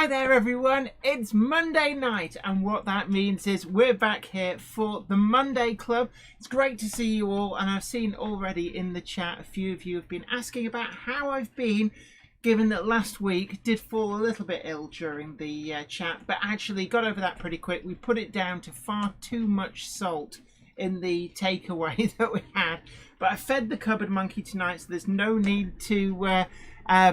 Hi there everyone, it's Monday night and what that means is we're back here for the Monday Club. It's great to see you all, and I've seen already in the chat a few of you have been asking about how I've been, given that last week did fall a little bit ill during the chat, but actually got over that pretty quick. We put it down to far too much salt in the takeaway that we had, but I fed the cupboard monkey tonight, so there's no need to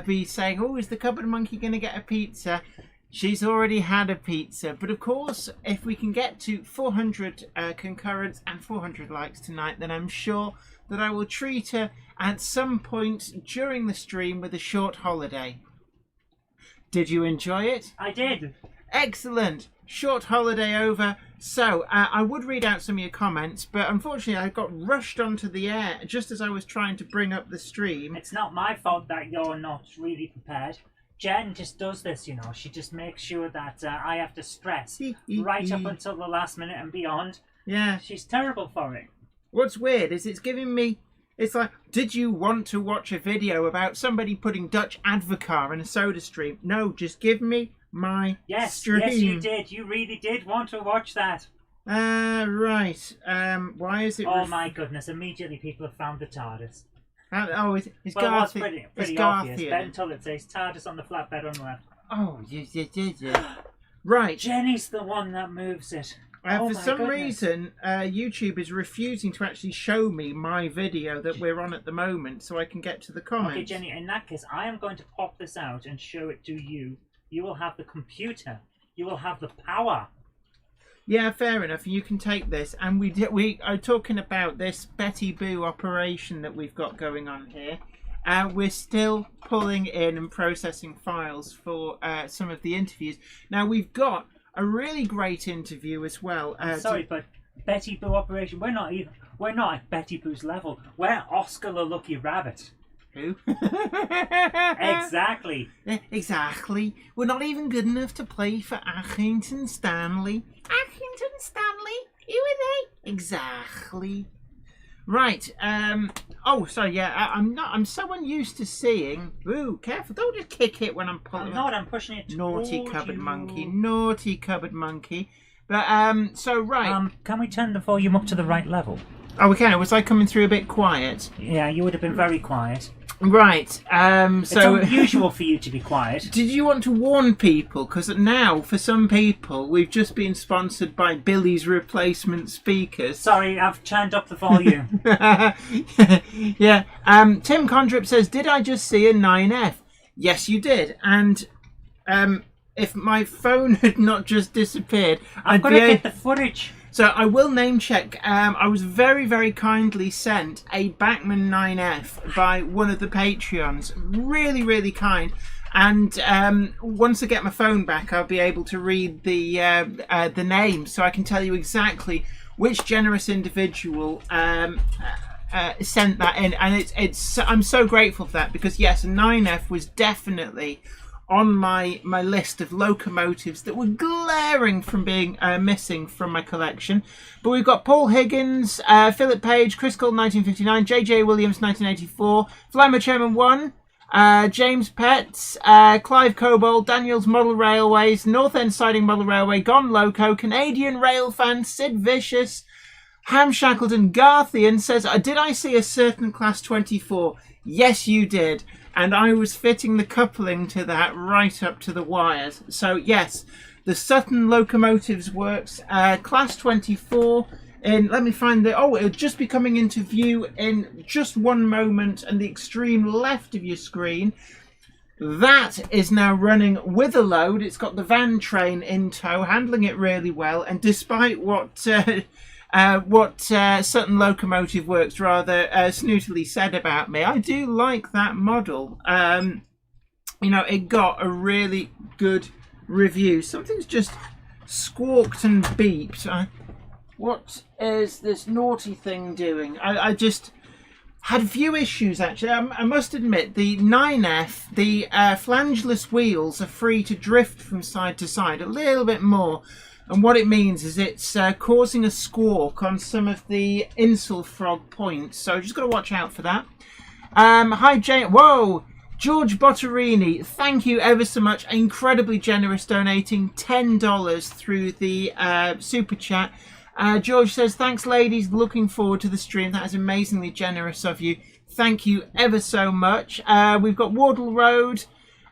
be saying, oh, is the cupboard monkey going to get a pizza? She's already had a pizza. But of course, if we can get to 400 concurrents and 400 likes tonight, then I'm sure that I will treat her at some point during the stream with a short holiday. Did you enjoy it? I did. Excellent. Short holiday over. So I would read out some of your comments, but unfortunately I got rushed onto the air just as I was trying to bring up the stream. It's not my fault that you're not really prepared. Jen just does this, you know. She just makes sure that I have to stress right up until the last minute and beyond. Yeah. She's terrible for it. What's weird is it's giving me... It's like, did you want to watch a video about somebody putting Dutch Advocaat in a soda stream? No, just give me my stream. Yes, you did. You really did want to watch that. Right. Why is it... Oh my goodness, immediately people have found the TARDIS. It's well, Garth. It was pretty it's obvious. Garth Until it says TARDIS on the flatbed on the left. Oh, yeah. Right. Jenny's the one that moves it. For some reason, YouTube is refusing to actually show me my video that we're on at the moment, so I can get to the comments. Okay, Jenny, in that case, I am going to pop this out and show it to you. You will have the computer. You will have the power. Yeah, fair enough. You can take this, and we are talking about this Betty Boo operation that we've got going on here. We're still pulling in and processing files for some of the interviews. Now we've got a really great interview as well. I'm sorry, but Betty Boo operation. We're not at Betty Boo's level. We're Oscar the Lucky Rabbit. Who? Exactly. Exactly. We're not even good enough to play for Accrington Stanley. Accrington Stanley? Who are they? Exactly. Right. Oh, sorry. Yeah. I'm so unused to seeing. Ooh, careful! Don't just kick it when I'm pulling. I'm pushing it. Naughty cupboard monkey. Naughty cupboard monkey. But so right. Can we turn the volume up to the right level? Oh, we can. Was I coming through a bit quiet? Yeah, you would have been very quiet. Right. So it's unusual for you to be quiet. Did you want to warn people? Because now, for some people, we've just been sponsored by Billy's Replacement Speakers. Sorry, I've turned up the volume. Yeah. Tim Condrip says, "Did I just see a 9F?" Yes, you did. And if my phone had not just disappeared, I've got to get the footage. So I will name check. I was very, very kindly sent a Bachmann 9F by one of the Patreons. Really, really kind. And once I get my phone back, I'll be able to read the name, so I can tell you exactly which generous individual sent that in. And I'm so grateful for that, because yes, a 9F was definitely on my list of locomotives that were glaring from being missing from my collection. But we've got Paul Higgins, Philip Page, Chris Cole 1959, J.J. Williams 1984, Flymer Chairman 1, James Petts, Clive Cobold, Daniels Model Railways, North End Siding Model Railway, Gone Loco, Canadian Rail Fan, Sid Vicious, Ham Shackleton, Garthian says, did I see a certain Class 24? Yes, you did. And I was fitting the coupling to that right up to the wires. So yes, the Sutton Locomotives works. Class 24 in, let me find the, it'll just be coming into view in just one moment, and the extreme left of your screen. That is now running with a load. It's got the van train in tow, handling it really well. And despite what Sutton Locomotive Works rather snootily said about me, I do like that model. You know, it got a really good review. Something's just squawked and beeped. What is this naughty thing doing? I just had a few issues, actually. I must admit, the 9F, the flangeless wheels are free to drift from side to side a little bit more. And what it means is it's causing a squawk on some of the insel frog points. So just got to watch out for that. Hi, Jane. Whoa! George Botterini, thank you ever so much. Incredibly generous, donating $10 through the super chat. George says, thanks ladies, looking forward to the stream. That is amazingly generous of you. Thank you ever so much. We've got Wardle Road,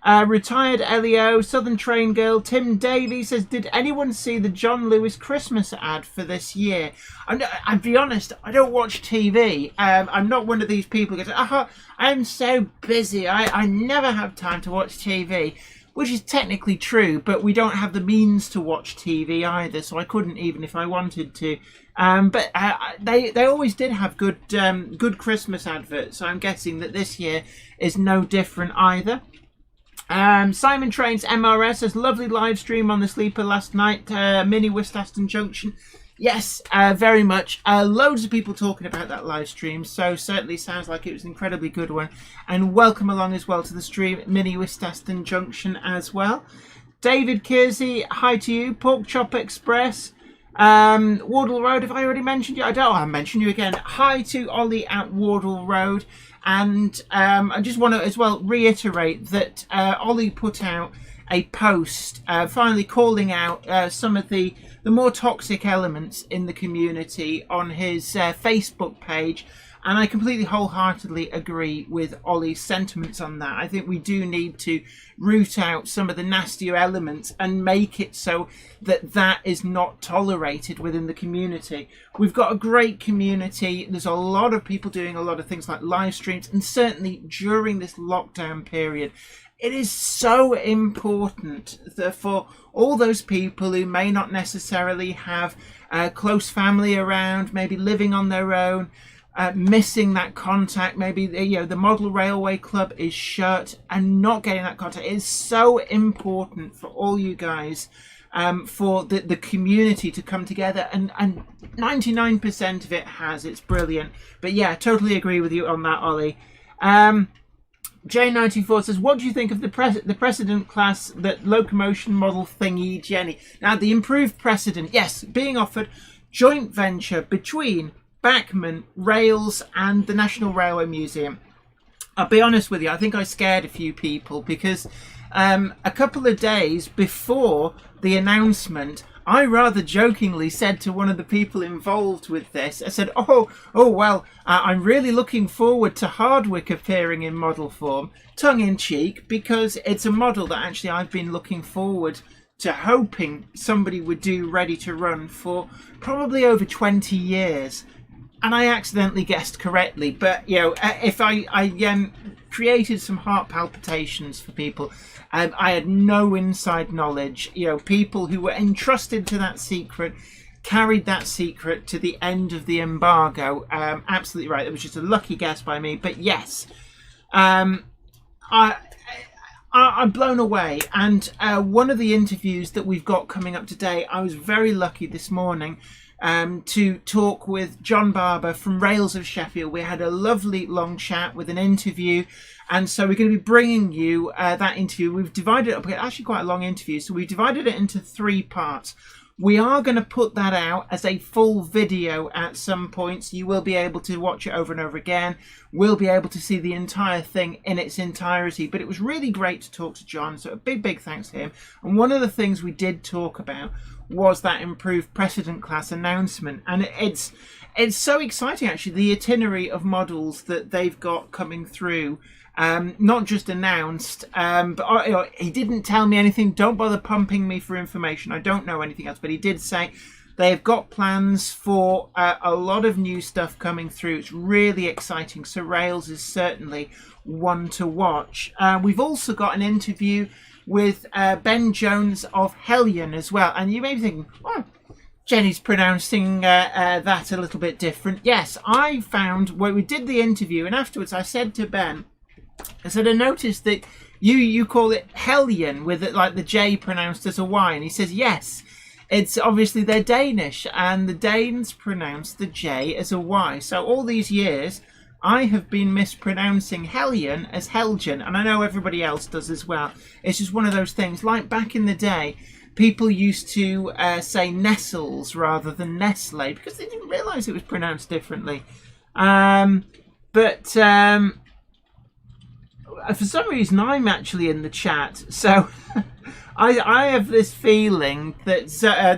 Retired Elio, Southern Train Girl. Tim Davies says, did anyone see the John Lewis Christmas ad for this year? I'll be honest, I don't watch TV. I'm not one of these people who goes, I'm so busy. I never have time to watch TV, which is technically true, but we don't have the means to watch TV either, so I couldn't even if I wanted to. But they always did have good Christmas adverts, so I'm guessing that this year is no different either. Simon Trains MRS says, lovely live stream on the sleeper last night, Mini Wistaston Junction. Yes, very much. Loads of people talking about that live stream, so certainly sounds like it was an incredibly good one. And welcome along as well to the stream, Mini Wistaston Junction as well. David Kersey, hi to you. Pork Chop Express. Wardle Road, have I already mentioned you? I'll mention you again. Hi to Ollie at Wardle Road. And I just want to as well reiterate that Ollie put out a post finally calling out some of the more toxic elements in the community on his Facebook page. And I completely wholeheartedly agree with Ollie's sentiments on that. I think we do need to root out some of the nastier elements and make it so that that is not tolerated within the community. We've got a great community. There's a lot of people doing a lot of things like live streams, and certainly during this lockdown period, it is so important that for all those people who may not necessarily have close family around, maybe living on their own, missing that contact, maybe the model railway club is shut and not getting that contact. It is so important for all you guys, for the community to come together, and 99% of it has. It's brilliant. But yeah, totally agree with you on that, Ollie. J94 says, what do you think of the precedent class, that locomotion model thingy, Jenny? Now, the improved precedent, yes, being offered joint venture between Bachmann, Rails and the National Railway Museum. I'll be honest with you, I think I scared a few people because a couple of days before the announcement, I rather jokingly said to one of the people involved with this, I said, I'm really looking forward to Hardwick appearing in model form, tongue in cheek, because it's a model that actually I've been looking forward to hoping somebody would do ready to run for probably over 20 years. And I accidentally guessed correctly, but if I created some heart palpitations for people, I had no inside knowledge. People who were entrusted to that secret carried that secret to the end of the embargo. Absolutely right. It was just a lucky guess by me, but yes, I'm blown away. And one of the interviews that we've got coming up today, I was very lucky this morning to talk with John Barber from Rails of Sheffield. We had a lovely long chat with an interview, and so we're going to be bringing you that interview. We've divided it up, actually quite a long interview, so we've divided it into 3 parts. We are going to put that out as a full video at some point, so you will be able to watch it over and over again. We'll be able to see the entire thing in its entirety, but it was really great to talk to John, so a big thanks to him. And one of the things we did talk about was that improved precedent class announcement, and it's so exciting actually, the itinerary of models that they've got coming through, not just announced, but he didn't tell me anything. Don't bother pumping me for information, I don't know anything else, but he did say they've got plans for a lot of new stuff coming through. It's really exciting, so Rails is certainly one to watch. We've also got an interview with Ben Jones of Hellion as well. And you may be thinking, Jenny's pronouncing that a little bit different. Yes, I found when we did the interview, and afterwards I said to Ben, I noticed that you call it Hellion with it, like the J pronounced as a Y. And he says, yes, it's obviously they're Danish, and the Danes pronounce the J as a Y. So all these years, I have been mispronouncing Hellion as Helgen, and I know everybody else does as well. It's just one of those things. Like back in the day, people used to say Nestles rather than Nestle because they didn't realise it was pronounced differently. for some reason, I'm actually in the chat. So I have this feeling that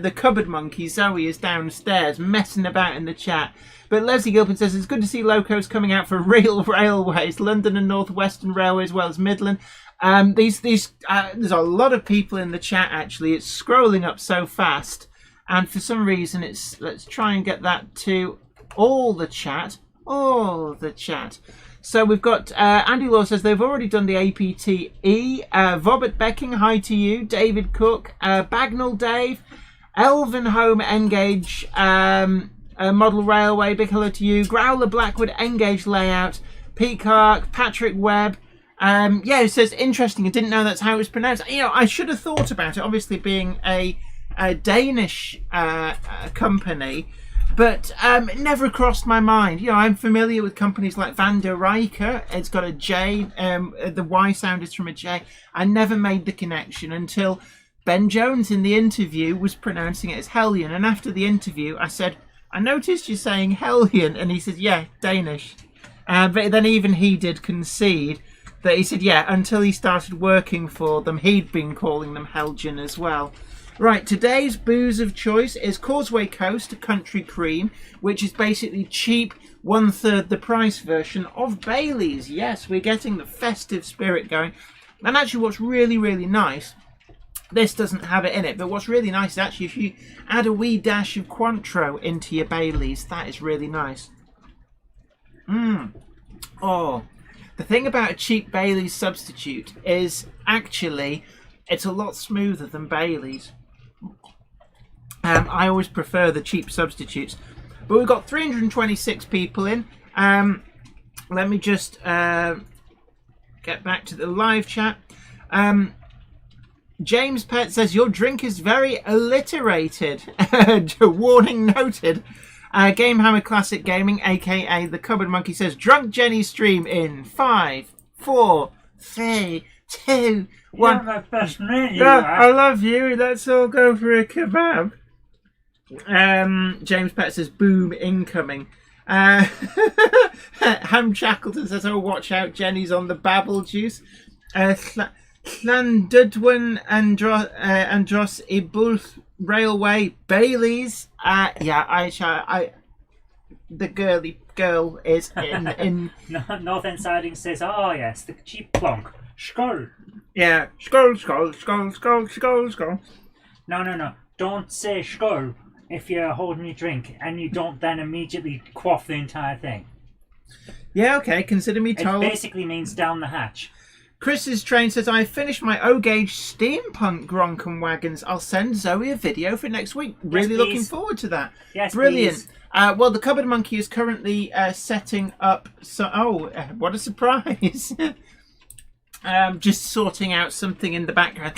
the cupboard monkey, Zoe, is downstairs messing about in the chat. But Leslie Gilpin says, it's good to see Locos coming out for real railways, London and North Western Railway as well as Midland. There's a lot of people in the chat, actually. It's scrolling up so fast. And for some reason, let's try and get that to all the chat. All the chat. So we've got Andy Law says they've already done the APTE. Vobert Becking, hi to you. David Cook, Bagnall Dave, Elven Home Engage, Model Railway, big hello to you. Growler Blackwood Engage Layout, Peacock, Patrick Webb. Yeah, it says interesting. I didn't know that's how it was pronounced. You know, I should have thought about it. Obviously, being a Danish company. But it never crossed my mind. You know, I'm familiar with companies like Van der Rijke. It's got a J. The Y sound is from a J. I never made the connection until Ben Jones in the interview was pronouncing it as Hellion. And after the interview, I said, I noticed you saying Hellion. And he said, yeah, Danish. But then even he did concede that he said, yeah, until he started working for them, he'd been calling them Helgian as well. Right, today's booze of choice is Causeway Coast Country Cream, which is basically cheap, 1/3 the price version of Bailey's. Yes, we're getting the festive spirit going. And actually what's really, really nice, this doesn't have it in it, but what's really nice is actually if you add a wee dash of Cointreau into your Bailey's, that is really nice. Oh, the thing about a cheap Bailey's substitute is actually it's a lot smoother than Bailey's. I always prefer the cheap substitutes. But we've got 326 people in. Let me just get back to the live chat. James Pett says, your drink is very alliterated. Warning noted. Gamehammer Classic Gaming, aka the Cupboard Monkey, says, Drunk Jenny stream in 5, 4, 3, 2, 1. You're my best mate, you Yeah, are. I love you. Let's all go for a kebab. James Pett says, boom, incoming. Ham Shackleton says, oh, watch out, Jenny's on the babble juice. Llandudwyn Andros Ibulth Railway Bailey's. Yeah, the girly girl is in North End Siding says, oh yes, the cheap plonk. Skull. Yeah, skull, skull, skull, skull, skull, skull. No. Don't say skull if you're holding your drink and you don't then immediately quaff the entire thing. Yeah, okay, consider me told. It basically means down the hatch. Chris's train says, I finished my O-Gauge steampunk Gronk and wagons. I'll send Zoe a video for next week. Really looking forward to that. Yes, brilliant. Well, the Cupboard Monkey is currently setting up... what a surprise. Just sorting out something in the background.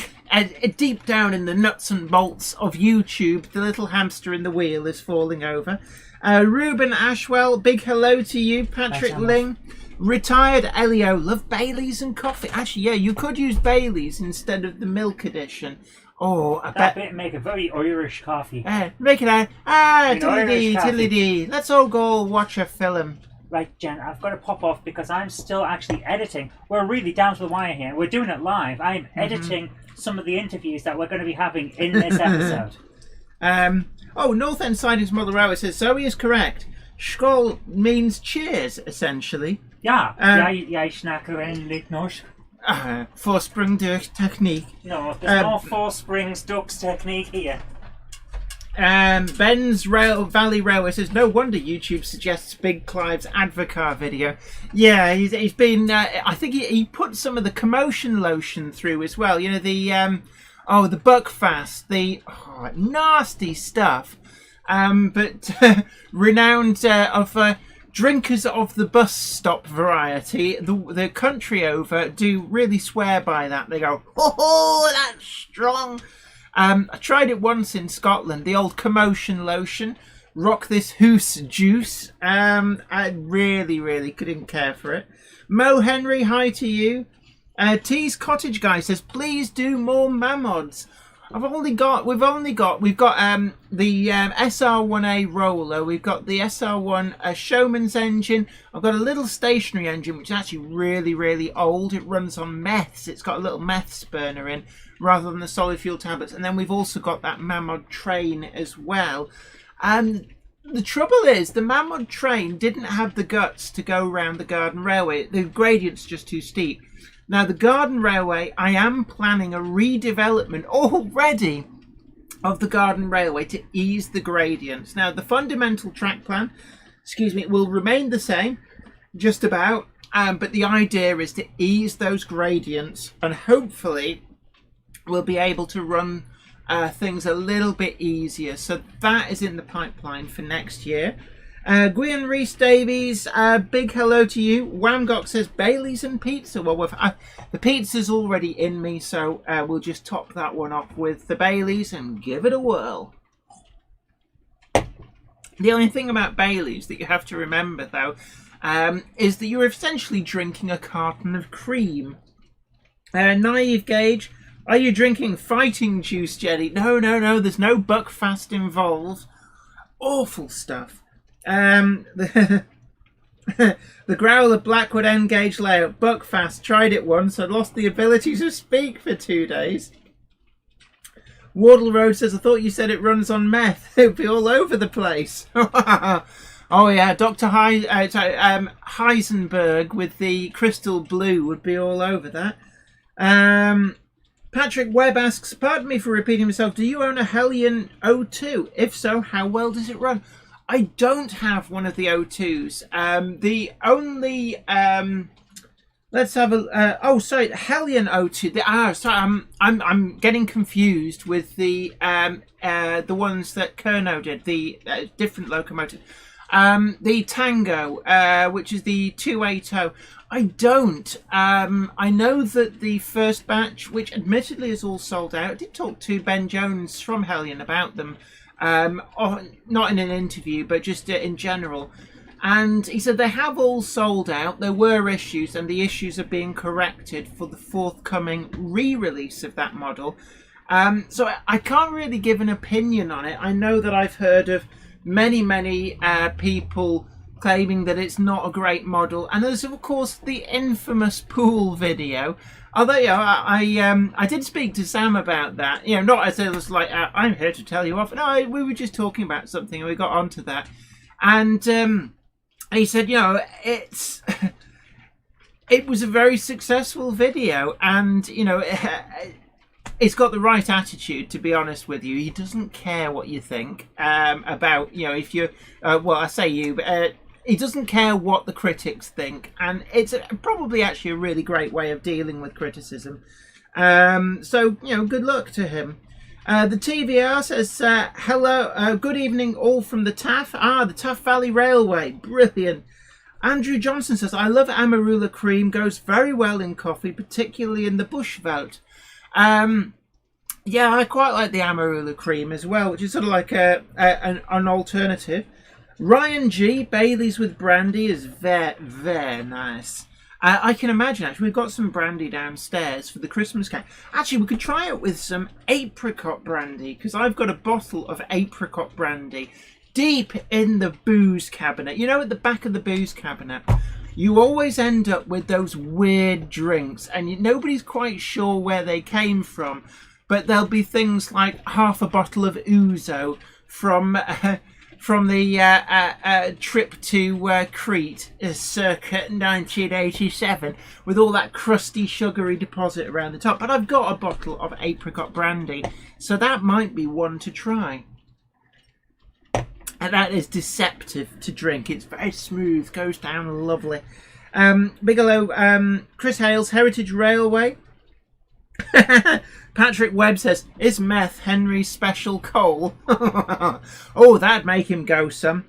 Deep down in the nuts and bolts of YouTube, the little hamster in the wheel is falling over. Ruben Ashwell, big hello to you. Patrick Ling. Retired Elio, love Baileys and coffee. Actually, yeah, you could use Baileys instead of the milk edition. Oh, I bet. That make a very Irish coffee. Make it a tiddly-dee. Let's all go watch a film. Right, Jen, I've got to pop off because I'm still actually editing. We're really down to the wire here. We're doing it live. I'm editing some of the interviews that we're going to be having in this episode. North End Sidings Mother Railway says, Zoe is correct. Skål means cheers, essentially. Ja, jeg snakker engelsk norsk. Voorsprong-techniek. No, there's no four springs ducks technique here. Ben's Valley Railway says, no wonder YouTube suggests Big Clive's Advocar video. Yeah, he's been, I think he put some of the commotion lotion through as well. You know, the Buckfast, the nasty stuff. But renowned of drinkers of the bus stop variety, the country over do really swear by that. They go, oh, that's strong. I tried it once in Scotland, the old commotion lotion, rock this hoose juice. I really couldn't care for it. Mo Henry, hi to you. T's Cottage Guy says, please do more Mamods. we've only got the SR1A roller, we've got the SR1 Showman's engine. I've got a little stationary engine which is actually really, really old. It runs on meths. It's got a little meths burner in rather than the solid fuel tablets. And then we've also got that Mammoth train as well. And the trouble is the Mammoth train didn't have the guts to go around the Garden Railway. The gradient's just too steep. Now, the Garden Railway, I am planning a redevelopment already of the Garden Railway to ease the gradients. Now, the fundamental track plan, will remain the same, just about, but the idea is to ease those gradients, and hopefully we'll be able to run things a little bit easier. So that is in the pipeline for next year. Gwion Reese Davies, big hello to you. Wamgok says Baileys and pizza. Well, the pizza's already in me, so we'll just top that one off with the Baileys and give it a whirl. The only thing about Baileys that you have to remember, though, is that you're essentially drinking a carton of cream. Naive Gauge, are you drinking fighting juice, Jenny? No, there's no Buckfast involved. Awful stuff. The Growl of Blackwood N-gauge layout. Buckfast, tried it once. I'd lost the ability to speak for 2 days. Wardle Road says, I thought you said it runs on meth. It would be all over the place. Oh yeah, Dr. Heisenberg with the crystal blue would be all over that. Patrick Webb asks, pardon me for repeating myself, do you own a Hellion O2? If so, how well does it run? I don't have one of the O2s. The only let's have a the Hellion O2. I'm getting confused with the ones that Kerno did, the different locomotive. The Tango, which is the 280. I don't. I know that the first batch, which admittedly is all sold out. I did talk to Ben Jones from Hellion about them. Not in an interview, but just in general. And he said they have all sold out. There were issues, and the issues are being corrected for the forthcoming re-release of that model. So I can't really give an opinion on it. I know that I've heard of many people claiming that it's not a great model, and there's of course the infamous pool video. Although, I did speak to Sam about that. Not as it was like, I'm here to tell you off. No, we were just talking about something and we got onto that. And he said, it was a very successful video, and, it's got the right attitude, to be honest with you. He doesn't care what you think about, if you're, I say you, but he doesn't care what the critics think, and it's probably actually a really great way of dealing with criticism. So, good luck to him. The TVR says, hello, good evening all from the Taff. The Taff Valley Railway, brilliant. Andrew Johnson says, I love Amarula cream, goes very well in coffee, particularly in the Bushveld. Yeah, I quite like the Amarula cream as well, which is sort of like an alternative. Ryan G, Baileys with brandy is very nice. I can imagine, actually, we've got some brandy downstairs for the Christmas cake. Actually, we could try it with some apricot brandy, because I've got a bottle of apricot brandy deep in the booze cabinet. At the back of the booze cabinet, you always end up with those weird drinks, and nobody's quite sure where they came from. But there'll be things like half a bottle of ouzo from the trip to Crete circa 1987, with all that crusty, sugary deposit around the top. But I've got a bottle of apricot brandy, so that might be one to try. And that is deceptive to drink. It's very smooth, goes down lovely. Bigelow, Chris Hales, Heritage Railway. Patrick Webb says, is meth Henry's special coal? Oh, that'd make him go some.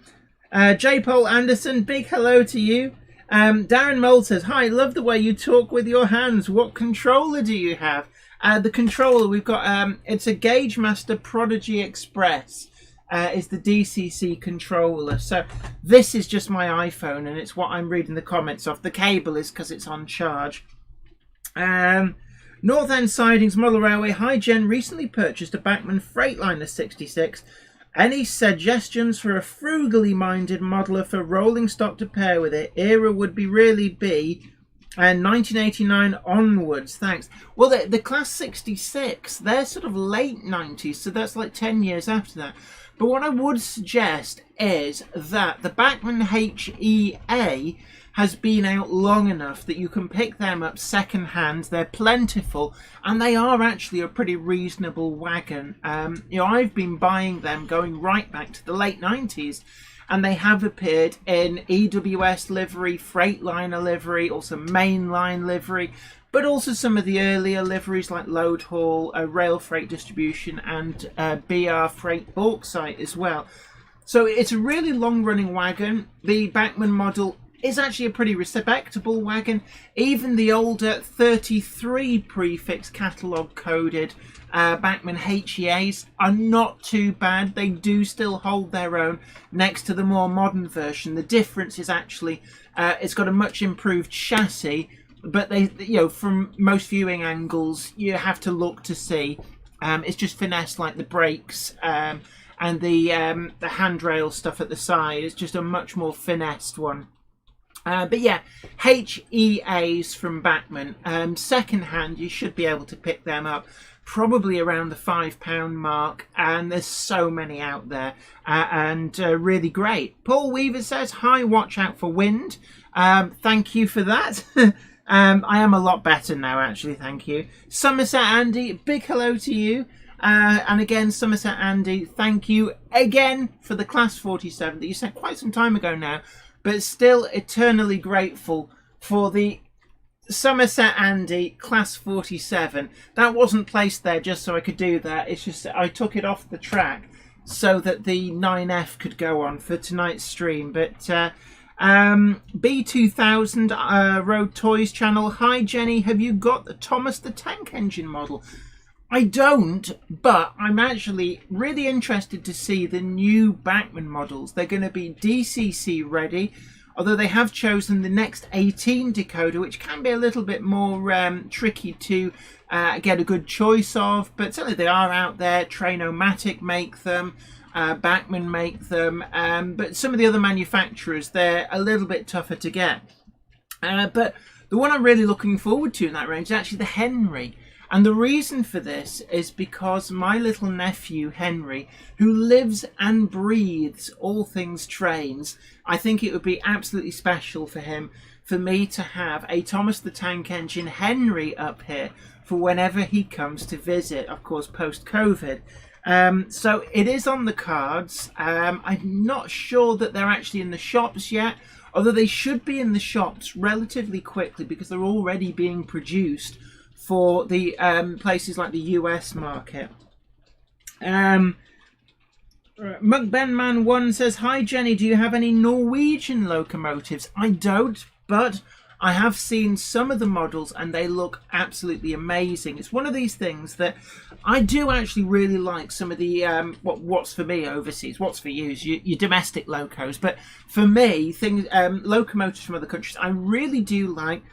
J. Paul Anderson, big hello to you. Darren Mold says, hi, love the way you talk with your hands. What controller do you have? The controller we've got, it's a Gauge Master Prodigy Express. Is the DCC controller. So this is just my iPhone, and it's what I'm reading the comments off. The cable is because it's on charge. North End Sidings Model Railway High Gen recently purchased a Bachmann Freightliner 66. Any suggestions for a frugally minded modeler for rolling stock to pair with it? Era would be really be 1989 onwards, thanks. Well, the Class 66, they're sort of late 90s, so that's like 10 years after that. But what I would suggest is that the Bachmann HEA has been out long enough that you can pick them up second hand. They're plentiful, and they are actually a pretty reasonable wagon. I've been buying them going right back to the late 90s, and they have appeared in EWS livery, Freightliner livery, also mainline livery, but also some of the earlier liveries like Load Haul, Rail Freight Distribution, and BR Freight Bauxite as well. So it's a really long-running wagon. The Bachmann model is actually a pretty respectable wagon. Even the older 33 prefix catalogue coded Bachmann HEAs are not too bad. They do still hold their own next to the more modern version. The difference is actually it's got a much improved chassis, but they, from most viewing angles, you have to look to see. It's just finesse, like the brakes and the handrail stuff at the side. It's just a much more finessed one. But yeah, HEAs from Bachmann, second hand, you should be able to pick them up probably around the £5 mark, and there's so many out there, and really great. Paul Weaver says, hi, watch out for wind. Thank you for that. I am a lot better now, actually, thank you. Somerset Andy, big hello to you. And again, Somerset Andy, thank you again for the Class 47 that you sent quite some time ago now, but still eternally grateful for the Somerset Andy Class 47. That wasn't placed there just so I could do that. It's just that I took it off the track so that the 9F could go on for tonight's stream. But B2000 Road Toys channel. Hi Jenny, have you got the Thomas the Tank Engine model? I don't, but I'm actually really interested to see the new Bachmann models. They're going to be DCC ready, although they have chosen the next 18 decoder, which can be a little bit more tricky to get a good choice of, but certainly they are out there. Train-O-Matic make them, Bachmann make them, but some of the other manufacturers, they're a little bit tougher to get. But the one I'm really looking forward to in that range is actually the Henry. And the reason for this is because my little nephew, Henry, who lives and breathes all things trains, I think it would be absolutely special for him, for me to have a Thomas the Tank Engine Henry up here for whenever he comes to visit, of course, post-COVID. So it is on the cards. I'm not sure that they're actually in the shops yet, although they should be in the shops relatively quickly because they're already being produced for the places like the US market. Mugbenman1 says, hi Jenny, do you have any Norwegian locomotives? I don't, but I have seen some of the models and they look absolutely amazing. It's one of these things that I do actually really like. Some of the what's for me overseas, what's for you is your domestic locos, but for me, things locomotives from other countries, I really do like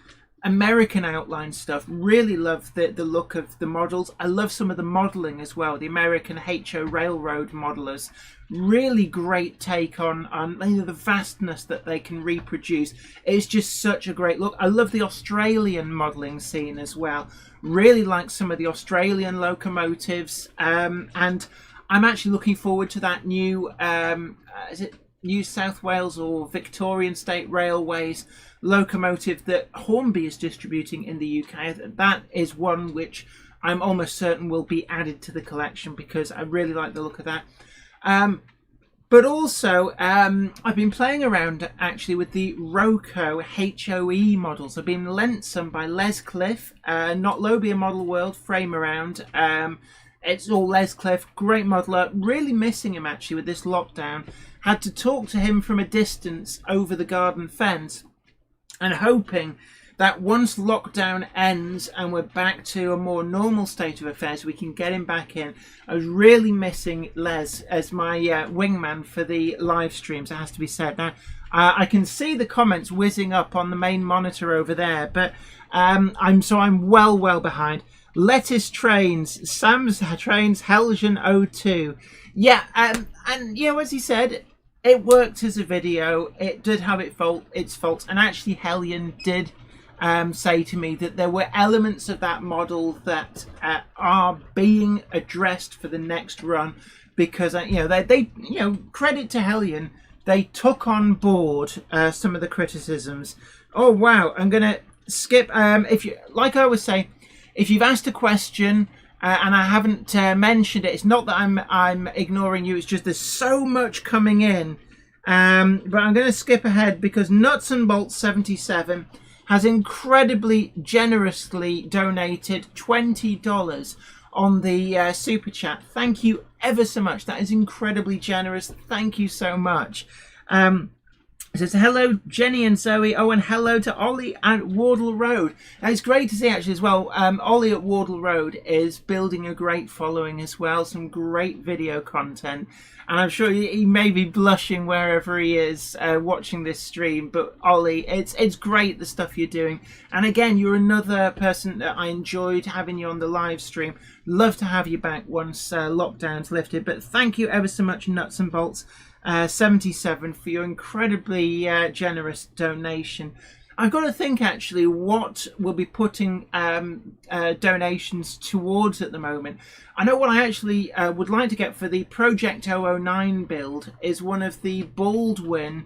American outline stuff. Really love the look of the models. I love some of the modelling as well. The American HO Railroad modelers, really great take on the vastness that they can reproduce. It's just such a great look. I love the Australian modelling scene as well. Really like some of the Australian locomotives, and I'm actually looking forward to that new is it New South Wales or Victorian State Railways locomotive that Hornby is distributing in the UK. That is one which I'm almost certain will be added to the collection because I really like the look of that. But also, I've been playing around actually with the Roco HOE models. I've been lent some by Les Cliff, not Lobia Model World, frame around. It's all Les Cliff, great modeler. Really missing him actually with this lockdown. Had to talk to him from a distance over the garden fence, and hoping that once lockdown ends and we're back to a more normal state of affairs, we can get him back in. I was really missing Les as my wingman for the live streams, it has to be said. Now, I can see the comments whizzing up on the main monitor over there, but I'm well behind. Lettuce Trains, Sam's Trains, Hellion 02. Yeah, and you know, as he said, it worked as a video. It did have its faults, and actually Hellion did say to me that there were elements of that model that are being addressed for the next run, because they credit to Hellion, they took on board some of the criticisms. Oh wow, I'm gonna skip. If you, like I was saying, if you've asked a question and I haven't mentioned it, it's not that I'm ignoring you. It's just there's so much coming in. But I'm going to skip ahead because Nuts and Bolts 77 has incredibly generously donated $20 on the super chat. Thank you ever so much. That is incredibly generous. Thank you so much. It says, hello, Jenny and Zoe. Oh, and hello to Ollie at Wardle Road. Now, it's great to see, actually, as well. Ollie at Wardle Road is building a great following as well. Some great video content. And I'm sure he may be blushing wherever he is watching this stream. But, Ollie, it's great, the stuff you're doing. And, again, you're another person that I enjoyed having you on the live stream. Love to have you back once lockdown's lifted. But thank you ever so much, Nuts and Bolts 77, for your incredibly generous donation. I've got to think actually what we'll be putting donations towards at the moment. I know what I actually would like to get for the Project 009 build is one of the Baldwin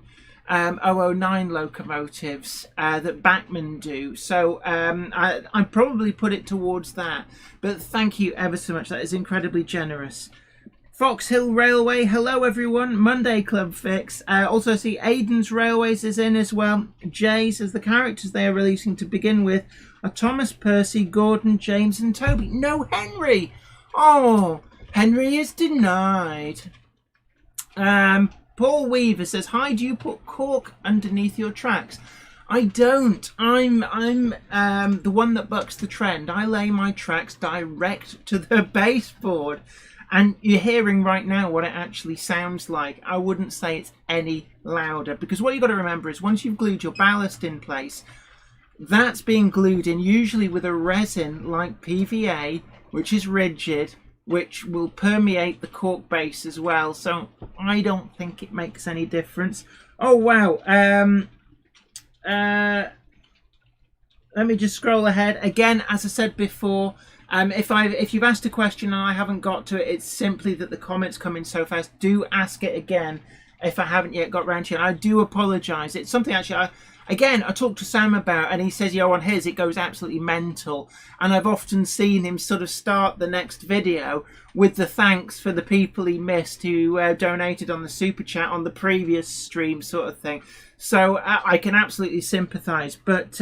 009 locomotives that Bachmann do. So I'd probably put it towards that. But thank you ever so much. That is incredibly generous. Fox Hill Railway, hello everyone. Monday Club Fix. Also see Aiden's Railways is in as well. Jay says the characters they are releasing to begin with are Thomas, Percy, Gordon, James and Toby. No Henry! Oh, Henry is denied. Paul Weaver says, hi, do you put cork underneath your tracks? I don't. I'm the one that bucks the trend. I lay my tracks direct to the baseboard. And you're hearing right now what it actually sounds like. I wouldn't say it's any louder, because what you've got to remember is once you've glued your ballast in place, that's being glued in usually with a resin like PVA, which is rigid, which will permeate the cork base as well. So I don't think it makes any difference. Oh, wow. Let me just scroll ahead. Again, as I said before, if you've asked a question and I haven't got to it, it's simply that the comments come in so fast. Do ask it again if I haven't yet got round to it. I do apologise. It's something actually I talked to Sam about, and he says, on his it goes absolutely mental. And I've often seen him sort of start the next video with the thanks for the people he missed who donated on the super chat on the previous stream sort of thing. So I can absolutely sympathise. But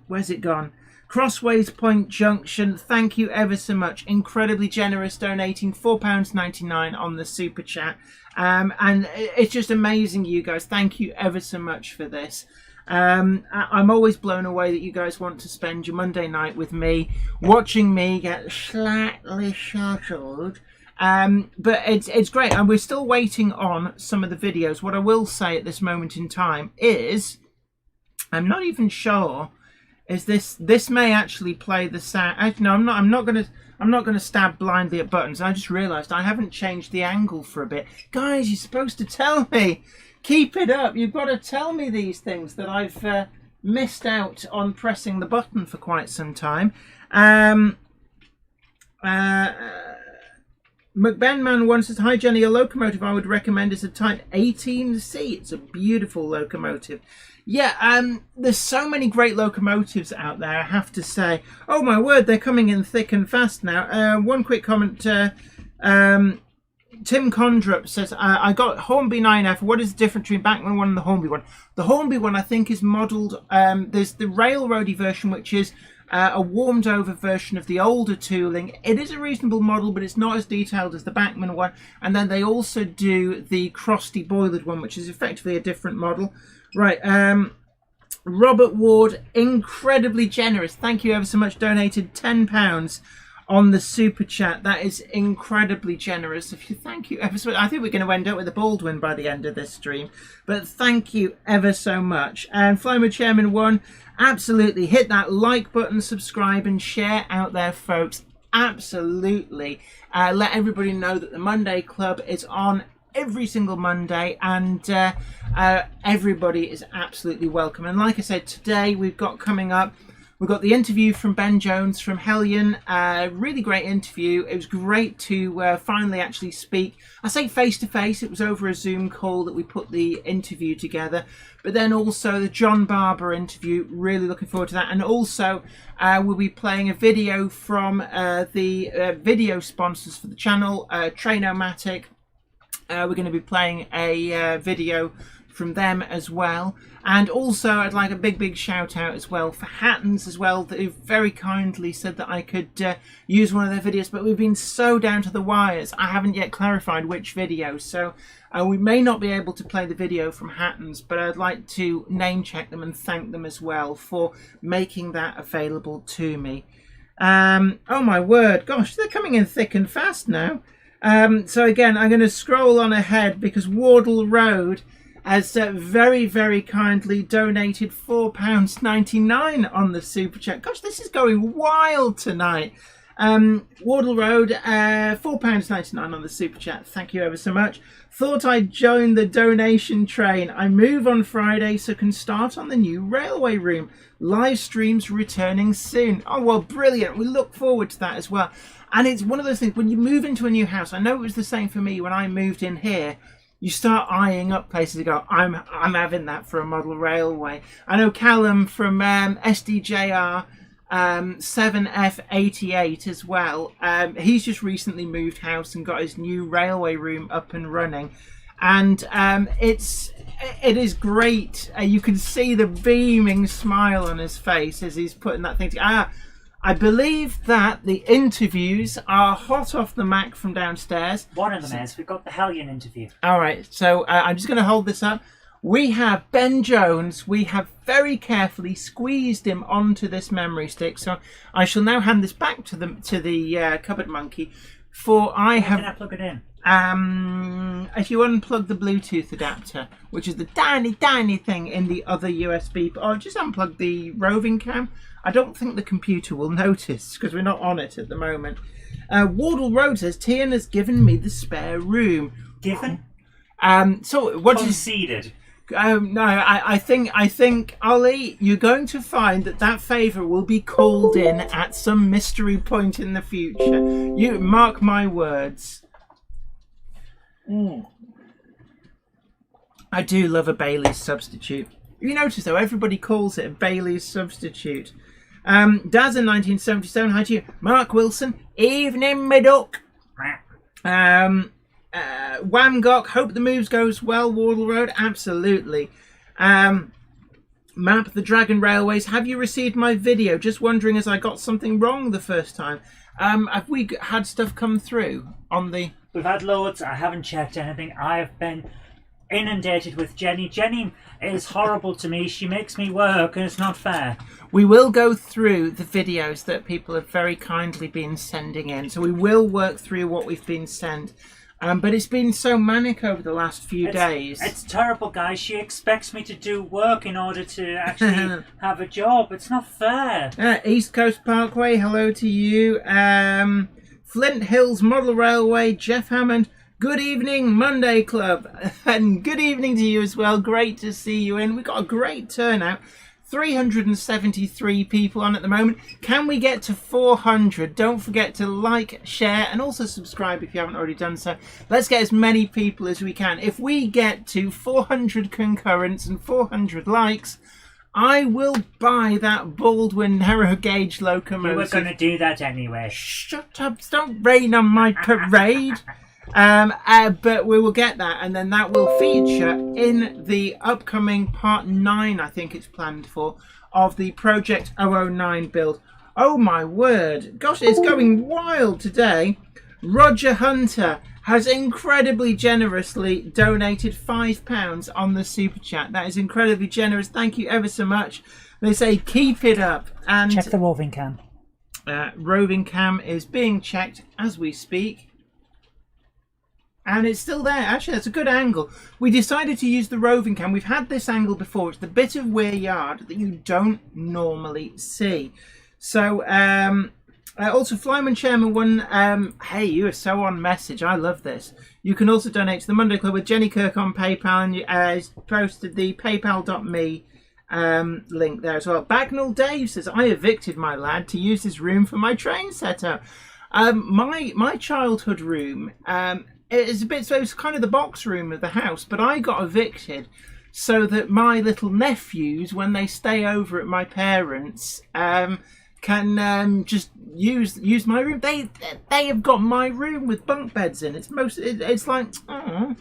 where's it gone? Crossways Point Junction, thank you ever so much. Incredibly generous, donating £4.99 on the super chat. And it's just amazing, you guys. Thank you ever so much for this. I'm always blown away that you guys want to spend your Monday night with me, watching me get slightly shuttled. But it's great, and we're still waiting on some of the videos. What I will say at this moment in time is, I'm not even sure. Is this may actually play the sound? No, I'm not gonna stab blindly at buttons. I just realised I haven't changed the angle for a bit. Guys, you're supposed to tell me. Keep it up. You've got to tell me these things that I've missed out on pressing the button for quite some time. McBenman once says, hi Jenny, a locomotive I would recommend is a Type 18C. It's a beautiful locomotive. Yeah, there's so many great locomotives out there, I have to say. Oh my word, they're coming in thick and fast now. One quick comment. Tim Condrup says, I got Hornby 9F. What is the difference between Bachmann 1 and the Hornby 1? The Hornby 1, I think, is modelled... there's the railroady version, which is a warmed over version of the older tooling. It is a reasonable model, but it's not as detailed as the Bachmann 1. And then they also do the crusty boilered one, which is effectively a different model. Right, Robert Ward, incredibly generous. Thank you ever so much. Donated £10 on the super chat. That is incredibly generous of you. Thank you ever so much. I think we're going to end up with a Baldwin by the end of this stream, but thank you ever so much. And Flymo Chairman 1, absolutely hit that like button, subscribe and share out there, folks. Absolutely. Let everybody know that the Monday Club is on every single Monday, and everybody is absolutely welcome. And like I said, today we've got coming up, we've got the interview from Ben Jones from Hellion. Really great interview. It was great to finally actually speak. I say face to face, it was over a Zoom call that we put the interview together. But then also the John Barber interview, really looking forward to that. And also we'll be playing a video from the video sponsors for the channel, Trainomatic. We're going to be playing a video from them as well. And also I'd like a big shout out as well for Hattons as well, that very kindly said that I could use one of their videos, but we've been so down to the wires I haven't yet clarified which video, so we may not be able to play the video from Hattons, but I'd like to name check them and thank them as well for making that available to me. Oh my word, gosh, they're coming in thick and fast now. So again, I'm going to scroll on ahead because Wardle Road has very kindly donated £4.99 on the super chat. Gosh, this is going wild tonight. Wardle Road, £4.99 on the super chat. Thank you ever so much. Thought I'd join the donation train. I move on Friday, so can start on the new railway room. Live streams returning soon. Oh, well, brilliant. We look forward to that as well. And it's one of those things, when you move into a new house, I know it was the same for me when I moved in here, you start eyeing up places to go, I'm having that for a model railway. I know Callum from SDJR 7F88 as well. He's just recently moved house and got his new railway room up and running. And it is great. You can see the beaming smile on his face as he's putting that thing together. I believe that the interviews are hot off the Mac from downstairs. One of them is. We've got the Hellion interview. All right, so I'm just going to hold this up. We have Ben Jones. We have very carefully squeezed him onto this memory stick. So I shall now hand this back to the cupboard monkey. For I have. Can I plug it in? If you unplug the Bluetooth adapter, which is the tiny thing in the other USB, or just unplug the roving cam. I don't think the computer will notice because we're not on it at the moment. Wardle Road says Tian has given me the spare room. Given? So what conceded? No, I think Ollie, you're going to find that favour will be called in at some mystery point in the future. You mark my words. I do love a Bailey's substitute. You notice though, everybody calls it a Bailey's substitute. Daz in 1977, hi to you. Mark Wilson, evening me duck. Wamgok, hope the moves goes well, Wardle Road, absolutely. Map the Dragon Railways, have you received my video? Just wondering as I got something wrong the first time. Have we had stuff come through on the... We've had loads, I haven't checked anything. I have been inundated with Jenny. Jenny is horrible to me. She makes me work and it's not fair. We will go through the videos that people have very kindly been sending in. So we will work through what we've been sent. But it's been so manic over the last few days. It's terrible, guys. She expects me to do work in order to actually have a job. It's not fair. East Coast Parkway, hello to you. Flint Hills Model Railway, Jeff Hammond. Good evening, Monday Club. And good evening to you as well. Great to see you in. We've got a great turnout. 373 people on at the moment. Can we get to 400? Don't forget to like, share, and also subscribe if you haven't already done so. Let's get as many people as we can. If we get to 400 concurrents and 400 likes, I will buy that Baldwin narrow gauge locomotive. You were going to do that anyway. Shut up. Don't rain on my parade. But we will get that, and then that will feature in the upcoming part 9, I think it's planned for, of the Project 009 build. Oh my word, gosh, it's going wild today. Roger Hunter has incredibly generously donated £5 on the super chat. That is incredibly generous. Thank you ever so much. They say keep it up. And check the roving cam. Roving cam is being checked as we speak. And it's still there. Actually, that's a good angle. We decided to use the roving cam. We've had this angle before. It's the bit of weir yard that you don't normally see. So, also, Flyman Chairman 1, hey, you are so on message. I love this. You can also donate to the Monday Club with Jenny Kirk on PayPal, and you posted the paypal.me link there as well. Bagnall Dave says, I evicted my lad to use his room for my train setup. My childhood room... it's a bit, so it's kind of the box room of the house, but I got evicted so that my little nephews, when they stay over at my parents', can just use my room. They have got my room with bunk beds in. It's like, oh,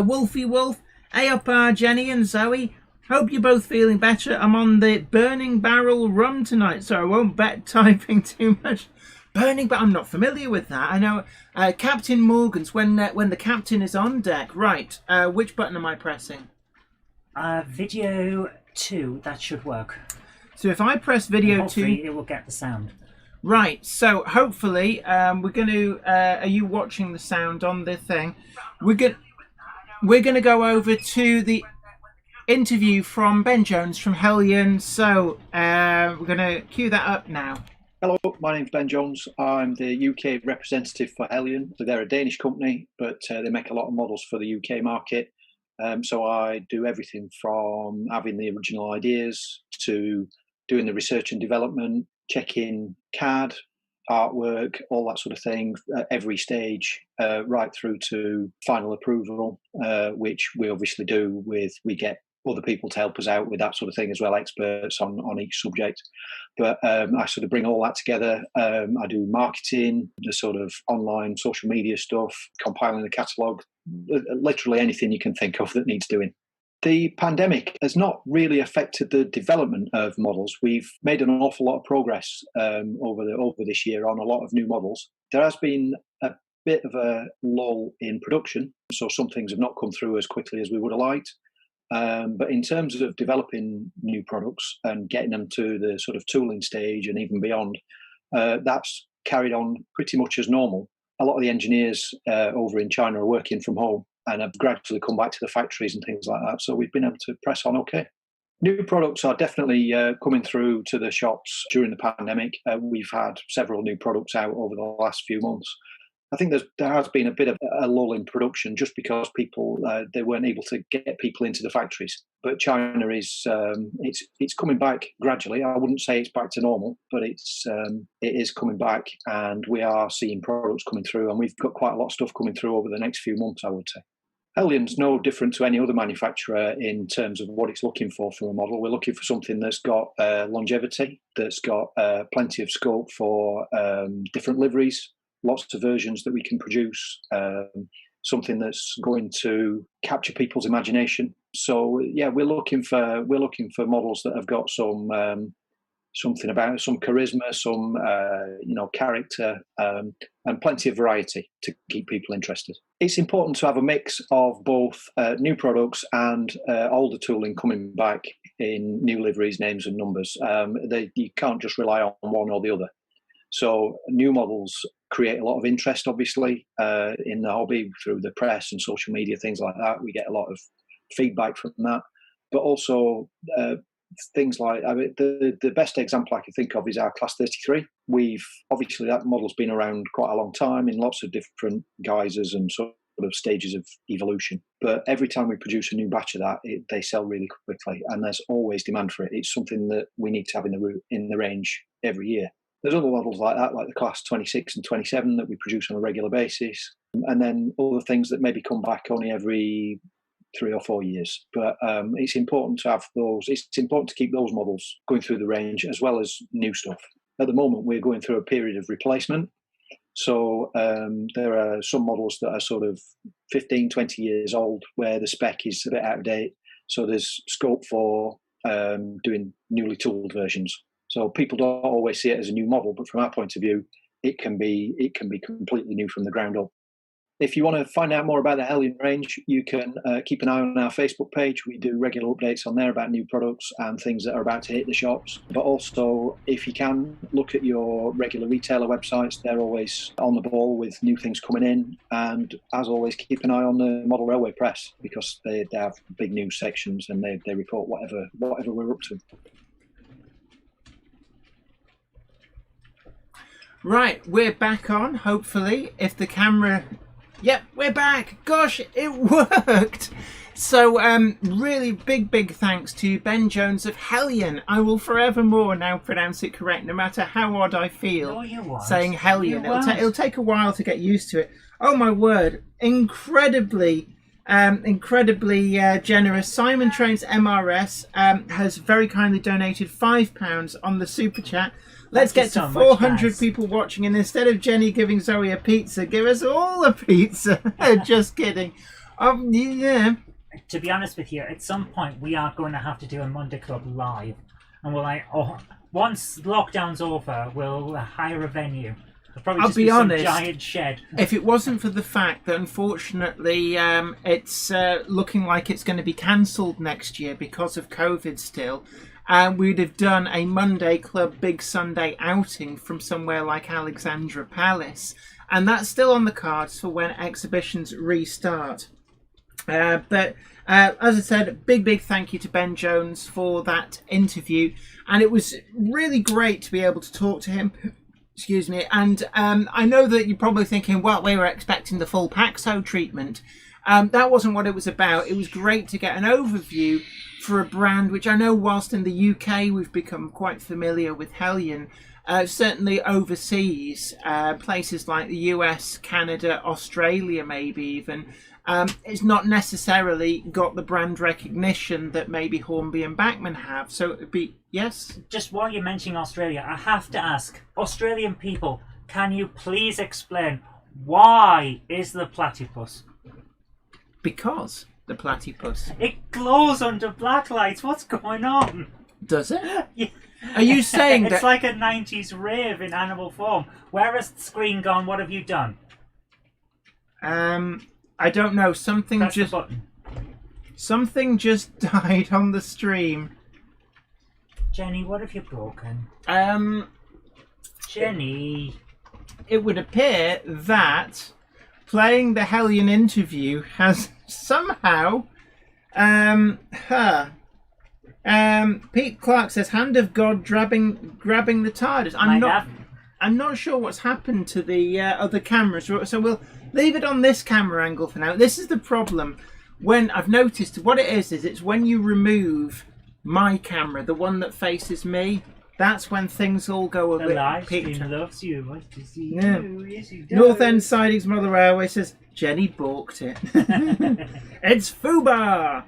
Wolfie Wolf, hey up, Jenny and Zoe. Hope you're both feeling better. I'm on the Burning Barrel rum tonight, so I won't bet typing too much. Burning, but I'm not familiar with that. I know Captain Morgan's when the captain is on deck. Right, which button am I pressing? Video 2, that should work. So if I press video 2... it will get the sound. Right, so hopefully we're going to... are you watching the sound on the thing? We're going to go over to the interview from Ben Jones from Hellion. So we're going to cue that up now. Hello, my name's Ben Jones. I'm the UK representative for Hellion. So they're a Danish company, but they make a lot of models for the UK market. So I do everything from having the original ideas to doing the research and development, checking CAD, artwork, all that sort of thing, every stage, right through to final approval, which we obviously do we get other people to help us out with that sort of thing as well, experts on each subject. But I sort of bring all that together. I do marketing, the sort of online social media stuff, compiling the catalogue, literally anything you can think of that needs doing. The pandemic has not really affected the development of models. We've made an awful lot of progress over this year on a lot of new models. There has been a bit of a lull in production, so some things have not come through as quickly as we would have liked. But in terms of developing new products and getting them to the sort of tooling stage and even beyond, that's carried on pretty much as normal. A lot of the engineers over in China are working from home and have gradually come back to the factories and things like that. So we've been able to press on okay. New products are definitely coming through to the shops during the pandemic. We've had several new products out over the last few months. I think there has been a bit of a lull in production just because people they weren't able to get people into the factories. But China is it's coming back gradually. I wouldn't say it's back to normal, but it is coming back, and we are seeing products coming through, and we've got quite a lot of stuff coming through over the next few months, I would say. Hellion's no different to any other manufacturer in terms of what it's looking for from a model. We're looking for something that's got longevity, that's got plenty of scope for different liveries, lots of versions that we can produce, something that's going to capture people's imagination. So yeah, we're looking for models that have got some something about some charisma, some character, and plenty of variety to keep people interested. It's important to have a mix of both new products and older tooling coming back in new liveries, names, and numbers. You can't just rely on one or the other. So new models create a lot of interest, obviously, in the hobby through the press and social media, things like that. We get a lot of feedback from that, but also things like the best example I can think of is our Class 33. Obviously that model's been around quite a long time in lots of different guises and sort of stages of evolution. But every time we produce a new batch of that, they sell really quickly, and there's always demand for it. It's something that we need to have in the range every year. There's other models like that, like the Class 26 and 27 that we produce on a regular basis, and then other things that maybe come back only every 3 or 4 years. But it's important to have those. It's important to keep those models going through the range as well as new stuff. At the moment, we're going through a period of replacement. So there are some models that are sort of 15, 20 years old where the spec is a bit out of date. So there's scope for doing newly tooled versions. So people don't always see it as a new model, but from our point of view, it can be completely new from the ground up. If you want to find out more about the Hellion range, you can keep an eye on our Facebook page. We do regular updates on there about new products and things that are about to hit the shops. But also, if you can, look at your regular retailer websites. They're always on the ball with new things coming in. And as always, keep an eye on the Model Railway Press, because they have big news sections and they report whatever we're up to. Right, we're back on, hopefully, if the camera... Yep, we're back. Gosh, it worked. So, really big thanks to Ben Jones of Hellion. I will forevermore now pronounce it correct, no matter how odd I feel saying Hellion. It'll take a while to get used to it. Oh my word, incredibly generous. Simon Trains MRS has very kindly donated £5 on the super chat. Let's get to 400 people watching, and instead of Jenny giving Zoe a pizza, give us all a pizza. Just kidding. Yeah. To be honest with you, at some point we are going to have to do a Monday Club live, and once lockdown's over, we'll hire a venue. It'll probably just be honest, some giant shed. If it wasn't for the fact that unfortunately it's looking like it's going to be cancelled next year because of COVID still. We'd have done a Monday Club Big Sunday outing from somewhere like Alexandra Palace. And that's still on the cards for when exhibitions restart. But as I said, big thank you to Ben Jones for that interview. And it was really great to be able to talk to him. Excuse me. And I know that you're probably thinking, well, we were expecting the full Paxo treatment. That wasn't what it was about. It was great to get an overview for a brand which I know, whilst in the UK we've become quite familiar with Hellion, certainly overseas, places like the US, Canada, Australia maybe even, it's not necessarily got the brand recognition that maybe Hornby and Bachmann have. So it would be, yes? Just while you're mentioning Australia, I have to ask, Australian people, can you please explain why is the platypus? Because the platypus. It glows under black lights. What's going on? Does it? Yeah. Are you saying that... It's like a 90s rave in animal form. Where has the screen gone? What have you done? I don't know. Something Press just... the button. Something just died on the stream. Jenny, what have you broken? Jenny. It would appear that playing the Hellion Interview has somehow Pete Clark says hand of God grabbing the TARDIS. I'm not sure what's happened to the other cameras, so we'll leave it on this camera angle for now. This is the problem. When I've noticed what it is it's when you remove my camera, the one that faces me, that's when things all go a bit. The live stream loves you. What to see you? Yes, you do. North End Sidings Mother Railway says Jenny balked it. It's Fubar.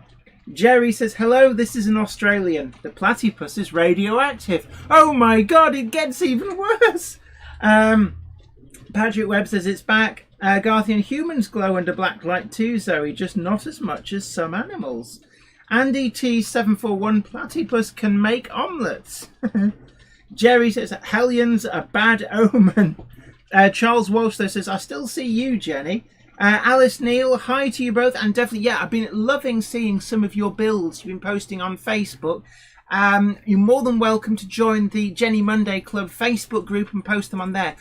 Jerry says hello. This is an Australian. The platypus is radioactive. Oh my God! It gets even worse. Patrick Webb says it's back. Garthian, humans glow under black light too, Zoe, just not as much as some animals. Andy T741, platypus can make omelettes. Jerry says Hellion's a bad omen. Charles Walsh though says I still see you, Jenny. Alice Neal, hi to you both, and definitely, yeah, I've been loving seeing some of your builds you've been posting on Facebook. You're more than welcome to join the Jenny Monday Club Facebook group and post them on there.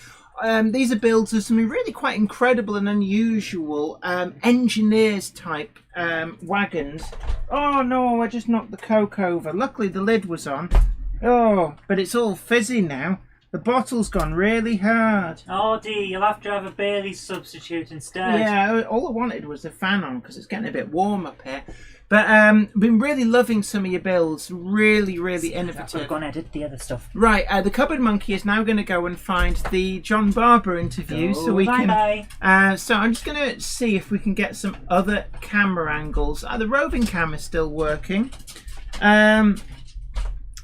These are builds of some really quite incredible and unusual engineers type wagons. Oh no, I just knocked the Coke over. Luckily the lid was on. Oh, but it's all fizzy now. The bottle's gone really hard. Oh dear, you'll have to have a Bailey's substitute instead. Yeah, all I wanted was the fan on because it's getting a bit warm up here. But been really loving some of your builds. Really innovative. I've gone and edit the other stuff. Right, the Cupboard Monkey is now going to go and find the John Barber interview, so we can. So I'm just going to see if we can get some other camera angles. The roving cam is still working.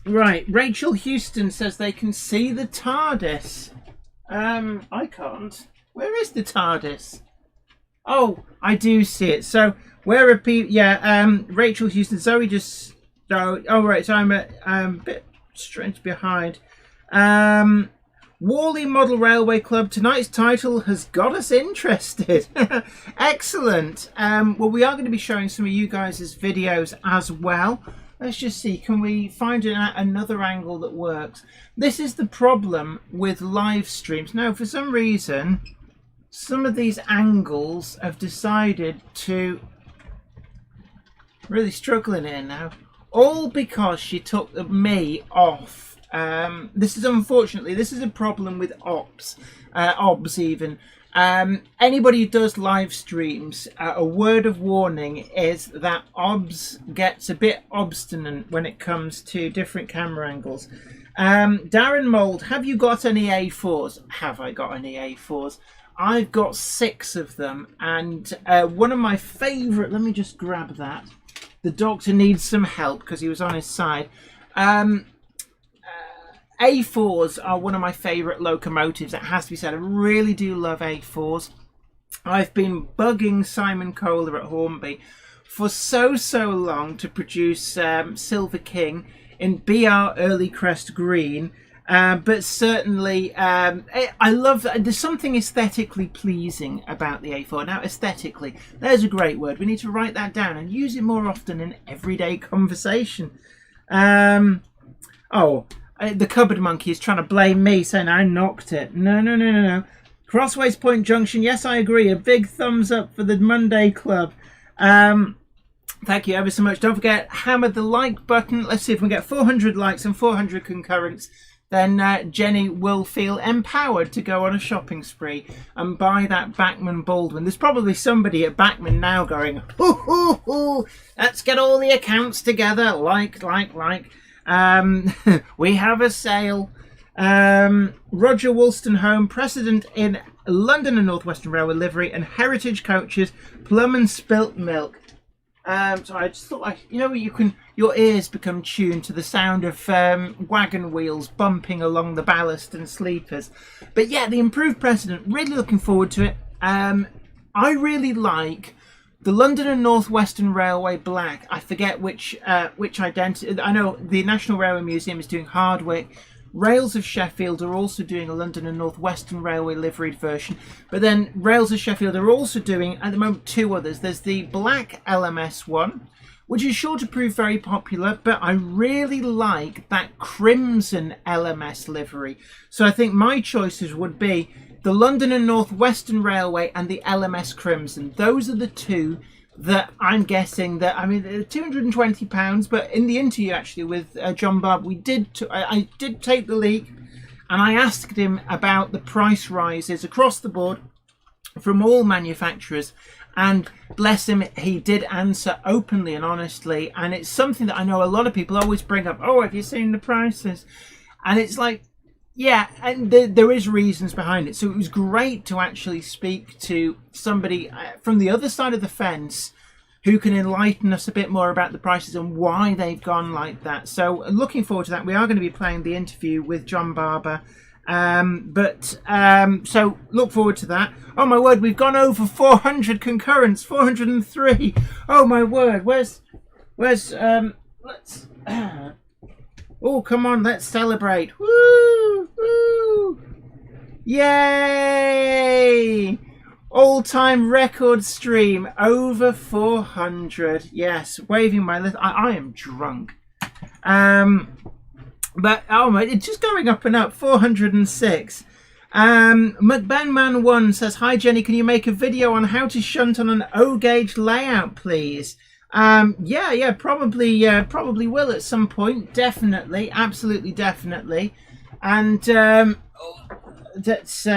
Right, Rachel Houston says they can see the TARDIS. I can't. Where is the TARDIS? Oh, I do see it. So where are people? Yeah, Rachel Houston. Zoe just. Oh right. So I'm a bit strange behind. Worley Model Railway Club, tonight's title has got us interested. Excellent. Well, we are going to be showing some of you guys' videos as well. Let's just see, can we find another angle that works? This is the problem with live streams. Now, for some reason, some of these angles have decided to really struggling here now. All because she took me off. This is unfortunately, this is a problem with OBS even. Anybody who does live streams, a word of warning is that OBS gets a bit obstinate when it comes to different camera angles. Darren Mould, have you got any A4s? Have I got any A4s? I've got 6 of them, and one of my favourite, let me just grab that. The doctor needs some help because he was on his side. A4s are one of my favourite locomotives, it has to be said. I really do love A4s. I've been bugging Simon Kohler at Hornby for so long to produce Silver King in BR Early Crest Green. But certainly, I love that. There's something aesthetically pleasing about the A4. Now, aesthetically, there's a great word. We need to write that down and use it more often in everyday conversation. The cupboard monkey is trying to blame me, saying I knocked it. No. Crossways Point Junction. Yes, I agree. A big thumbs up for the Monday Club. Thank you ever so much. Don't forget, hammer the like button. Let's see if we can get 400 likes and 400 concurrents. Then Jenny will feel empowered to go on a shopping spree and buy that Bachmann Baldwin. There's probably somebody at Bachmann now going, hoo, let's get all the accounts together. Like. We have a sale. Roger Wolstenholme, precedent in London and North Western Railway livery and heritage coaches, plum and spilt milk. So I just thought, your ears become tuned to the sound of wagon wheels bumping along the ballast and sleepers. But yeah, the improved precedent, really looking forward to it. I really like the London and North Western Railway black. I forget which identity. I know the National Railway Museum is doing Hardwick. Rails of Sheffield are also doing a London and North Western Railway liveried version. But then Rails of Sheffield are also doing, at the moment, 2 others. There's the black LMS one, which is sure to prove very popular, but I really like that crimson LMS livery. So I think my choices would be the London and North Western Railway and the LMS Crimson. Those are the 2 that I'm guessing that, I mean, they're £220, but in the interview actually with John Barber, I did take the leak and I asked him about the price rises across the board from all manufacturers, and bless him, he did answer openly and honestly. And it's something that I know a lot of people always bring up. Oh, have you seen the prices? And it's like, yeah, and there is reasons behind it. So it was great to actually speak to somebody from the other side of the fence who can enlighten us a bit more about the prices and why they've gone like that. So looking forward to that. We are going to be playing the interview with John Barber. So look forward to that. Oh my word, we've gone over 400 concurrents, 403. Oh my word, where's let's oh, come on, let's celebrate. Woo! Woo! Yay! All-time record stream, over 400. Yes, waving my list. I am drunk. But, oh my, it's just going up and up, 406. McBenman1 says, hi Jenny, can you make a video on how to shunt on an O-gauge layout, please? Yeah, probably will at some point. Definitely, absolutely, definitely. And that's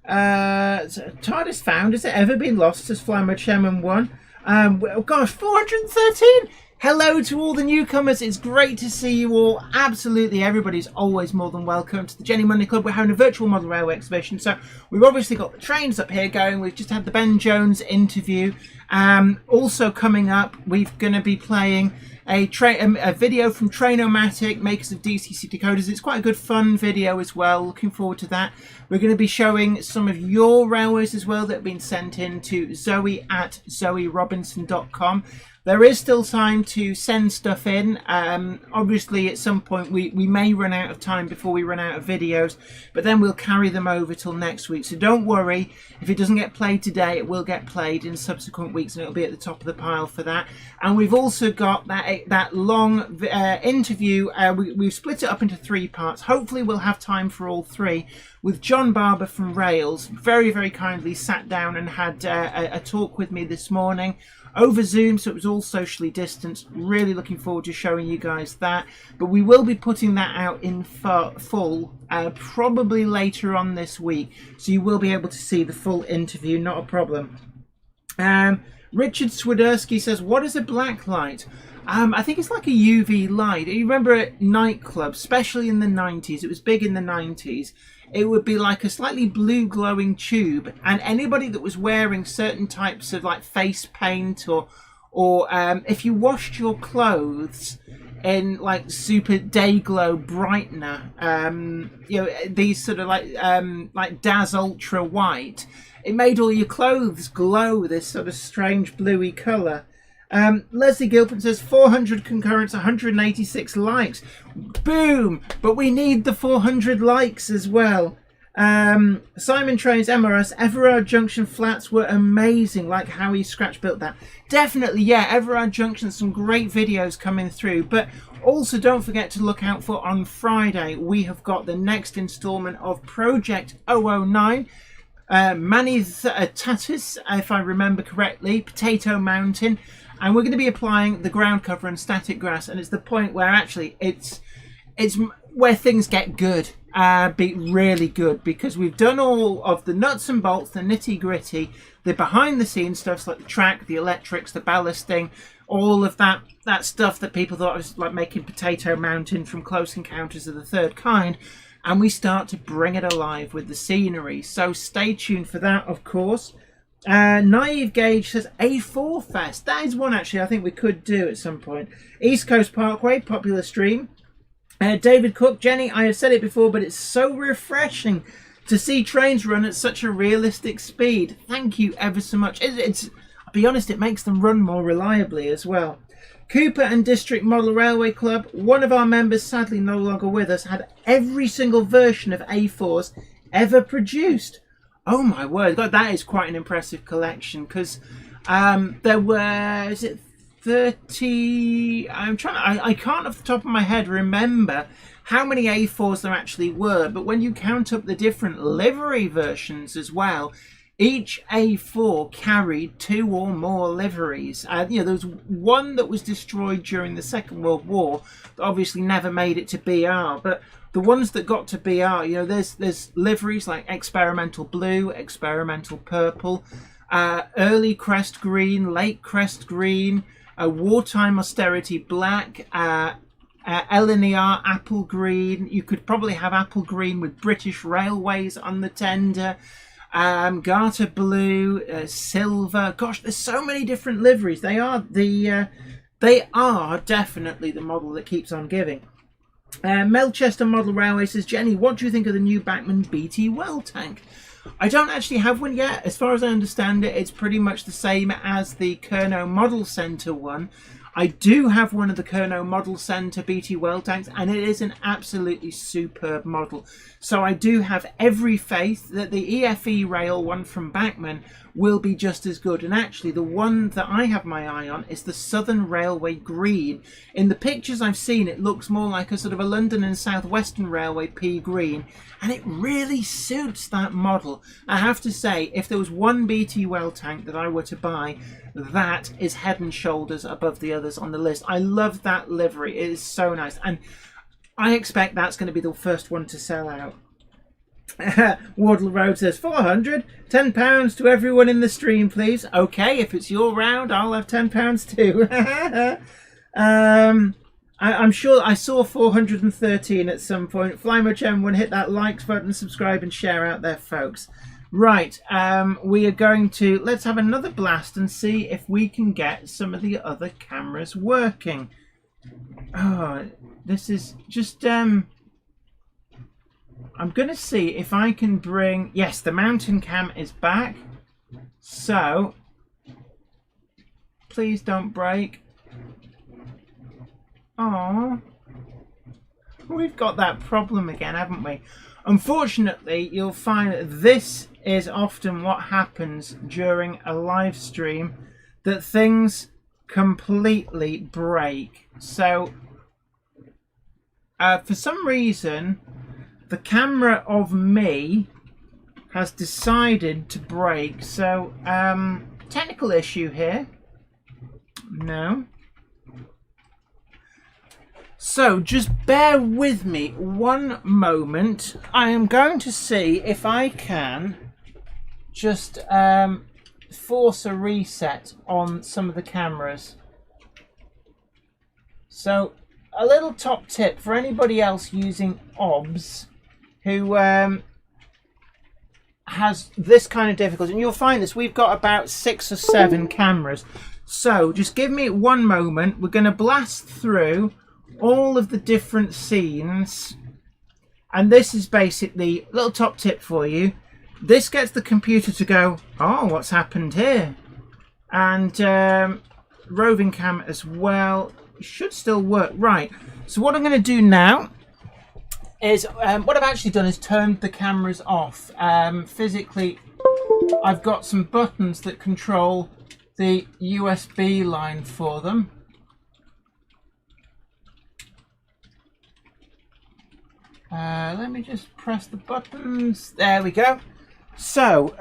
TARDIS found. Has it ever been lost? As Flammer Chairman 1. Oh gosh, 413. Hello to all the newcomers. It's great to see you all. Absolutely, everybody's always more than welcome to the Jenny Monday Club. We're having a virtual model railway exhibition, so we've obviously got the trains up here going. We've just had the Ben Jones interview. Also coming up, we're going to be playing a video from Trainomatic, makers of DCC decoders. It's quite a good fun video as well. Looking forward to that. We're going to be showing some of your railways as well that have been sent in to Zoe at zoerobinson.com. There is still time to send stuff in. Obviously, at some point, we may run out of time before we run out of videos, but then we'll carry them over till next week. So don't worry, if it doesn't get played today, it will get played in subsequent weeks, and it'll be at the top of the pile for that. And we've also got that long interview. We've split it up into 3 parts. Hopefully, we'll have time for all 3. With John Barber from Rails, very, very kindly sat down and had a talk with me this morning over Zoom, so it was all socially distanced. Really looking forward to showing you guys that. But we will be putting that out in full probably later on this week, so you will be able to see the full interview, not a problem. Richard Swiderski says, what is a black light? I think it's like a UV light. You remember at nightclubs, especially in the 90s, it was big in the 90s, it would be like a slightly blue glowing tube, and anybody that was wearing certain types of like face paint or if you washed your clothes in like super day glow brightener, you know, these sort of like Daz Ultra White, it made all your clothes glow this sort of strange bluey colour. Leslie Gilpin says 400 concurrents, 186 likes. Boom! But we need the 400 likes as well. Simon Trains MRS, Everard Junction flats were amazing, like how he scratch built that. Definitely, yeah, Everard Junction, some great videos coming through. But also don't forget to look out for on Friday, we have got the next instalment of Project 009. Manny's Tatus, if I remember correctly, Potato Mountain. And we're going to be applying the ground cover and static grass, and it's the point where actually it's where things get good, be really good, because we've done all of the nuts and bolts, the nitty gritty, the behind the scenes stuff like the track, the electrics, the ballasting, all of that stuff that people thought was like making Potato Mountain from Close Encounters of the Third Kind, and we start to bring it alive with the scenery. So stay tuned for that, of course. Naive Gauge says A4 Fest. That is one actually I think we could do at some point. East Coast Parkway, popular stream. David Cook, Jenny, I have said it before, but it's so refreshing to see trains run at such a realistic speed. Thank you ever so much. It's I'll be honest, it makes them run more reliably as well. Cooper and District Model Railway Club, one of our members, sadly no longer with us, had every single version of A4s ever produced. Oh my word, God, that is quite an impressive collection, because there were, is it 30? I can't off the top of my head remember how many A4s there actually were, but when you count up the different livery versions as well, each A4 carried 2 or more liveries. You know, there was one that was destroyed during the Second World War that obviously never made it to BR, but the ones that got to BR, you know, there's liveries like Experimental Blue, Experimental Purple, Early Crest Green, Late Crest Green, Wartime Austerity Black, LNER Apple Green. You could probably have Apple Green with British Railways on the tender, Garter Blue, Silver. Gosh, there's so many different liveries. They are definitely the model that keeps on giving. Melchester Model Railway says, Jenny, what do you think of the new Bachmann BT well tank? I don't actually have one yet. As far as I understand it, it's pretty much the same as the Kernow Model Centre one. I do have one of the Kernow Model Centre BT well tanks, and it is an absolutely superb model. So I do have every faith that the EFE rail one from Bachmann will be just as good. And actually, the one that I have my eye on is the Southern Railway Green. In the pictures I've seen, it looks more like a sort of a London and South Western Railway pea green, and it really suits that model. I have to say, if there was one BT well tank that I were to buy, that is head and shoulders above the others on the list. I love that livery. It is so nice, and I expect that's going to be the first one to sell out. Wardle Road says 400, £10 to everyone in the stream, please. Okay, if it's your round, I'll have £10 too. I'm sure I saw 413 at some point. Flymuch M1, hit that likes button, subscribe and share out there, folks. Right, we are going to, let's have another blast and see if we can get some of the other cameras working. Oh, this is just I'm gonna see if I can bring. Yes, the mountain cam is back. So please don't break. Oh, we've got that problem again, haven't we? Unfortunately, you'll find that this is often what happens during a live stream, that things completely break. So for some reason, the camera of me has decided to break. So technical issue here. No. So just bear with me one moment. I am going to see if I can just force a reset on some of the cameras. So a little top tip for anybody else using OBS who has this kind of difficulty, and you'll find this, we've got about 6 or 7 cameras. So just give me one moment. We're going to blast through all of the different scenes, and this is basically a little top tip for you. This gets the computer to go, oh, what's happened here? And roving cam as well should still work. Right, so what I'm going to do now is what I've actually done is turned the cameras off. Physically, I've got some buttons that control the USB line for them. Let me just press the buttons. There we go. So,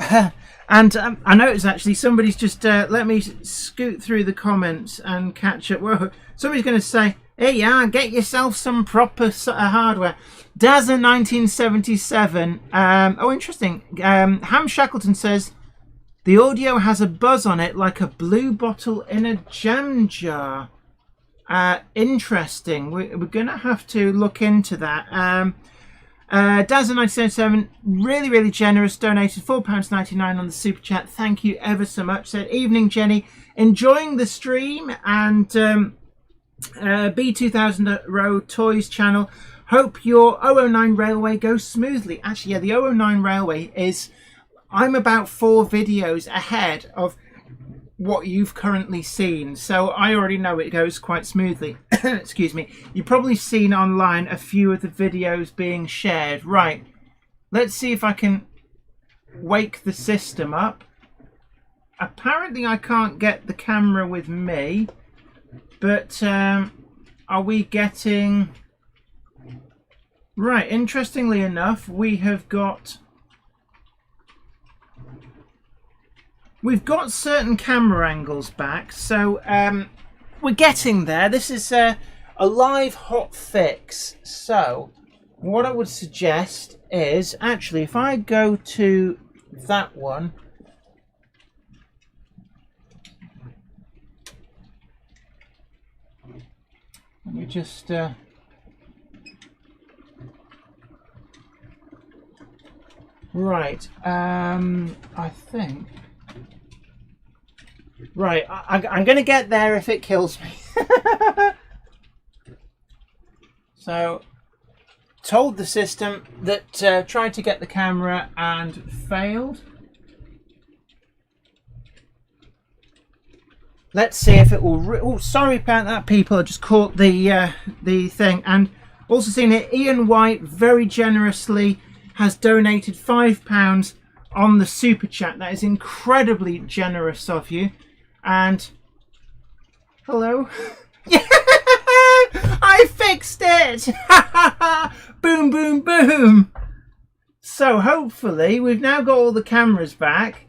and I noticed actually somebody's just let me scoot through the comments and catch up. Whoa, somebody's going to say, "Hey, yeah, get yourself some proper hardware." Dazza 1977. Oh, interesting. Ham Shackleton says the audio has a buzz on it like a blue bottle in a jam jar. Interesting. We're going to have to look into that. Dazza 1977, really generous, donated £4.99 on the super chat. Thank you ever so much. Said, evening Jenny, enjoying the stream, and B2000 Row Toys channel. Hope your 009 railway goes smoothly. Actually, yeah, the 009 railway is, I'm about 4 videos ahead of what you've currently seen, so I already know it goes quite smoothly. Excuse me. You've probably seen online a few of the videos being shared. Right, let's see if I can wake the system up. Apparently I can't get the camera with me, but are we getting... Right, interestingly enough, we've got certain camera angles back, so we're getting there. This is a live hot fix. So what I would suggest is, actually, if I go to that one, let me just right, I think. Right, I'm going to get there if it kills me. So, told the system that tried to get the camera and failed. Let's see if it will... Oh, sorry about that, people. I just caught the thing. And also seen it, Ian White very generously has donated £5 on the super chat. That is incredibly generous of you. And hello. Yeah, I fixed it. Boom, boom, boom. So hopefully we've now got all the cameras back.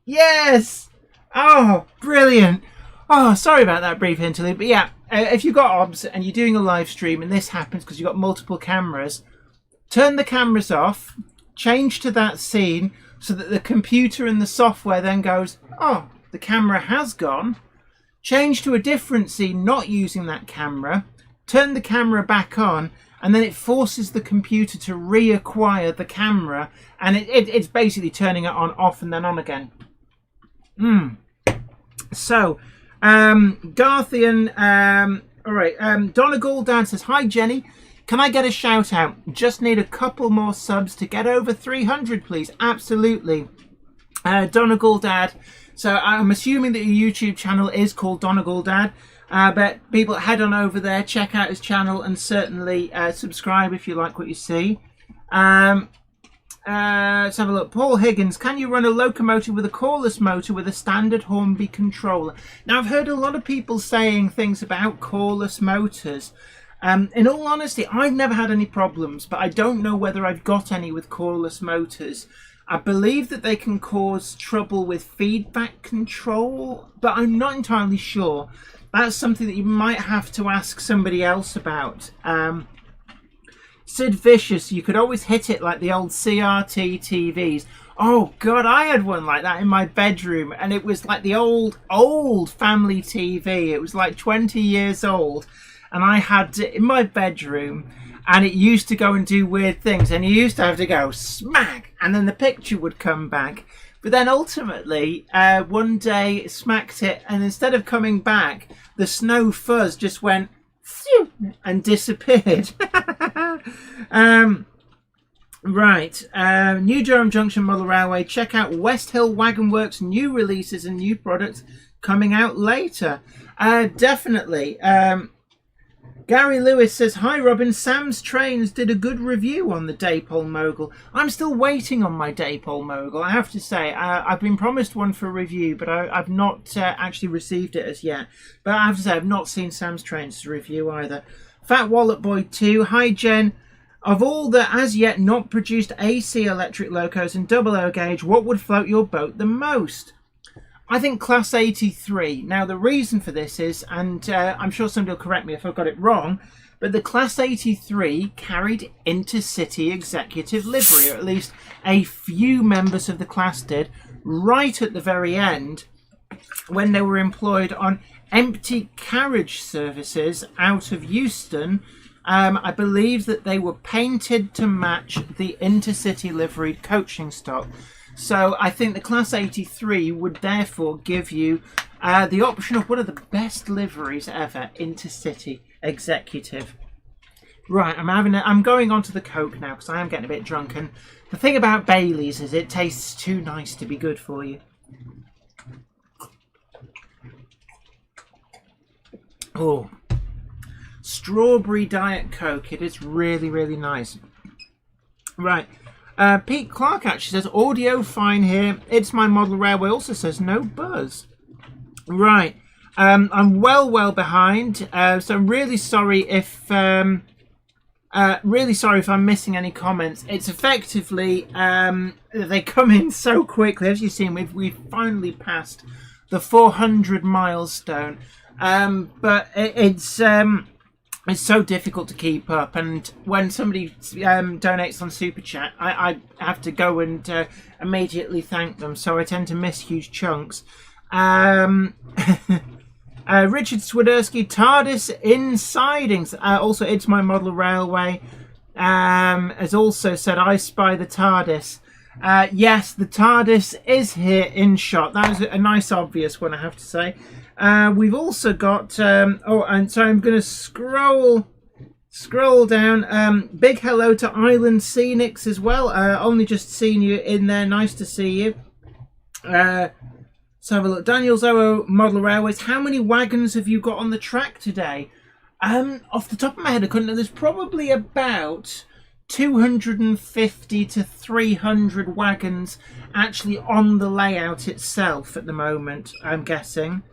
Yes. Oh, brilliant. Oh, sorry about that brief interlude, but yeah, if you've got OBS and you're doing a live stream and this happens because you've got multiple cameras, turn the cameras off, change to that scene so that the computer and the software then goes, oh, the camera has gone. Change to a different scene not using that camera, turn the camera back on, and then it forces the computer to reacquire the camera, and it's basically turning it on, off, and then on again. So, Garthian All right. Donegal Dad says, "Hi Jenny, can I get a shout out? Just need a couple more subs to get over 300, please." Absolutely. Donegal Dad. So I'm assuming that your YouTube channel is called Donegal Dad. But people head on over there, check out his channel, and certainly subscribe if you like what you see. Let's have a look. Paul Higgins, can you run a locomotive with a cordless motor with a standard Hornby controller? Now, I've heard a lot of people saying things about cordless motors. In all honesty, I've never had any problems, but I don't know whether I've got any with cordless motors. I believe that they can cause trouble with feedback control, but I'm not entirely sure. That's something that you might have to ask somebody else about. Sid Vicious, you could always hit it like the old CRT TVs. Oh God, I had one like that in my bedroom, and it was like the old family TV. It was like 20 years old, and I had it in my bedroom, and it used to go and do weird things, and you used to have to go smack, and then the picture would come back. But then ultimately, one day it smacked it, and instead of coming back, the snow fuzz just went and disappeared. Right. New Durham Junction Model Railway. Check out West Hill Wagon Works' new releases and new products coming out later. Definitely. Gary Lewis says, "Hi Robin, Sam's Trains did a good review on the Daypole Mogul." I'm still waiting on my Daypole Mogul, I have to say. I've been promised one for review, but I've not actually received it as yet. But I have to say, I've not seen Sam's Trains review either. Fat Wallet Boy 2, "Hi Jen, of all the as yet not produced AC electric locos and double O gauge, what would float your boat the most?" I think Class 83. Now, the reason for this is, and I'm sure somebody will correct me if I've got it wrong, but the Class 83 carried intercity executive livery, or at least a few members of the class did, right at the very end when they were employed on empty carriage services out of Euston. I believe that they were painted to match the intercity liveried coaching stock. So I think the Class 83 would therefore give you the option of one of the best liveries ever, Intercity Executive. Right, I'm going on to the Coke now because I am getting a bit drunk, and the thing about Baileys is it tastes too nice to be good for you. Oh, strawberry Diet Coke. It is really, really nice. Right. Pete Clark actually says, "Audio fine here. It's my model railway." Also says, "No buzz." Right. I'm well behind. So I'm really sorry if I'm missing any comments. It's effectively they come in so quickly. As you've seen, we've finally passed the 400 milestone. But it's so difficult to keep up, and when somebody donates on Super Chat, I have to go and immediately thank them, so I tend to miss huge chunks. Richard Swiderski, TARDIS in sidings. Also, It's My Model Railway has also said, "I spy the TARDIS." Yes, the TARDIS is here in shot. That was a nice obvious one, I have to say. We've also got and so I'm going to scroll down. Big hello to Island Scenics as well. Only just seen you in there. Nice to see you. Let's have a look. Daniel Zoho Model Railways. "How many wagons have you got on the track today?" Off the top of my head, I couldn't know. There's probably about 250 to 300 wagons actually on the layout itself at the moment, I'm guessing.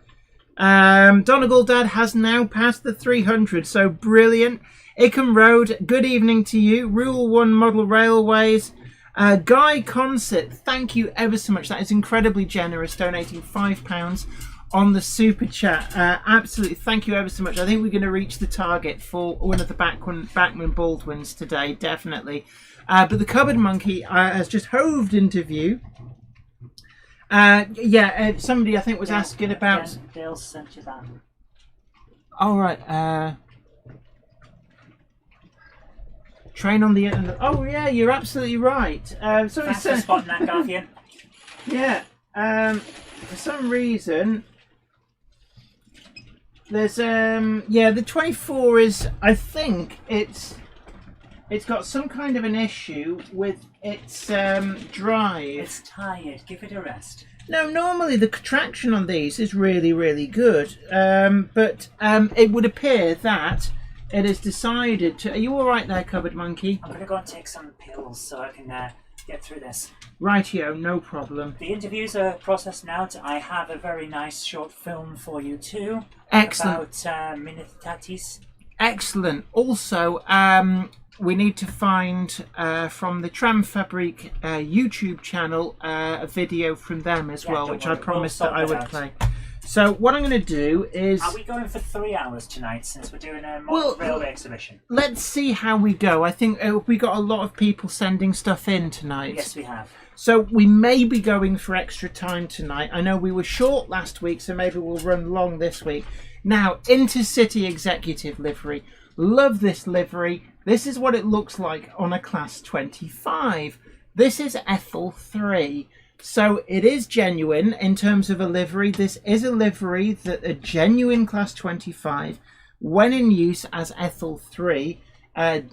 Donegal Dad has now passed the 300, so brilliant. Ickham Road, good evening to you. Rule 1 Model Railways. Guy Concert, thank you ever so much. That is incredibly generous, donating £5 on the Super Chat. Absolutely, thank you ever so much. I think we're going to reach the target for one of the Bachmann Baldwins today, definitely. But the Cupboard Monkey has just hoved into view. Somebody I think was asking about. Dale sent you that. All right. Train on the. Oh yeah, you're absolutely right. Thanks for spotting that, Garfield. Yeah. For some reason, There's yeah, the 24 is, I think it's got some kind of an issue with its drive. It's tired. Give it a rest. No, normally the traction on these is really, really good. But it would appear that it has decided to... Are you all right there, Cupboard Monkey? I'm going to go and take some pills so I can get through this. Rightio, no problem. The interviews are processed now. I have a very nice short film for you too. Excellent. About Minitatis. Excellent. Also, we need to find from the Tramfabrik YouTube channel a video from them as well, which I promised that I would play. So what I'm going to do is... Are we going for 3 hours tonight since we're doing a model railway exhibition? Let's see how we go. I think we got a lot of people sending stuff in tonight. Yes, we have. So we may be going for extra time tonight. I know we were short last week, so maybe we'll run long this week. Now, Intercity Executive livery. Love this livery. This is what it looks like on a Class 25. This is Ethel 3. So it is genuine in terms of a livery. This is a livery that a genuine Class 25, when in use as Ethel 3,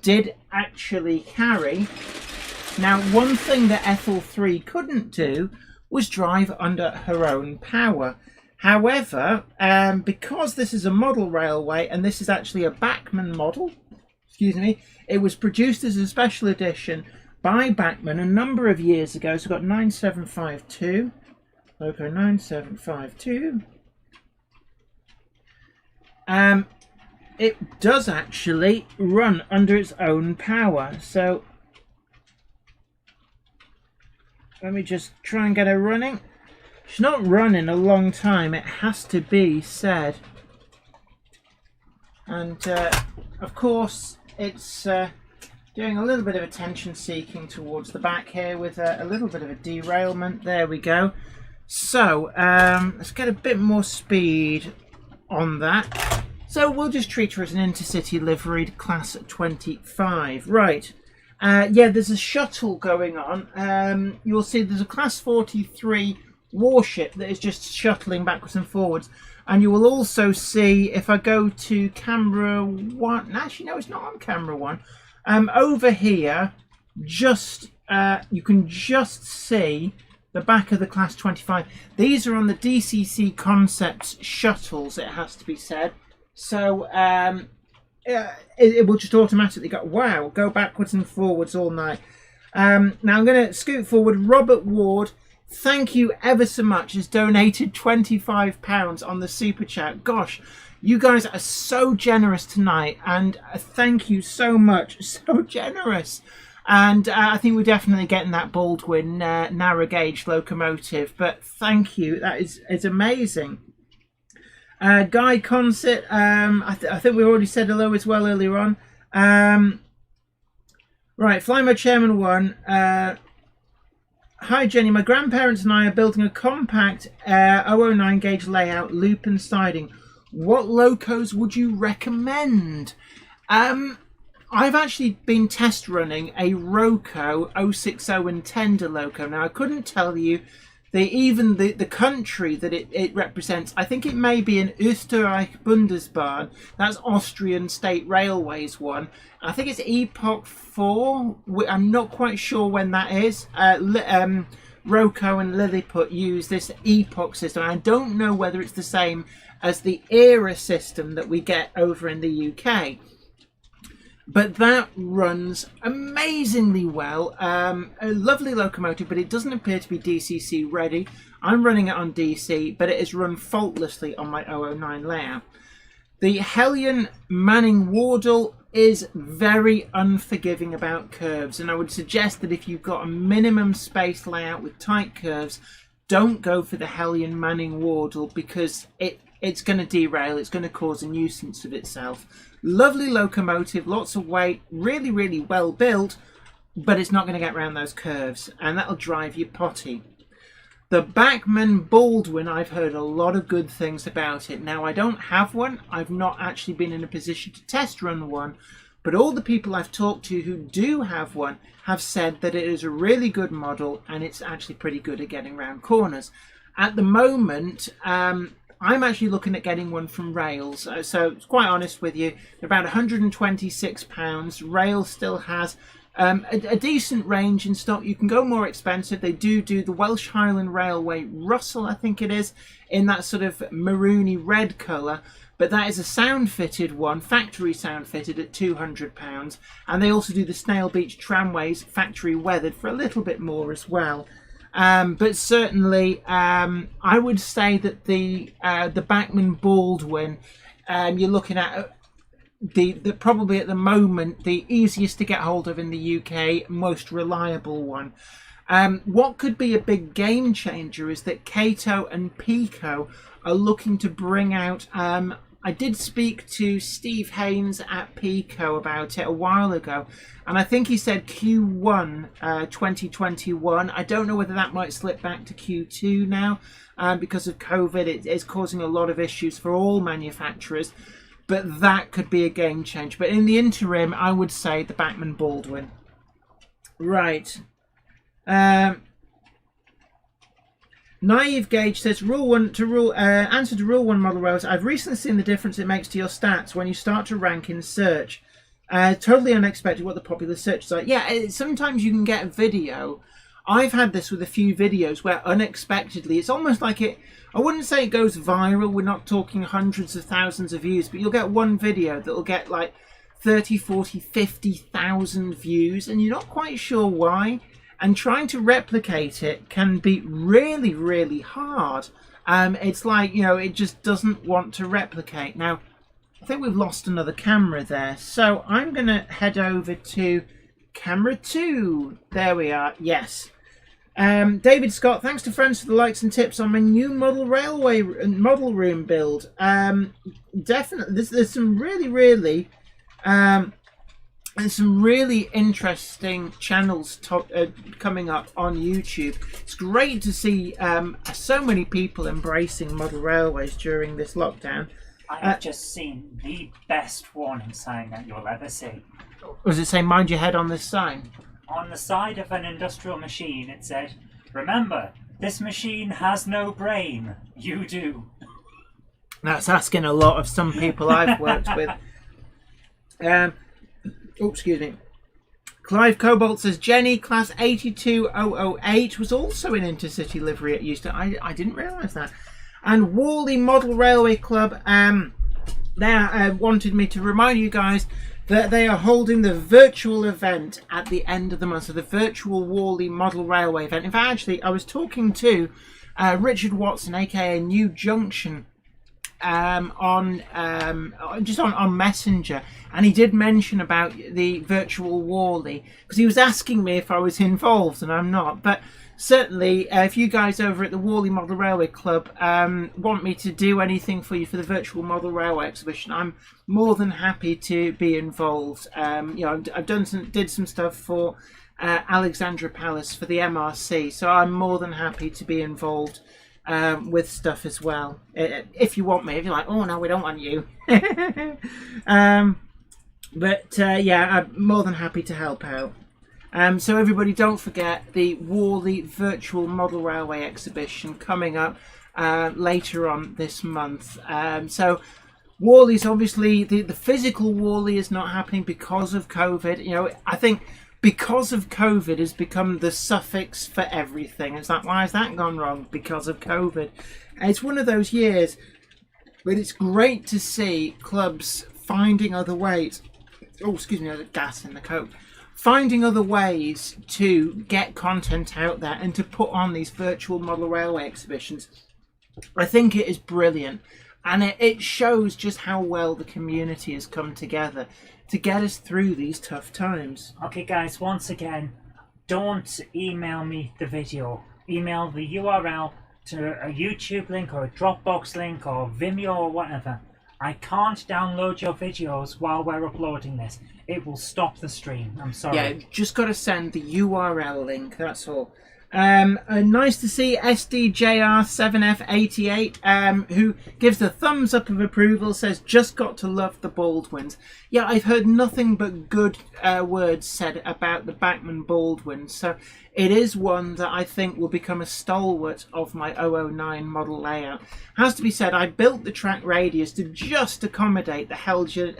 did actually carry. Now, one thing that Ethel 3 couldn't do was drive under her own power. However, because this is a model railway and this is actually a Bachmann model, excuse me, it was produced as a special edition by Bachmann a number of years ago. So we've got 9752, Loco 9752. It does actually run under its own power. So let me just try and get her running. She's not running a long time, it has to be said. And of course it's doing a little bit of attention seeking towards the back here with a little bit of a derailment. There we go. So let's get a bit more speed on that. So we'll just treat her as an Intercity liveried Class 25. Right. Yeah, there's a shuttle going on. You'll see there's a Class 43 warship that is just shuttling backwards and forwards. And you will also see, if I go to camera 1... Actually, no, it's not on camera 1. Over here, just you can just see the back of the Class 25. These are on the DCC Concepts shuttles, it has to be said. So it will just automatically go backwards and forwards all night. Now I'm going to scoot forward. Robert Ward, thank you ever so much, has donated £25 on the super chat. Gosh, you guys are so generous tonight, and thank you so much. So generous. And I think we're definitely getting that Baldwin narrow gauge locomotive, but thank you, that is amazing. Guy Concert, I think we already said hello as well earlier on. Right, Fly My Chairman 1. Hi Jenny, my grandparents and I are building a compact 009 gauge layout, loop and siding. What locos would you recommend? I've actually been test running a Roco 060 and tender loco. Now I couldn't tell you the country that it represents. I think it may be an Österreich Bundesbahn. That's Austrian State Railways one. I think it's Epoch 4. I'm not quite sure when that is. Roco and Lilliput use this Epoch system. I don't know whether it's the same as the ERA system that we get over in the UK. But that runs amazingly well. A lovely locomotive, but it doesn't appear to be DCC ready. I'm running it on DC, but it is run faultlessly on my 009 layout. The Hellion Manning Wardle is very unforgiving about curves, and I would suggest that if you've got a minimum space layout with tight curves, don't go for the Hellion Manning Wardle, because it's going to derail, it's going to cause a nuisance of itself. Lovely locomotive, lots of weight, really, really well built, but it's not going to get around those curves, and that'll drive you potty. The Bachmann Baldwin, I've heard a lot of good things about it. Now, I don't have one. I've not actually been in a position to test run one, but all the people I've talked to who do have one have said that it is a really good model, and it's actually pretty good at getting around corners. At the moment, I I'm actually looking at getting one from Rails. So, to be quite honest with you, they're about £126. Rails still has a decent range in stock. You can go more expensive. They do the Welsh Highland Railway Russell, I think it is, in that sort of maroony red colour. But that is a sound-fitted one, factory sound-fitted at £200. And they also do the Snail Beach Tramways, factory weathered, for a little bit more as well. But certainly, I would say that the Bachmann Baldwin, you're looking at the probably at the moment the easiest to get hold of in the UK, most reliable one. What could be a big game changer is that Kato and Pico are looking to bring out. I did speak to Steve Haynes at Pico about it a while ago, and I think he said Q1 2021. I don't know whether that might slip back to Q2 now because of COVID. It is causing a lot of issues for all manufacturers, but that could be a game changer. But in the interim, I would say the Bachmann Baldwin. Right. Naive Gauge says, answer to Rule 1 model rails. I've recently seen the difference it makes to your stats when you start to rank in search. Totally unexpected what the popular searches are. Yeah, sometimes you can get a video. I've had this with a few videos where unexpectedly, it's almost like I wouldn't say it goes viral. We're not talking hundreds of thousands of views, but you'll get one video that'll get like 30, 40, 50,000 views, and you're not quite sure why. And trying to replicate it can be really, really hard. It's like, it just doesn't want to replicate. Now, I think we've lost another camera there. So I'm going to head over to camera 2. There we are. Yes. David Scott, thanks to friends for the likes and tips on my new model railway model room build. Definitely, there's some really and some really interesting channels coming up on YouTube. It's great to see so many people embracing model railways during this lockdown. I have just seen the best warning sign that you'll ever see. Was it saying "Mind your head" on this sign? On the side of an industrial machine, it said, "Remember, this machine has no brain. You do." That's asking a lot of some people I've worked with. Oh, excuse me. Clive Cobalt says, Jenny, class 82008 was also in intercity livery at Euston. I didn't realise that. And Worley Model Railway Club, they wanted me to remind you guys that they are holding the virtual event at the end of the month. So the virtual Worley Model Railway event. In fact, actually, I was talking to Richard Watson, aka New Junction, on Messenger, and he did mention about the virtual Worley because he was asking me if I was involved, and I'm not. But certainly, if you guys over at the Worley Model Railway Club want me to do anything for you for the virtual model railway exhibition, I'm more than happy to be involved. I've did some stuff for Alexandra Palace for the MRC, so I'm more than happy to be involved with stuff as well. If you want me, if you're like, oh no, we don't want you. I'm more than happy to help out. So everybody, don't forget the Worley Virtual Model Railway Exhibition coming up later on this month. So Worley's obviously, the physical Worley is not happening because of COVID. I think because of COVID has become the suffix for everything. It's like, why has that gone wrong? Because of COVID. And it's one of those years, but it's great to see clubs finding other ways. Oh, excuse me, there's gas in the Coke. Finding other ways to get content out there and to put on these virtual model railway exhibitions. I think it is brilliant. And it shows just how well the community has come together to get us through these tough times. Okay guys, once again, don't email me the video. Email the URL to a YouTube link or a Dropbox link or Vimeo or whatever. I can't download your videos while we're uploading this. It will stop the stream. I'm sorry. Yeah, just got to send the URL link, that's all. Nice to see SDJR7F88, who gives the thumbs up of approval, says, just got to love the Baldwins. Yeah, I've heard nothing but good words said about the Bachmann Baldwin, so it is one that I think will become a stalwart of my 009 model layout. Has to be said, I built the track radius to just accommodate the Hellion...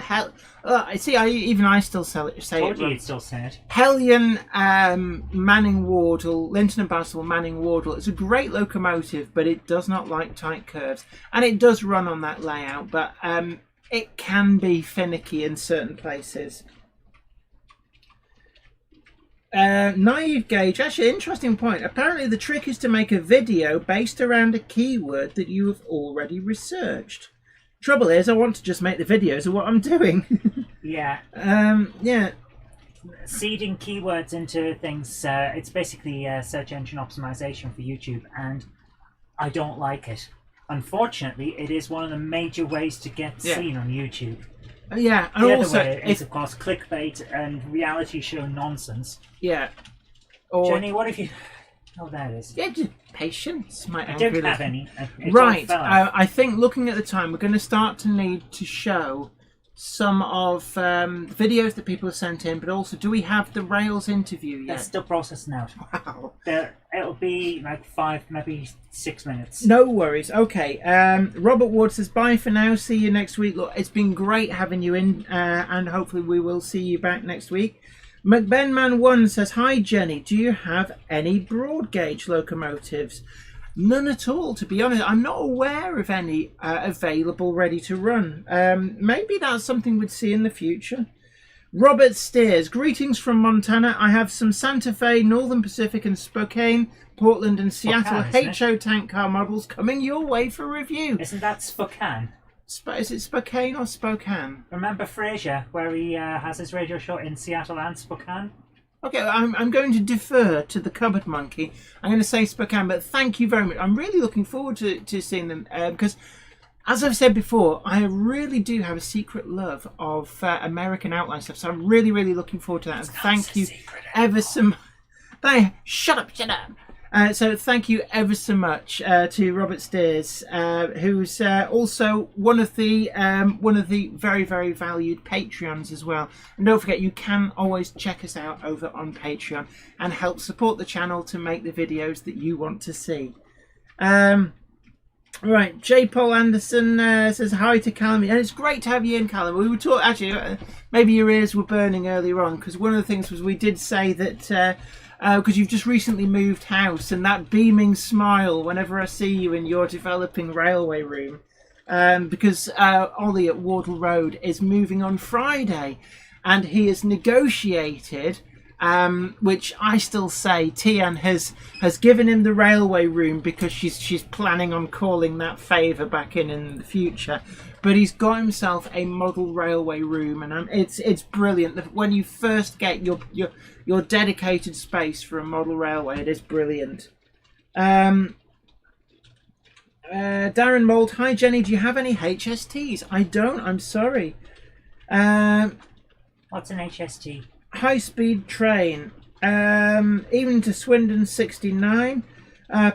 I still say it. You'd still say it. Hellion Manning Wardle, Linton and Barnstable Manning Wardle. It's a great locomotive, but it does not like tight curves. And it does run on that layout, but it can be finicky in certain places. Naive Gauge, actually interesting point. Apparently the trick is to make a video based around a keyword that you have already researched. Trouble is, I want to just make the videos of what I'm doing. Yeah. Yeah. Seeding keywords into things, it's basically search engine optimization for YouTube, and I don't like it. Unfortunately, it is one of the major ways to get seen on YouTube. Yeah, and the also, other way is, of course, clickbait and reality show nonsense. Yeah. Or, Jenny, what if you... Oh, there it is. Yeah, just patience. I don't have any. Right, I think looking at the time, we're going to start to need to show some of videos that people have sent in, but also, do we have the Rails interview yet? They're still processing out. Wow. It'll be like 5, maybe 6 minutes. No worries. Okay. Robert Ward says, bye for now. See you next week. Look, it's been great having you in, and hopefully we will see you back next week. McBenman1 says, hi Jenny, do you have any broad gauge locomotives? None at all, to be honest. I'm not aware of any available ready to run. Maybe that's something we'd see in the future. Robert Steers, greetings from Montana. I have some Santa Fe, Northern Pacific and Spokane, Portland and Seattle HO tank car models coming your way for review. Isn't that Spokane? Is it Spokane or Spokane? Remember Fraser, where he has his radio show in Seattle and Spokane? Okay, I'm going to defer to the cupboard monkey. I'm going to say Spokane, but thank you very much. I'm really looking forward to seeing them because, as I've said before, I really do have a secret love of American outline stuff. So I'm really, really looking forward to that. And thank you ever so much. Shut up. So thank you ever so much to Robert Steers, who's also one of the very, very valued Patreons as well. And don't forget, you can always check us out over on Patreon and help support the channel to make the videos that you want to see. Right, J. Paul Anderson says hi to Callum, and it's great to have you in, Callum. We were talking, actually, maybe your ears were burning earlier on, because one of the things was we did say that because you've just recently moved house, and that beaming smile whenever I see you in your developing railway room, because Ollie at Wardle Road is moving on Friday, and he has negotiated, which I still say Tian has given him the railway room because she's planning on calling that favour back in the future. But he's got himself a model railway room, and it's brilliant. When you first get your dedicated space for a model railway, it is brilliant. Darren Mould, hi Jenny, do you have any HSTs? I don't, I'm sorry. What's an HST? High speed train, even to Swindon 69.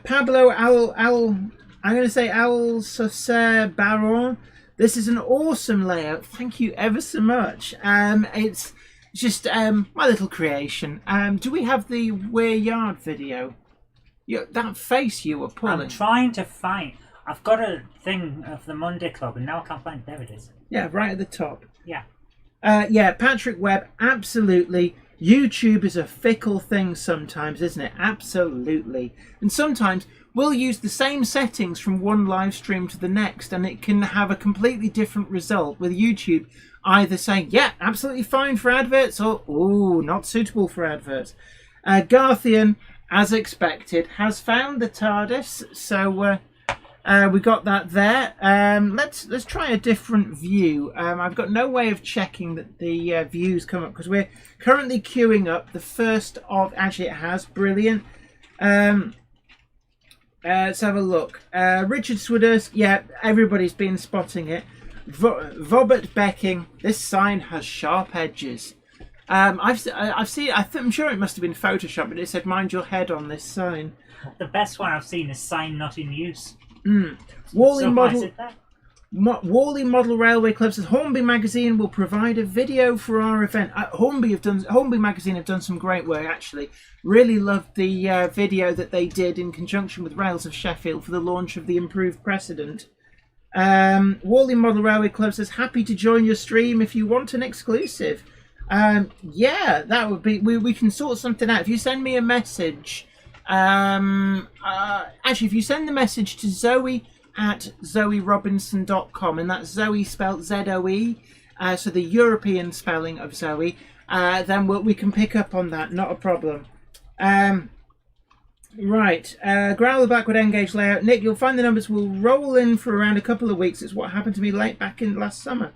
Pablo I'm going to say Alsacer Baron. This is an awesome layout. Thank you ever so much. It's just my little creation. Do we have the Weir Yard video? That face you were pulling. I'm trying to find. I've got a thing of the Monday Club, and now I can't find it. There it is. Yeah, right at the top. Yeah. Yeah, Patrick Webb, absolutely. YouTube is a fickle thing sometimes, isn't it? Absolutely. And sometimes we'll use the same settings from one live stream to the next, and it can have a completely different result with YouTube either saying, yeah, absolutely fine for adverts, or, ooh, not suitable for adverts. Garthian, as expected, has found the TARDIS, so we got that there. Let's try a different view. I've got no way of checking that the views come up because we're currently queuing up the first of. Actually, it has brilliant. Let's have a look. Richard Swiderski, yeah, everybody's been spotting it. Vobert Becking, this sign has sharp edges. I've seen. I'm sure it must have been Photoshop, but it said "Mind your head" on this sign. The best one I've seen is "Sign not in use." Worley So model. why is it that? Worley Model Railway Club says Hornby Magazine will provide a video for our event. Hornby Magazine have done some great work actually. Really loved the video that they did in conjunction with Rails of Sheffield for the launch of the improved precedent. Worley Model Railway Club says happy to join your stream if you want an exclusive. Yeah, that would be. We can sort something out if you send me a message. Actually, if you send the message to Zoe at zoerobinson.com, and that's Zoe spelled Zoe, so the European spelling of Zoe, then we can pick up on that, not a problem. Right, Growl the backward engage layout. Nick, you'll find the numbers will roll in for around a couple of weeks. It's what happened to me late back in last summer.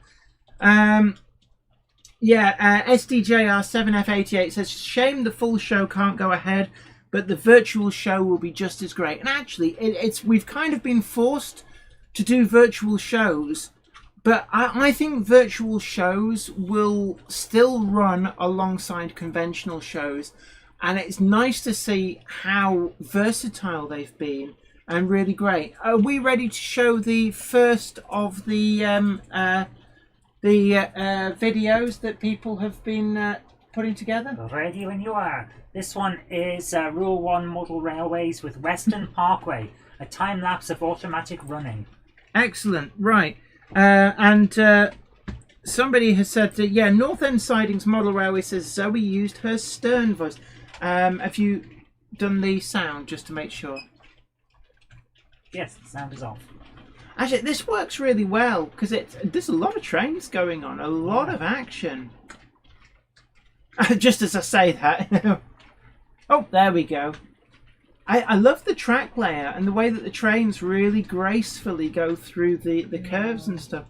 SDJR7F88 says, shame the full show can't go ahead, but the virtual show will be just as great. And actually, we've kind of been forced to do virtual shows, but I think virtual shows will still run alongside conventional shows. And it's nice to see how versatile they've been and really great. Are we ready to show the first of the videos that people have been putting together? Ready when you are. This one is Rule 1 Model Railways with Western Parkway, a time-lapse of automatic running. Excellent, right. And somebody has said, yeah, North End Sidings Model Railway says Zoe used her stern voice. Have you done the sound just to make sure? Yes, the sound is off. Actually, this works really well because there's a lot of trains going on, a lot of action. Just as I say that. Oh, there we go. I love the track layer and the way that the trains really gracefully go through the curves and stuff.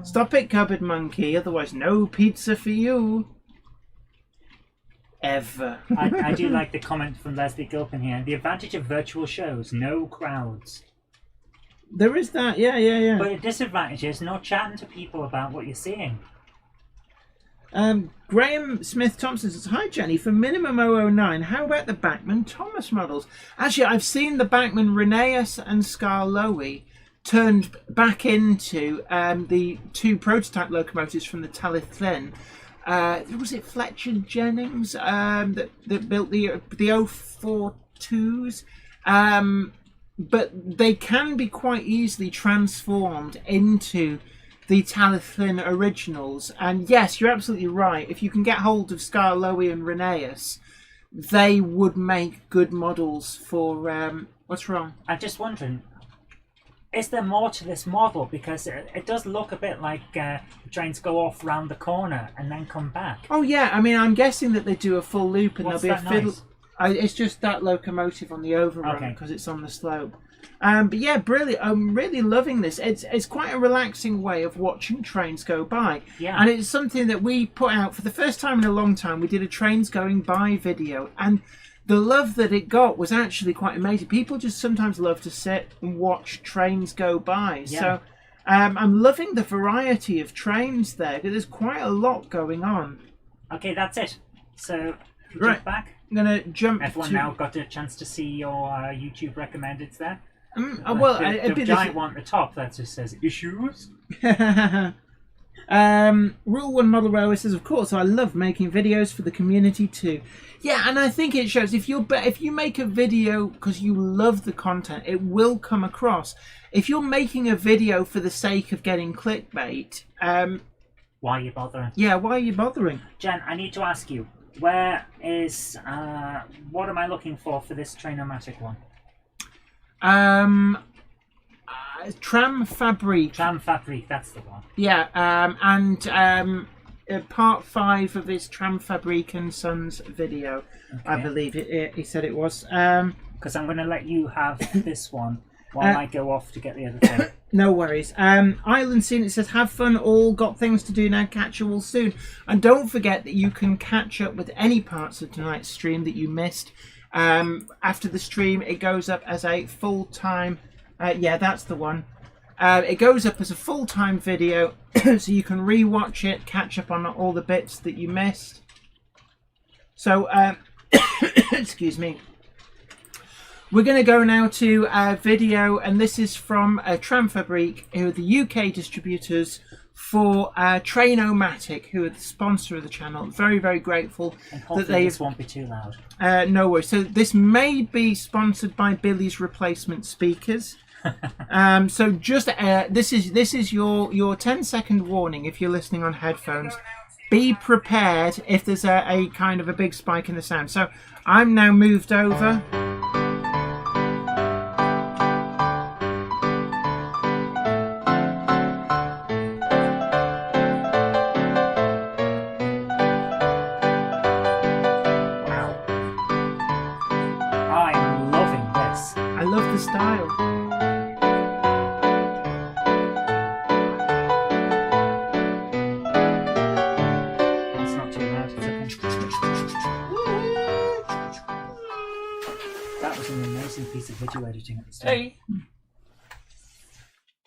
Stop it, cupboard monkey, otherwise no pizza for you. Ever. I do like the comment from Leslie Gilpin here. The advantage of virtual shows, no crowds. There is that, yeah. But the disadvantage is not chatting to people about what you're seeing. Graham Smith Thompson says, hi Jenny, for minimum 009, how about the Bachmann Thomas models? Actually, I've seen the Bachmann Rheneas and Skarloey turned back into the two prototype locomotives from the Talyllyn. Was it Fletcher Jennings that built the 042s? But they can be quite easily transformed into the Talyllyn originals. And yes, you're absolutely right. If you can get hold of Skarloey and Rheneas, they would make good models for... what's wrong? I'm just wondering, is there more to this model? Because it does look a bit like the trains go off round the corner and then come back. Oh yeah, I mean, I'm guessing that they do a full loop and What's there'll be a that fiddle. noise? It's just that locomotive on the overrun because it's on the slope. But yeah, brilliant. I'm really loving this. It's quite a relaxing way of watching trains go by. Yeah. And it's something that we put out for the first time in a long time. We did a trains going by video, and the love that it got was actually quite amazing. People just sometimes love to sit and watch trains go by. Yeah. So I'm loving the variety of trains there, because there's quite a lot going on. Okay, that's it. So, Right. jump back. I'm going to jump Everyone to... now got a chance to see your YouTube recommendeds there. well, the it'd be giant one at the top that just says issues. Rule 1 Model Railway says, of course, I love making videos for the community too. Yeah, and I think it shows. If you make a video because you love the content, it will come across. If you're making a video for the sake of getting clickbait, why are you bothering? Yeah, why are you bothering? Jen, I need to ask you, where is what am I looking for this Train-O-Matic one? Tram Fabrique. Tram Fabrique, that's the one. Yeah, and part 5 of his Tram Fabrique and Sons video, Okay. I believe he said it was. Because I'm going to let you have this one while I go off to get the other thing. No worries. Island Scene, it says, have fun all, got things to do now, catch you all soon. And don't forget that you can catch up with any parts of tonight's stream that you missed. After the stream, it goes up as a full-time... yeah, that's the one. It goes up as a full-time video, so you can re-watch it, catch up on all the bits that you missed. So, excuse me. We're going to go now to a video, and this is from Tramfabrique, who are the UK distributors for Train-O-Matic, who are the sponsor of the channel. Very, very grateful And that hopefully they. this won't be too loud. No worries. So this may be sponsored by Billy's replacement speakers. So just this is your 10-second warning if you're listening on headphones. Be prepared if there's a kind of a big spike in the sound. So I'm now moved over. I'm loving this. I love the style. It's not too loud, it's okay. That was an amazing piece of video editing at the start. Hey,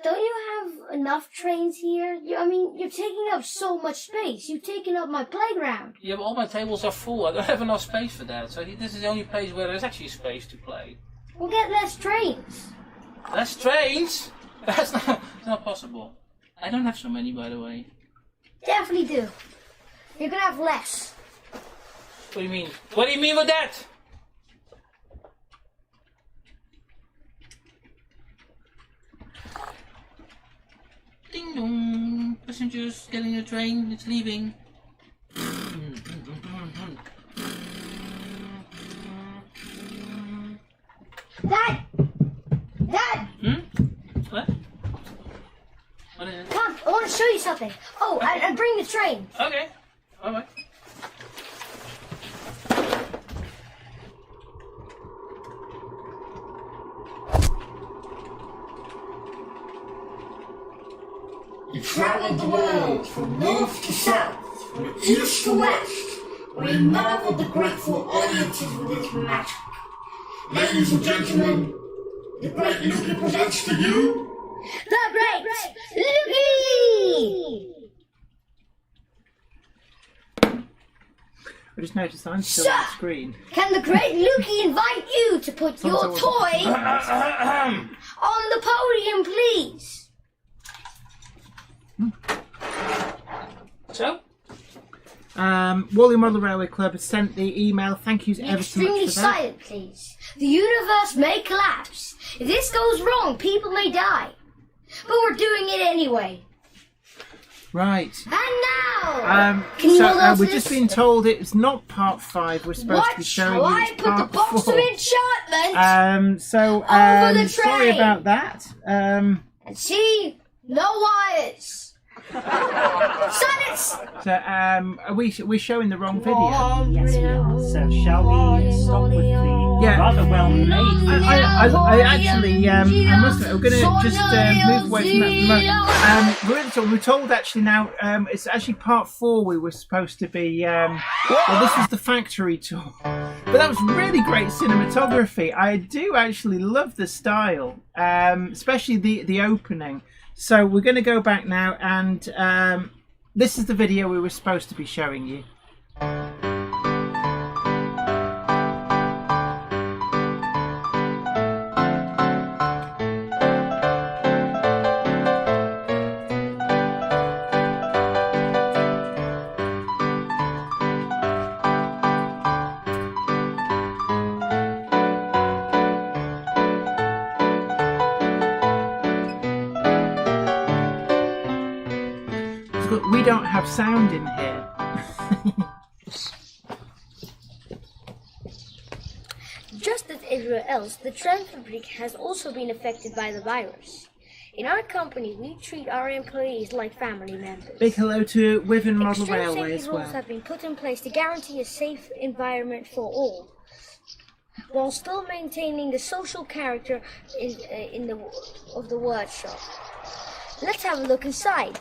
Don't you have enough trains here? I mean, you're taking up so much space. You've taken up my playground. yeah, but all my tables are full. I don't have enough space for that. So this is the only place where there's actually space to play. We'll get less trains. That's trains. That's not possible. I don't have so many, by the way. Definitely do. You're gonna have less. What do you mean? What do you mean with that? Ding dong. Passengers getting a train. It's leaving. Dad! Dad! What? What is it? Come, I want to show you something. Oh, and bring the train. Okay. Alright. You traveled the world from north to south, from east to west, where you marveled the grateful audiences with its magic. Ladies and gentlemen, the Great Lucky presents to you The Great Lucky! I just noticed I'm still on the screen. Can the Great Lucky invite you to put your toy on the podium, please? So? Wally Model Railway Club has sent the email. Thank you Be ever so much extremely for that. silent, please. The universe may collapse. If this goes wrong, people may die. But we're doing it anyway. Right. And now, can you So hold on to we've this? just been told it's not part 5. We're supposed to be What showing shall you I it's put the part box 4. of enchantment the Sorry train. about that. and see no wires? Silence! So are we showing the wrong video? Yes, we are. So shall we stop with the Yeah. rather well-made I actually, I must admit, we're going to just move away from that for the moment. We're told actually now, it's actually part 4 we were supposed to be, well, this was the factory tour. But that was really great cinematography. I do actually love the style, especially the opening. So we're going to go back now, and this is the video we were supposed to be showing you. We don't have sound in here. Just as everywhere else, the Tramfabrique has also been affected by the virus. In our company, we treat our employees like family members. Big hello to Wiven Model Extreme Railway safety as rules well. have been put in place to guarantee a safe environment for all, while still maintaining the social character of the workshop. Let's have a look inside.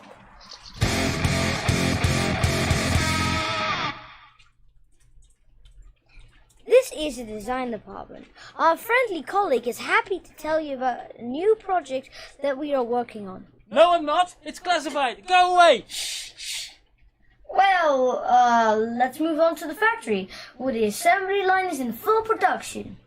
This is the design department. Our friendly colleague is happy to tell you about a new project that we are working on. No, I'm not. It's classified. Go away. Well, let's move on to the factory, where the assembly line is in full production.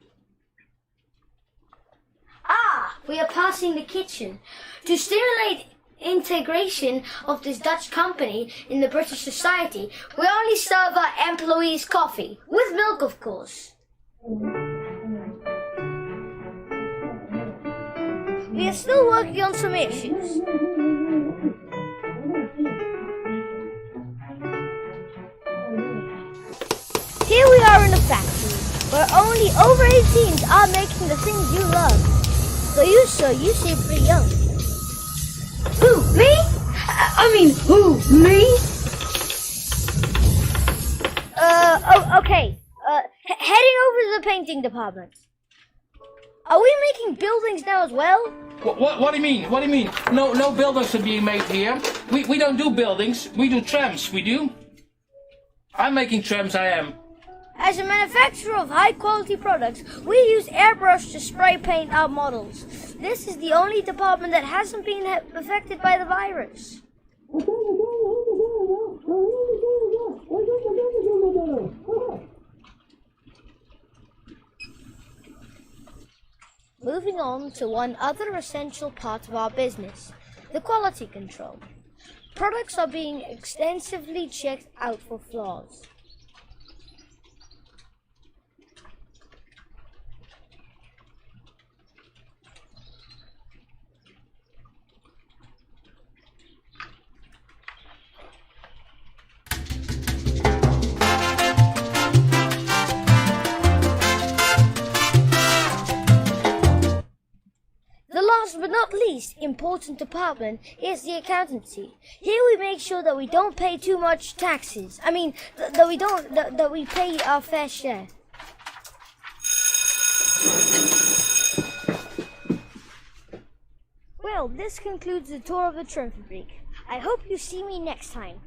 Ah, we are passing the kitchen. To stimulate integration of this Dutch company in the British society, we only serve our employees coffee, with milk of course. We are still working on some issues. Here we are in the factory, where only over 18s are making the things you love. So you, sir, you seem pretty young. Who, me? Who, me? Okay. Heading over to the painting department. Are we making buildings now as well? What do you mean? What do you mean? No buildings are being made here. We don't do buildings. We do trams. We do. I'm making trams. I am. As a manufacturer of high-quality products, we use airbrush to spray paint our models. This is the only department that hasn't been affected by the virus. Moving on to one other essential part of our business, the quality control. Products are being extensively checked out for flaws. Last but not least important department is the accountancy. Here we make sure that we don't pay too much taxes. That we pay our fair share. Well, this concludes the tour of the trim fabrique. I hope you see me next time.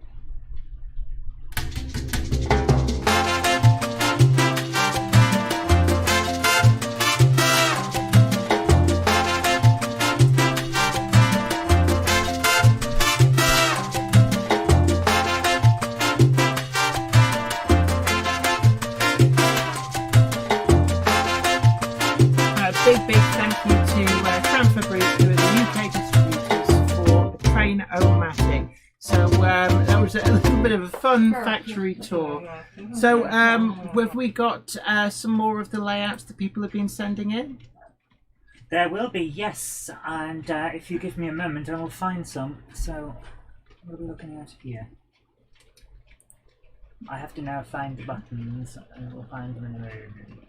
Big thank you to Transferbreeze, who are the UK distributors for Train-O-Matic. So that was a little bit of a fun factory tour. So have we got some more of the layouts that people have been sending in? There will be, yes, and if you give me a moment I will find some. So what are we looking at here? I have to now find the buttons and we'll find them in a moment.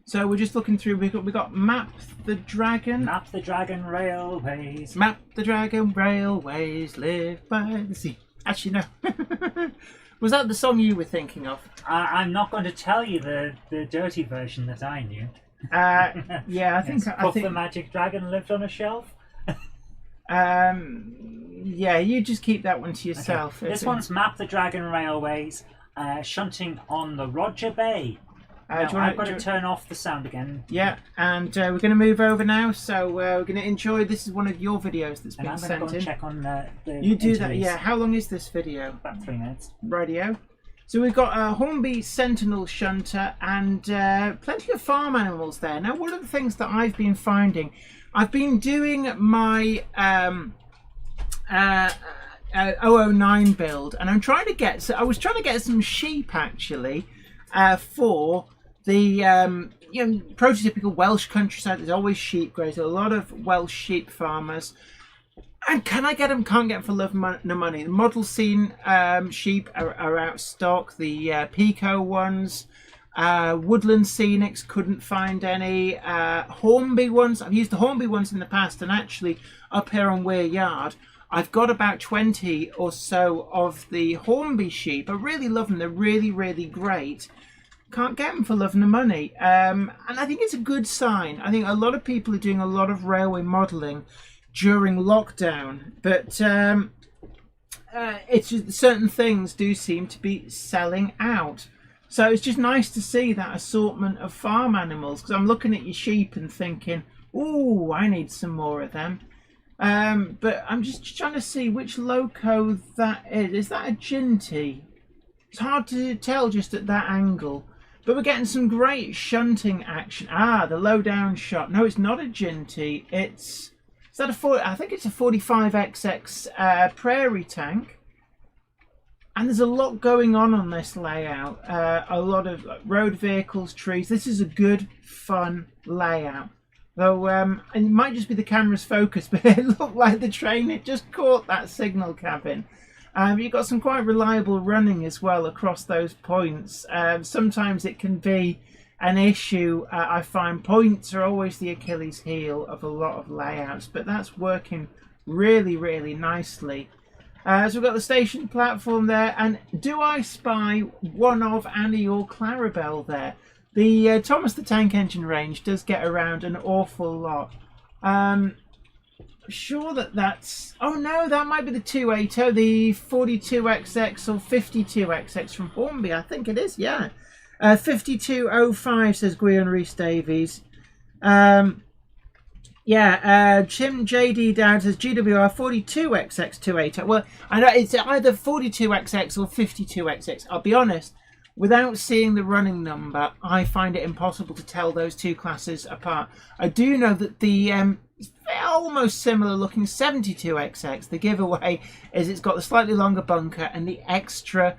So we're just looking through. We got Map the Dragon. Map the Dragon Railways. Map the Dragon Railways live by the sea. Actually, no. Was that the song you were thinking of? I'm not going to tell you the dirty version that I knew. Yeah, I think. Puff the Magic Dragon lived on a shelf. Yeah, you just keep that one to yourself. Okay. This one's Map the Dragon Railways, shunting on the Roger Bay. I've got to turn off the sound again. Yeah, and we're going to move over now. So we're going to enjoy. This is one of your videos that's been sent in. I'm going to go check on the You do that, yeah. How long is this video? About 3 minutes. Radio. So we've got a Hornby Sentinel shunter and plenty of farm animals there. Now, one of the things that I've been finding, I've been doing my 009 build, and I'm trying to get. So I was trying to get some sheep actually for the prototypical Welsh countryside. There's always sheep grazing. A lot of Welsh sheep farmers. And can I get them? Can't get them for love no money. The model scene sheep are out of stock. The Pico ones, Woodland Scenics, couldn't find any. Hornby ones, I've used the Hornby ones in the past, and actually up here on Weir Yard, I've got about 20 or so of the Hornby sheep. I really love them. They're really, really great. Can't get them for love no money. And I think it's a good sign. I think a lot of people are doing a lot of railway modelling during lockdown, but it's just certain things do seem to be selling out. So it's just nice to see that assortment of farm animals, because I'm looking at your sheep and thinking, ooh, I need some more of them. But I'm just trying to see which loco that is. Is that a Ginty? It's hard to tell just at that angle. But we're getting some great shunting action. Ah, the low down shot. No, it's not a Ginty. Is that I think it's a 45XX prairie tank. And there's a lot going on this layout. A lot of road vehicles, trees. This is a good, fun layout. Though it might just be the camera's focus, but it looked like the train had just caught that signal cabin. You've got some quite reliable running as well across those points. Sometimes it can be an issue. I find points are always the Achilles heel of a lot of layouts, but that's working really, really nicely. So we've got the station platform there, and do I spy one of Annie or Clarabelle there? The Thomas the Tank Engine range does get around an awful lot. Sure that's... Oh no, that might be the 280, the 42XX or 52XX from Hornby. I think it is, yeah. 5205 says Guion Rhys Davies. Tim JD Dowd says GWR 42XX 280. Well, I know it's either 42XX or 52XX. I'll be honest, without seeing the running number, I find it impossible to tell those two classes apart. I do know that the almost similar looking 72XX, the giveaway is it's got the slightly longer bunker and the extra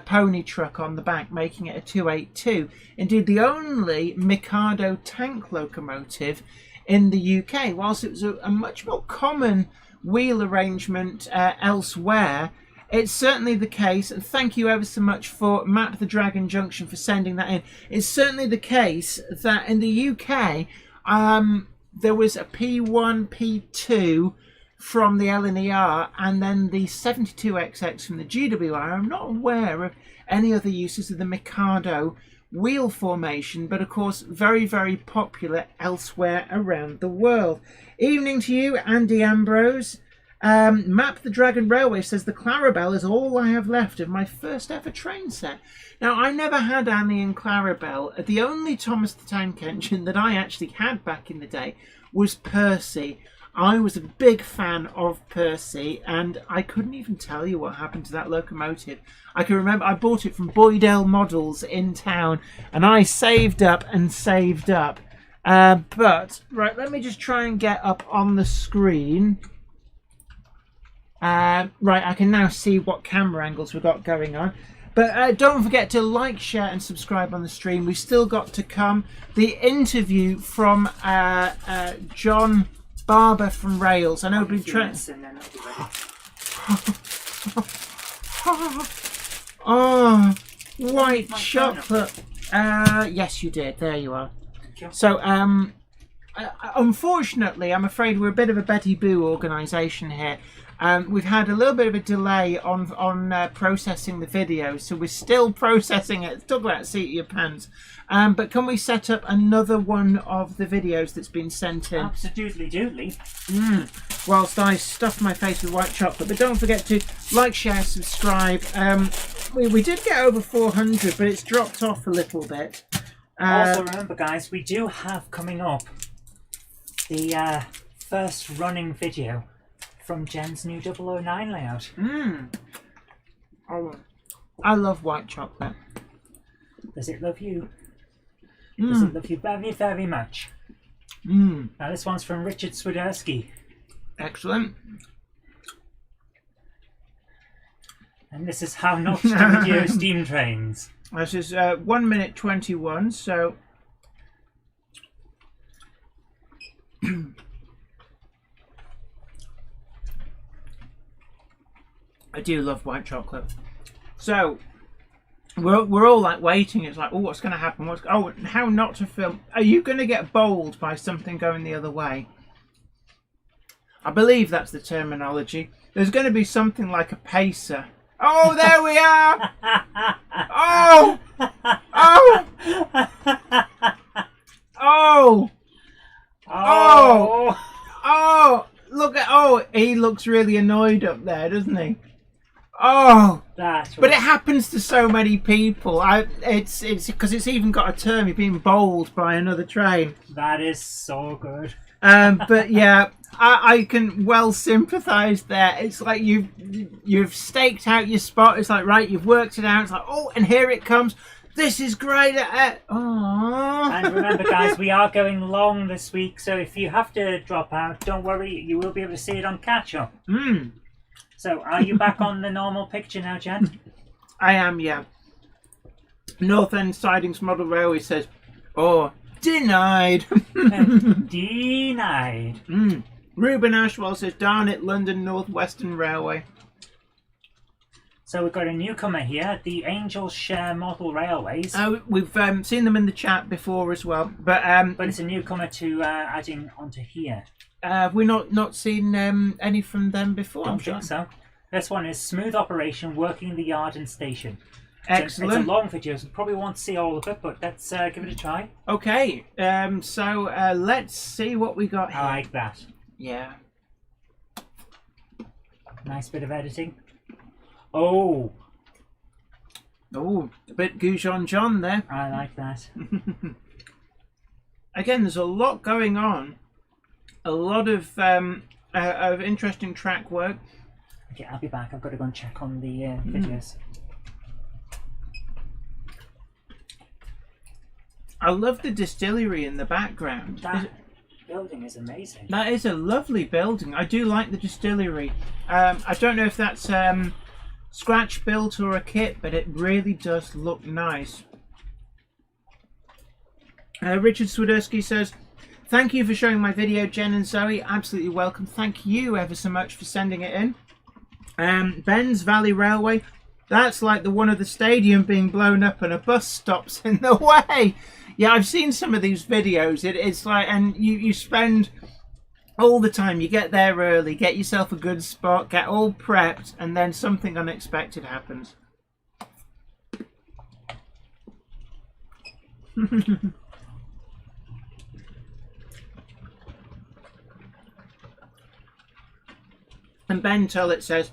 pony truck on the back, making it a 282. Indeed, the only Mikado tank locomotive in the UK, whilst it was a much more common wheel arrangement elsewhere. It's certainly the case, and thank you ever so much for Map the Dragon Junction for sending that in. It's certainly the case that in the UK, there was a P1, P2 from the LNER, and then the 72XX from the GWR. I'm not aware of any other uses of the Mikado wheel formation, but of course very, very popular elsewhere around the world. Evening to you, Andy Ambrose. Map the Dragon Railway says the Clarabelle is all I have left of my first ever train set. Now, I never had Annie and Clarabelle. The only Thomas the Tank Engine that I actually had back in the day was Percy. I was a big fan of Percy, and I couldn't even tell you what happened to that locomotive. I can remember I bought it from Boydell Models in town, and I saved up and saved up. But, right, let me just try and get up on the screen. Right, I can now see what camera angles we've got going on. But don't forget to like, share and subscribe on the stream. We've still got to come the interview from John Barber from Rails. I know we've been trying... Oh, white chocolate. Yes, you did. There you are. So, unfortunately, I'm afraid we're a bit of a Betty Boo organisation here. We've had a little bit of a delay on processing the video, so we're still processing it. Talk about seat of your pants. But can we set up another one of the videos that's been sent in? Absolutely, doodly. Whilst I stuff my face with white chocolate. But don't forget to like, share, subscribe. We did get over 400, but it's dropped off a little bit. Also remember, guys, we do have coming up the first running video from Jen's new 009 layout. Oh, I love white chocolate. Does it love you? Does it love you very, very much? Now this one's from Richard Swiderski. Excellent. And this is how not to video steam trains. This is 1 minute 21, so... I do love white chocolate. So we're all like waiting. It's like, oh, what's going to happen? How not to film? Are you going to get bowled by something going the other way? I believe that's the terminology. There's going to be something like a pacer. Oh, there we are. Oh, oh, oh, oh, oh. Look at, oh, he looks really annoyed up there, doesn't he? Oh, That was... but it happens to so many people. It's because it's even got a term. You're being bowled by another train. That is so good. But yeah, I can well sympathise there. It's like you've staked out your spot. It's like, right, you've worked it out. It's like, oh, and here it comes. This is great. Aww. And remember, guys, we are going long this week, so if you have to drop out, don't worry, you will be able to see it on catch up. So, are you back on the normal picture now, Jen? I am, yeah. North End Sidings Model Railway says, oh, denied. Denied. Ruben Ashwell says, darn it, London North Western Railway. So we've got a newcomer here, the Angel Share Model Railways. We've seen them in the chat before as well, but it's a newcomer to adding onto here. have we not seen any from them before? I think so. This one is smooth operation, working in the yard and station. Excellent. It's a long video, so probably won't see all of it, but let's give it a try. Okay, so let's see what we got here. I like that. Yeah. Nice bit of editing. Oh, a bit Goujon John there. I like that. Again, there's a lot going on. A lot of interesting track work. Okay, I'll be back. I've got to go and check on the videos. I love the distillery in the background. That building is amazing. That is a lovely building. I do like the distillery. I don't know if that's scratch built or a kit, but it really does look nice. Richard Swiderski says, thank you for showing my video, Jen and Zoe. Absolutely welcome. Thank you ever so much for sending it in. Ben's Valley Railway. That's like the one of the stadium being blown up and a bus stops in the way. Yeah, I've seen some of these videos. It's like, and you spend all the time. You get there early, get yourself a good spot, get all prepped, and then something unexpected happens. And Ben Tullett says,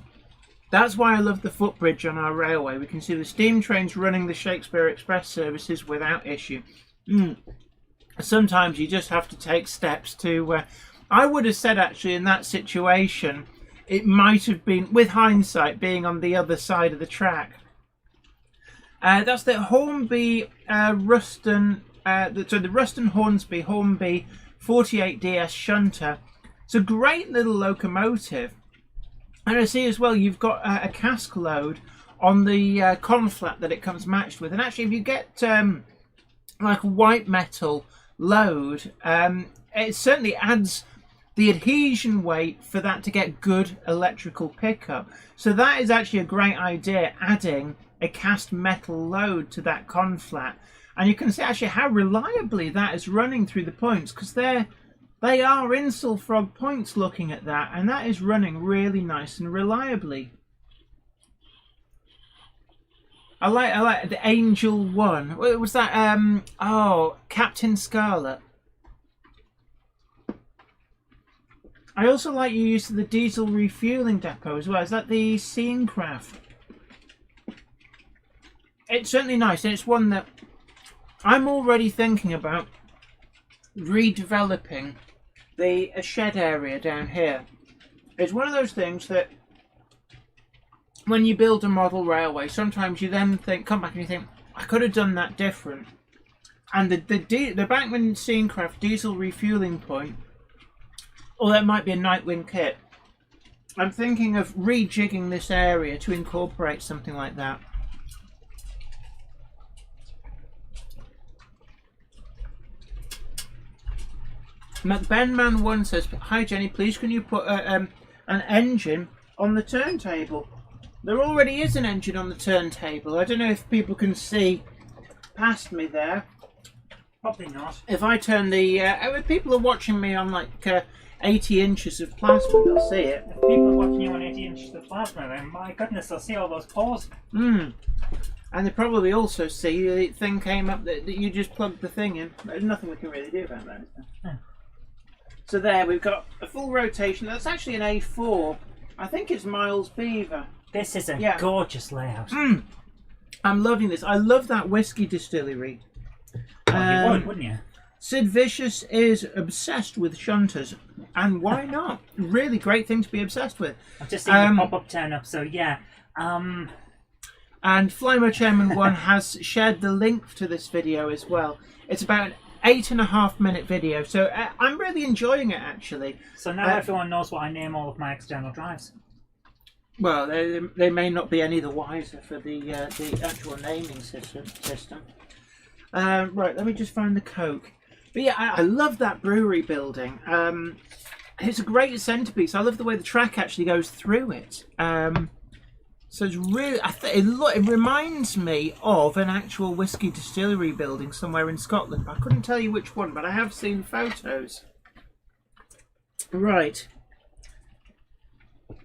that's why I love the footbridge on our railway. We can see the steam trains running the Shakespeare Express services without issue. Sometimes you just have to take steps to... I would have said, actually, in that situation, it might have been, with hindsight, being on the other side of the track. That's the Hornby Ruston... the Ruston Hornsby Hornby 48DS Shunter. It's a great little locomotive. And I see as well you've got a cask load on the conflat that it comes matched with. And actually, if you get like a white metal load, it certainly adds the adhesion weight for that to get good electrical pickup. So that is actually a great idea, adding a cast metal load to that conflat. And you can see actually how reliably that is running through the points, because they are Insulfrog points looking at that, and that is running really nice and reliably. I like the Angel One. What was that? Captain Scarlet. I also like your use of the diesel refueling depot as well. Is that the Seeing Craft? It's certainly nice, and it's one that I'm already thinking about redeveloping the shed area down here. It's one of those things that when you build a model railway, sometimes you then come back and you think, I could have done that different. And the Bachmann Freightliner diesel refueling point, or that might be a Nightwing kit, I'm thinking of rejigging this area to incorporate something like that. McBenman1 says, hi Jenny, please can you put an engine on the turntable? There already is an engine on the turntable. I don't know if people can see past me there. Probably not. If I turn the... if people are watching me on like 80 inches of plasma, they'll see it. If people are watching you on 80 inches of plasma, then my goodness, they'll see all those pores. And they probably also see the thing came up that you just plugged the thing in. There's nothing we can really do about that. So there, we've got a full rotation. That's actually an A4. I think it's Miles Beaver. This is a gorgeous layout. I'm loving this. I love that whiskey distillery. Well, you would, wouldn't you? Sid Vicious is obsessed with shunters, and why not? Really great thing to be obsessed with. I've just seen the pop-up turn up, so yeah. And Flymo Chairman 1 has shared the link to this video as well. It's about an 8.5-minute video, so I'm really enjoying it, actually. So now everyone knows what I name all of my external drives. Well, they may not be any the wiser for the actual naming system. Right, let me just find the Coke. But yeah, I love that brewery building. It's a great centerpiece. I love the way the track actually goes through it. So it's really, it reminds me of an actual whiskey distillery building somewhere in Scotland. I couldn't tell you which one, but I have seen photos. Right.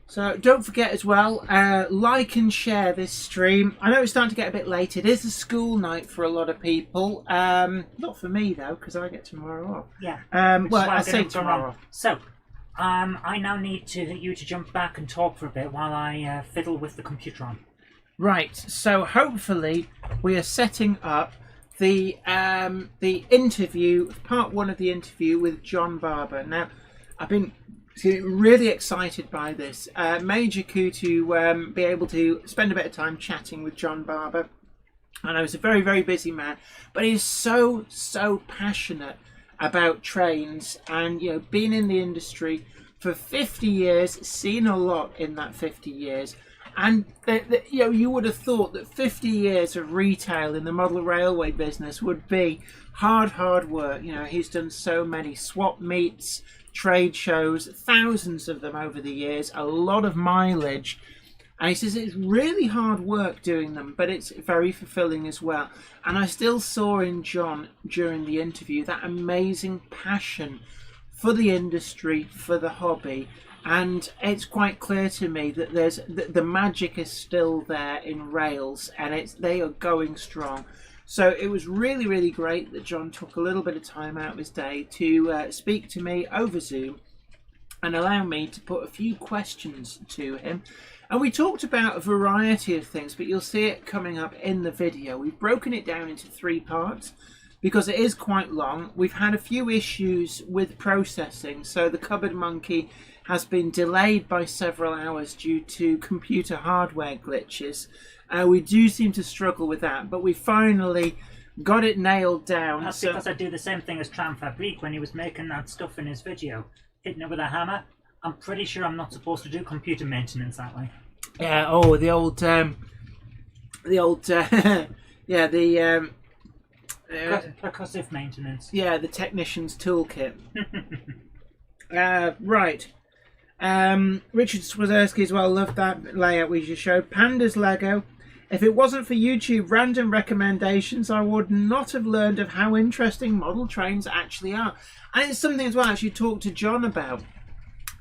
So don't forget as well, like and share this stream. I know it's starting to get a bit late. It is a school night for a lot of people. Not for me though, because I get tomorrow off. Yeah. Well, I say tomorrow. So, I now need you to jump back and talk for a bit while I fiddle with the computer on. Right. So hopefully we are setting up the interview, part 1 of the interview with John Barber. Now, I've been really excited by this. Major coup to be able to spend a bit of time chatting with John Barber. I know he's a very, very busy man, but he's so passionate about trains, and being in the industry for 50 years, seen a lot in that 50 years. And you would have thought that 50 years of retail in the model railway business would be hard work. He's done so many swap meets, trade shows, thousands of them over the years, a lot of mileage, and he says it's really hard work doing them, but it's very fulfilling as well. And I still saw in John during the interview that amazing passion for the industry, for the hobby, and it's quite clear to me that there's the magic is still there in rails, and they are going strong. So it was really, really great that John took a little bit of time out of his day to speak to me over Zoom and allow me to put a few questions to him. And we talked about a variety of things, but you'll see it coming up in the video. We've broken it down into 3 parts because it is quite long. We've had a few issues with processing, so the Cupboard Monkey has been delayed by several hours due to computer hardware glitches. We do seem to struggle with that, but we finally got it nailed down. That's because I do the same thing as Tram Fabrique when he was making that stuff in his video, hitting it with a hammer. I'm pretty sure I'm not supposed to do computer maintenance that way. Yeah. Oh, the old percussive maintenance. Yeah, the technician's toolkit. Right. Richard Swazersky as well, loved that layout we just showed. Panda's Lego. If it wasn't for YouTube random recommendations, I would not have learned of how interesting model trains actually are. And it's something as well I actually talked to John about,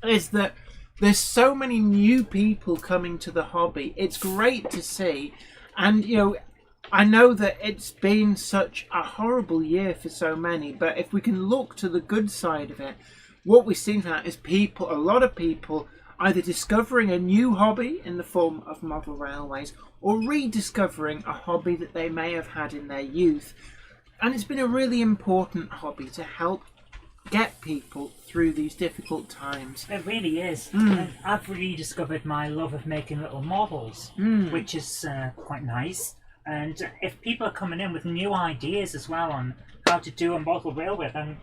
is that there's so many new people coming to the hobby. It's great to see. And I know that it's been such a horrible year for so many, but if we can look to the good side of it, what we've seen from that is a lot of people either discovering a new hobby in the form of model railways or rediscovering a hobby that they may have had in their youth. And it's been a really important hobby to help get people through these difficult times. It really is. I've rediscovered my love of making little models, which is quite nice. And if people are coming in with new ideas as well on how to do a model railway, then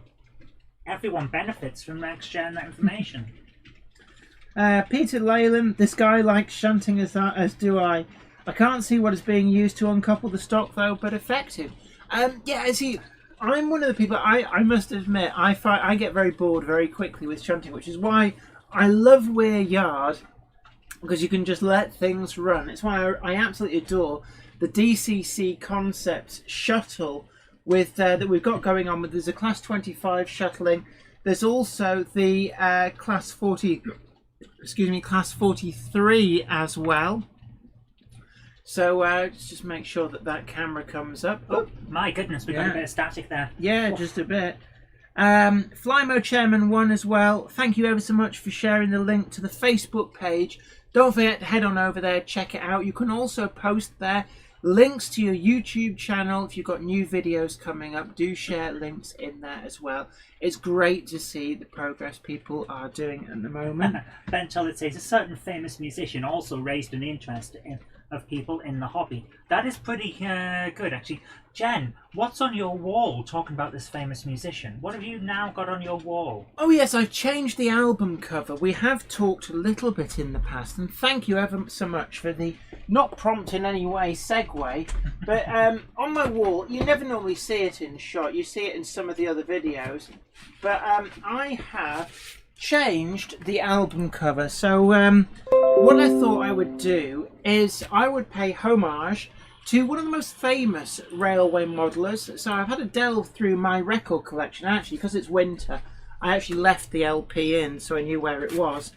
everyone benefits from sharing that information. Peter Leyland, this guy likes shunting as do I. I can't see what is being used to uncouple the stock though, but effective. I'm one of the people, I must admit, I get very bored very quickly with shunting, which is why I love Weir Yard, because you can just let things run. It's why I absolutely adore the DCC Concepts shuttle with that we've got going on. There's a Class 25 shuttling. There's also the Class 43 as well. So let's just make sure that camera comes up. Oh my goodness, we got a bit of static there. Yeah, just a bit. Flymo Chairman 1 as well. Thank you ever so much for sharing the link to the Facebook page. Don't forget to head on over there, check it out. You can also post there links to your YouTube channel. If you've got new videos coming up, do share links in there as well. It's great to see the progress people are doing at the moment. Ben Tollett says a certain famous musician also raised an interest of people in the hobby. That is pretty good, actually. Jen, what's on your wall talking about this famous musician? What have you now got on your wall? Oh yes, I've changed the album cover. We have talked a little bit in the past, and thank you ever so much for the not prompt in any way segue. But on my wall, you never normally see it in shot. You see it in some of the other videos. But I have changed the album cover. So what I thought I would do is I would pay homage to one of the most famous railway modelers. So I've had to delve through my record collection. Actually, because it's winter, I actually left the LP in so I knew where it was.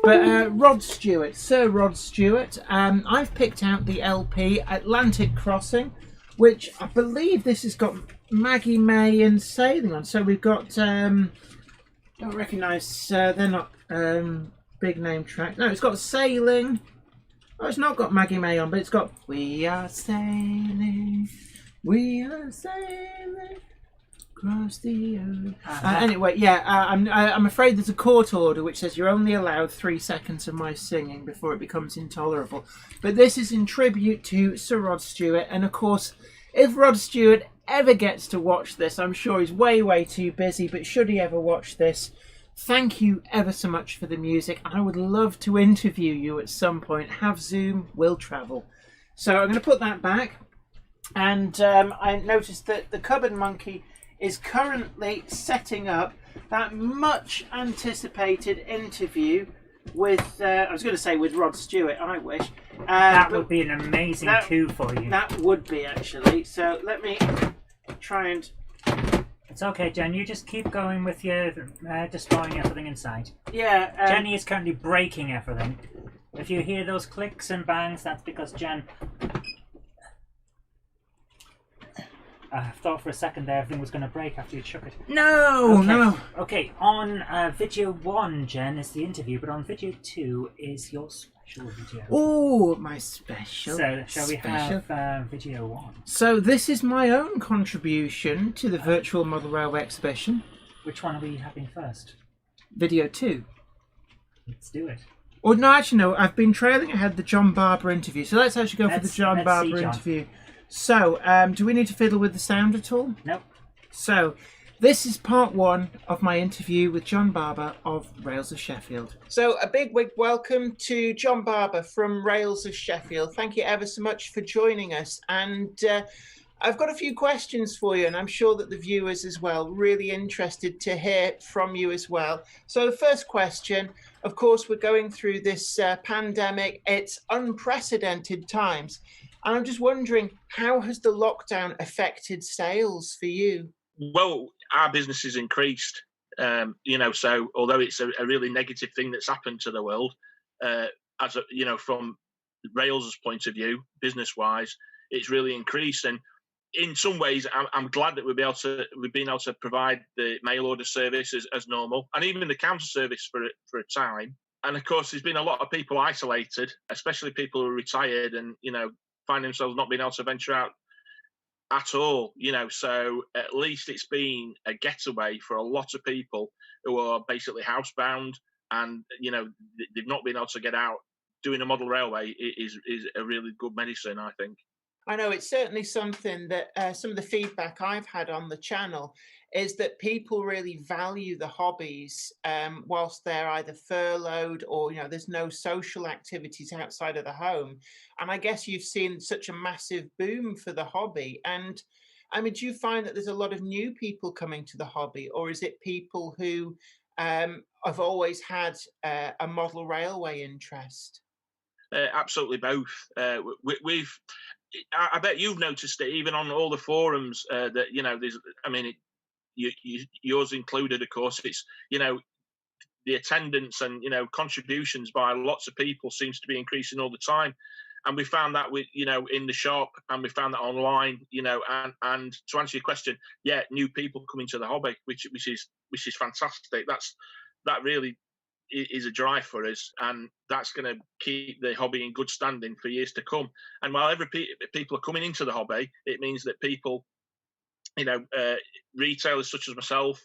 But Rod Stewart, Sir Rod Stewart, I've picked out the LP Atlantic Crossing, which I believe this has got Maggie May and Sailing on. So we've got, don't recognise, they're not big name track. No, it's got Sailing. Oh, it's not got Maggie May on, but it's got We Are Sailing, We Are Sailing across the earth. Anyway, yeah, I'm afraid there's a court order which says you're only allowed 3 seconds of my singing before it becomes intolerable. But this is in tribute to Sir Rod Stewart, and of course, if Rod Stewart ever gets to watch this, I'm sure he's way too busy, but should he ever watch this, thank you ever so much for the music. I would love to interview you at some point. Have Zoom, will travel. So I'm going to put that back. And I noticed that the Cupboard Monkey is currently setting up that much anticipated interview with, I was going to say with Rod Stewart, I wish. That would be an amazing coup for you. That would be, actually. So let me try and... It's okay, Jen. You just keep going with your destroying everything inside. Yeah. Jenny is currently breaking everything. If you hear those clicks and bangs, that's because Jen... I thought for a second there everything was going to break after you shook it. No, okay. no. Okay, on video 1, Jen, is the interview, but on video 2 is your special video. Oh, my special. So, shall we have video 1? So, this is my own contribution to the Virtual Model Railway Exhibition. Which one are we having first? Video 2. Let's do it. Oh, no, actually, no. I've been trailing ahead the John Barber interview. So, let's actually go for the John Barber interview. So, do we need to fiddle with the sound at all? Nope. So, this is part 1 of my interview with John Barber of Rails of Sheffield. So, a big welcome to John Barber from Rails of Sheffield. Thank you ever so much for joining us. And I've got a few questions for you, and I'm sure that the viewers as well, really interested to hear from you as well. So, the first question, of course, we're going through this pandemic. It's unprecedented times. And I'm just wondering, how has the lockdown affected sales for you? Well, our business has increased, so although it's a really negative thing that's happened to the world, from Rails' point of view, business-wise, it's really increased. And in some ways, I'm glad that we've been able to provide the mail order service as normal, and even the counter service for a time. And of course, there's been a lot of people isolated, especially people who are retired and, find themselves not being able to venture out at all, so at least it's been a getaway for a lot of people who are basically housebound and, they've not been able to get out. Doing a model railway is a really good medicine, I think. I know it's certainly something that some of the feedback I've had on the channel is that people really value the hobbies whilst they're either furloughed or, there's no social activities outside of the home. And I guess you've seen such a massive boom for the hobby. And I mean, do you find that there's a lot of new people coming to the hobby, or is it people who have always had a model railway interest? Absolutely both. I bet you've noticed it even on all the forums that, there's, yours included, of course. It's, the attendance and, contributions by lots of people seems to be increasing all the time. and we found that in the shop, and we found that online, and to answer your question, yeah, new people coming to the hobby, which is fantastic. That really is a drive for us, and that's going to keep the hobby in good standing for years to come. And while people are coming into the hobby, it means that people, retailers such as myself,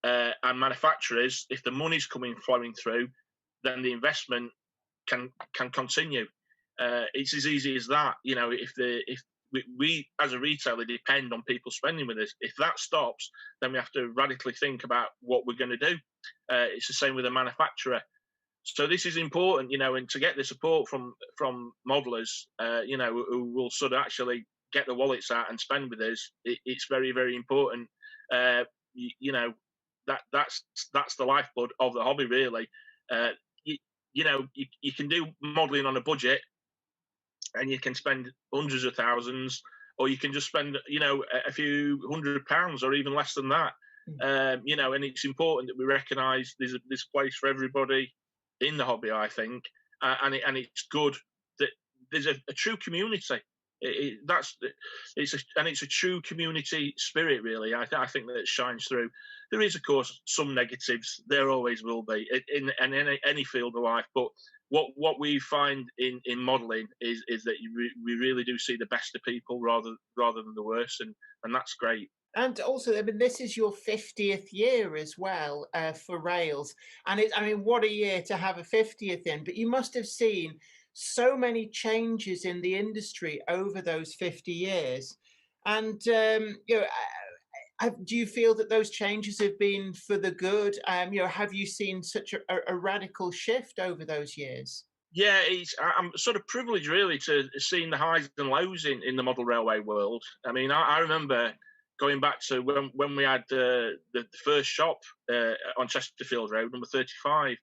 and manufacturers, if the money's flowing through, then the investment can continue. It's as easy as that. If we as a retailer depend on people spending with us. If that stops, then we have to radically think about what we're going to do. It's the same with a manufacturer. So this is important, and to get the support from modelers, who will sort of actually get the wallets out and spend with us. It's very, very important. That's the lifeblood of the hobby, really. You can do modelling on a budget, and you can spend hundreds of thousands, or you can just spend, a few £100 or even less than that. And it's important that we recognise there's a place for everybody in the hobby, I think, and it's good that there's a true community. It's a true community spirit, really. I think that it shines through. There is, of course, some negatives. There always will be in any field of life. But what we find in modelling is that we really do see the best of people rather than the worst, and that's great. And also, this is your 50th year as well for Rails, and what a year to have a 50th in. But you must have seen so many changes in the industry over those 50 years, and do you feel that those changes have been for the good? Have you seen such a radical shift over those years? Yeah, I'm sort of privileged, really, to seeing the highs and lows in the model railway world. I remember going back to when we had the first shop on Chesterfield Road, number 35.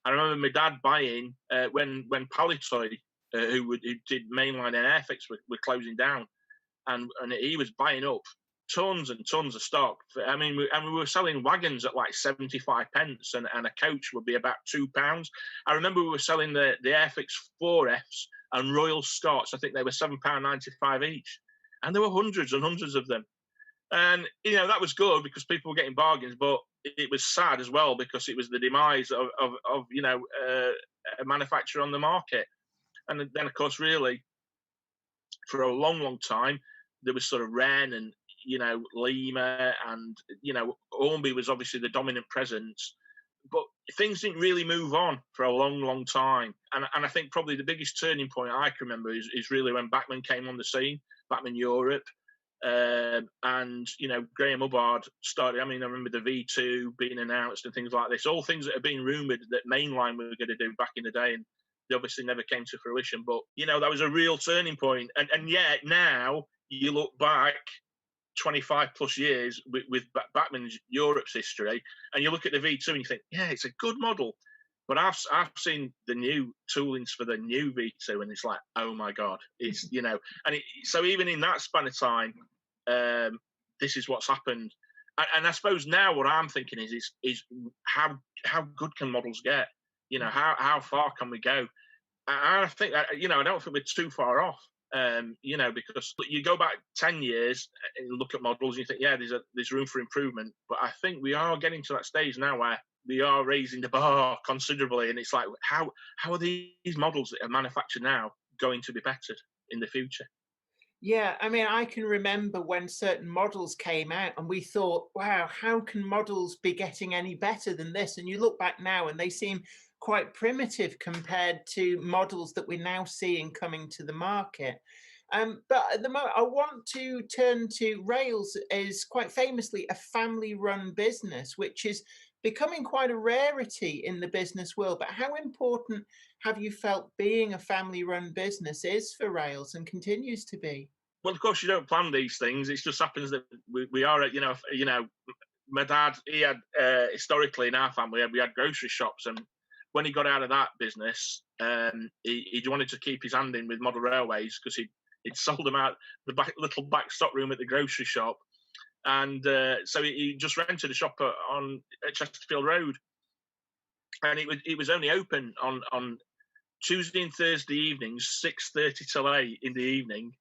I remember my dad buying when Palitoy, who did mainline and airfix, were closing down, and he was buying up tons and tons of stock. We were selling wagons at like 75 pence, and a coach would be about £2. I remember we were selling the Airfix 4Fs and Royal Scots. I think they were £7.95 each, and there were hundreds and hundreds of them. And that was good because people were getting bargains, but it was sad as well because it was the demise of a manufacturer on the market. And then, of course, really, for a long, long time, there was sort of Wren and Lima, and Hornby was obviously the dominant presence, but things didn't really move on for a long, long time. And I think probably the biggest turning point I can remember is really when Bachmann came on the scene, Bachmann Europe. And Graham Hubbard started. I remember the V2 being announced and things like this. All things that have been rumoured that mainline were going to do back in the day, and they obviously never came to fruition. But that was a real turning point. And yet now you look back 25 plus years with Bachmann's Europe's history, and you look at the V2 and you think, yeah, it's a good model. But I've seen the new toolings for the new V2, and it's like, oh my God, it's so even in that span of time. This is what's happened, and I suppose now what I'm thinking is how good can models get? How far can we go? And I think that I don't think we're too far off. Because you go back 10 years and look at models, and you think, yeah, there's room for improvement. But I think we are getting to that stage now where we are raising the bar considerably, and it's like, how are these models that are manufactured now going to be bettered in the future? Yeah, I can remember when certain models came out and we thought, wow, how can models be getting any better than this? And you look back now and they seem quite primitive compared to models that we're now seeing coming to the market. But at the moment, I want to turn to Rails is quite famously a family-run business, which is becoming quite a rarity in the business world. But how important have you felt being a family-run business is for Rails and continues to be? Well, of course, you don't plan these things. It just happens that we are, my dad, he had, historically in our family, we had grocery shops. And when he got out of that business, he wanted to keep his hand in with model railways because he'd sold them out the little back stockroom at the grocery shop. And so he just rented a shop at Chesterfield Road. And it was only open on Tuesday and Thursday evenings, 6:30 till 8 in the evening,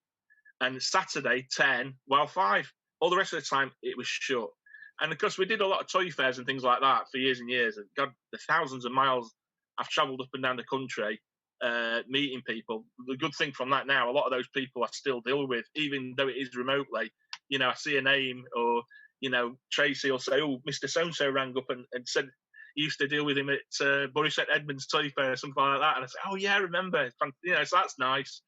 and Saturday 10, well 5. All the rest of the time it was shut. And of course, we did a lot of toy fairs and things like that for years and years. And God, the thousands of miles I've travelled up and down the country, meeting people. The good thing from that now, a lot of those people I still deal with, even though it is remotely. You know, I see a name, or you know, Tracy will say, "Oh, Mr. So-and-so rang up and said he used to deal with him at Boris St Edmunds Toy Fair," or something like that. And I say, "Oh yeah, I remember." You know, so that's nice.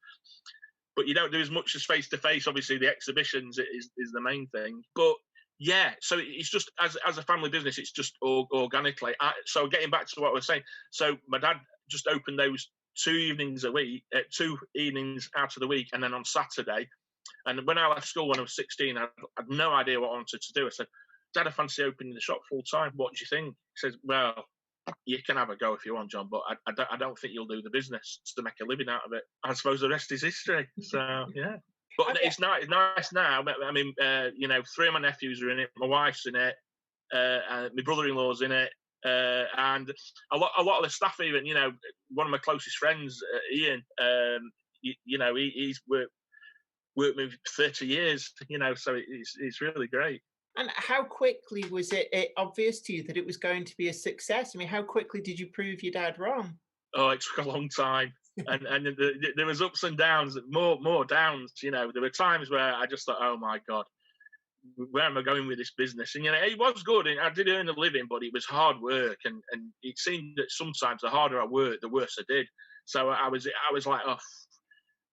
But you don't do as much as face to face. Obviously, the exhibitions is the main thing. But yeah, so it's just as a family business, it's just organically. So getting back to what I was saying, so my dad just opened those 2 evenings a week, 2 evenings out of the week, and then on Saturday. And when I left school when I was 16, I had no idea what I wanted to do. I said, "Dad, I fancy opening the shop full time. What do you think?" He says, "Well, you can have a go if you want, John, but I don't think you'll do the business to make a living out of it." I suppose the rest is history. So yeah, but it's nice now. I mean, you know, 3 of my nephews are in it. My wife's in it. My brother-in-law's in it, and a lot of the staff. Even, you know, one of my closest friends, Ian. You know, he's worked with me 30 years. You know, so it's really great. And how quickly was it obvious to you that it was going to be a success? I mean, how quickly did you prove your dad wrong? Oh, it took a long time, and there was ups and downs, more downs. You know, there were times where I just thought, "Oh my God, where am I going with this business?" And you know, it was good, and I did earn a living, but it was hard work, and it seemed that sometimes the harder I worked, the worse I did. So I was like, oh.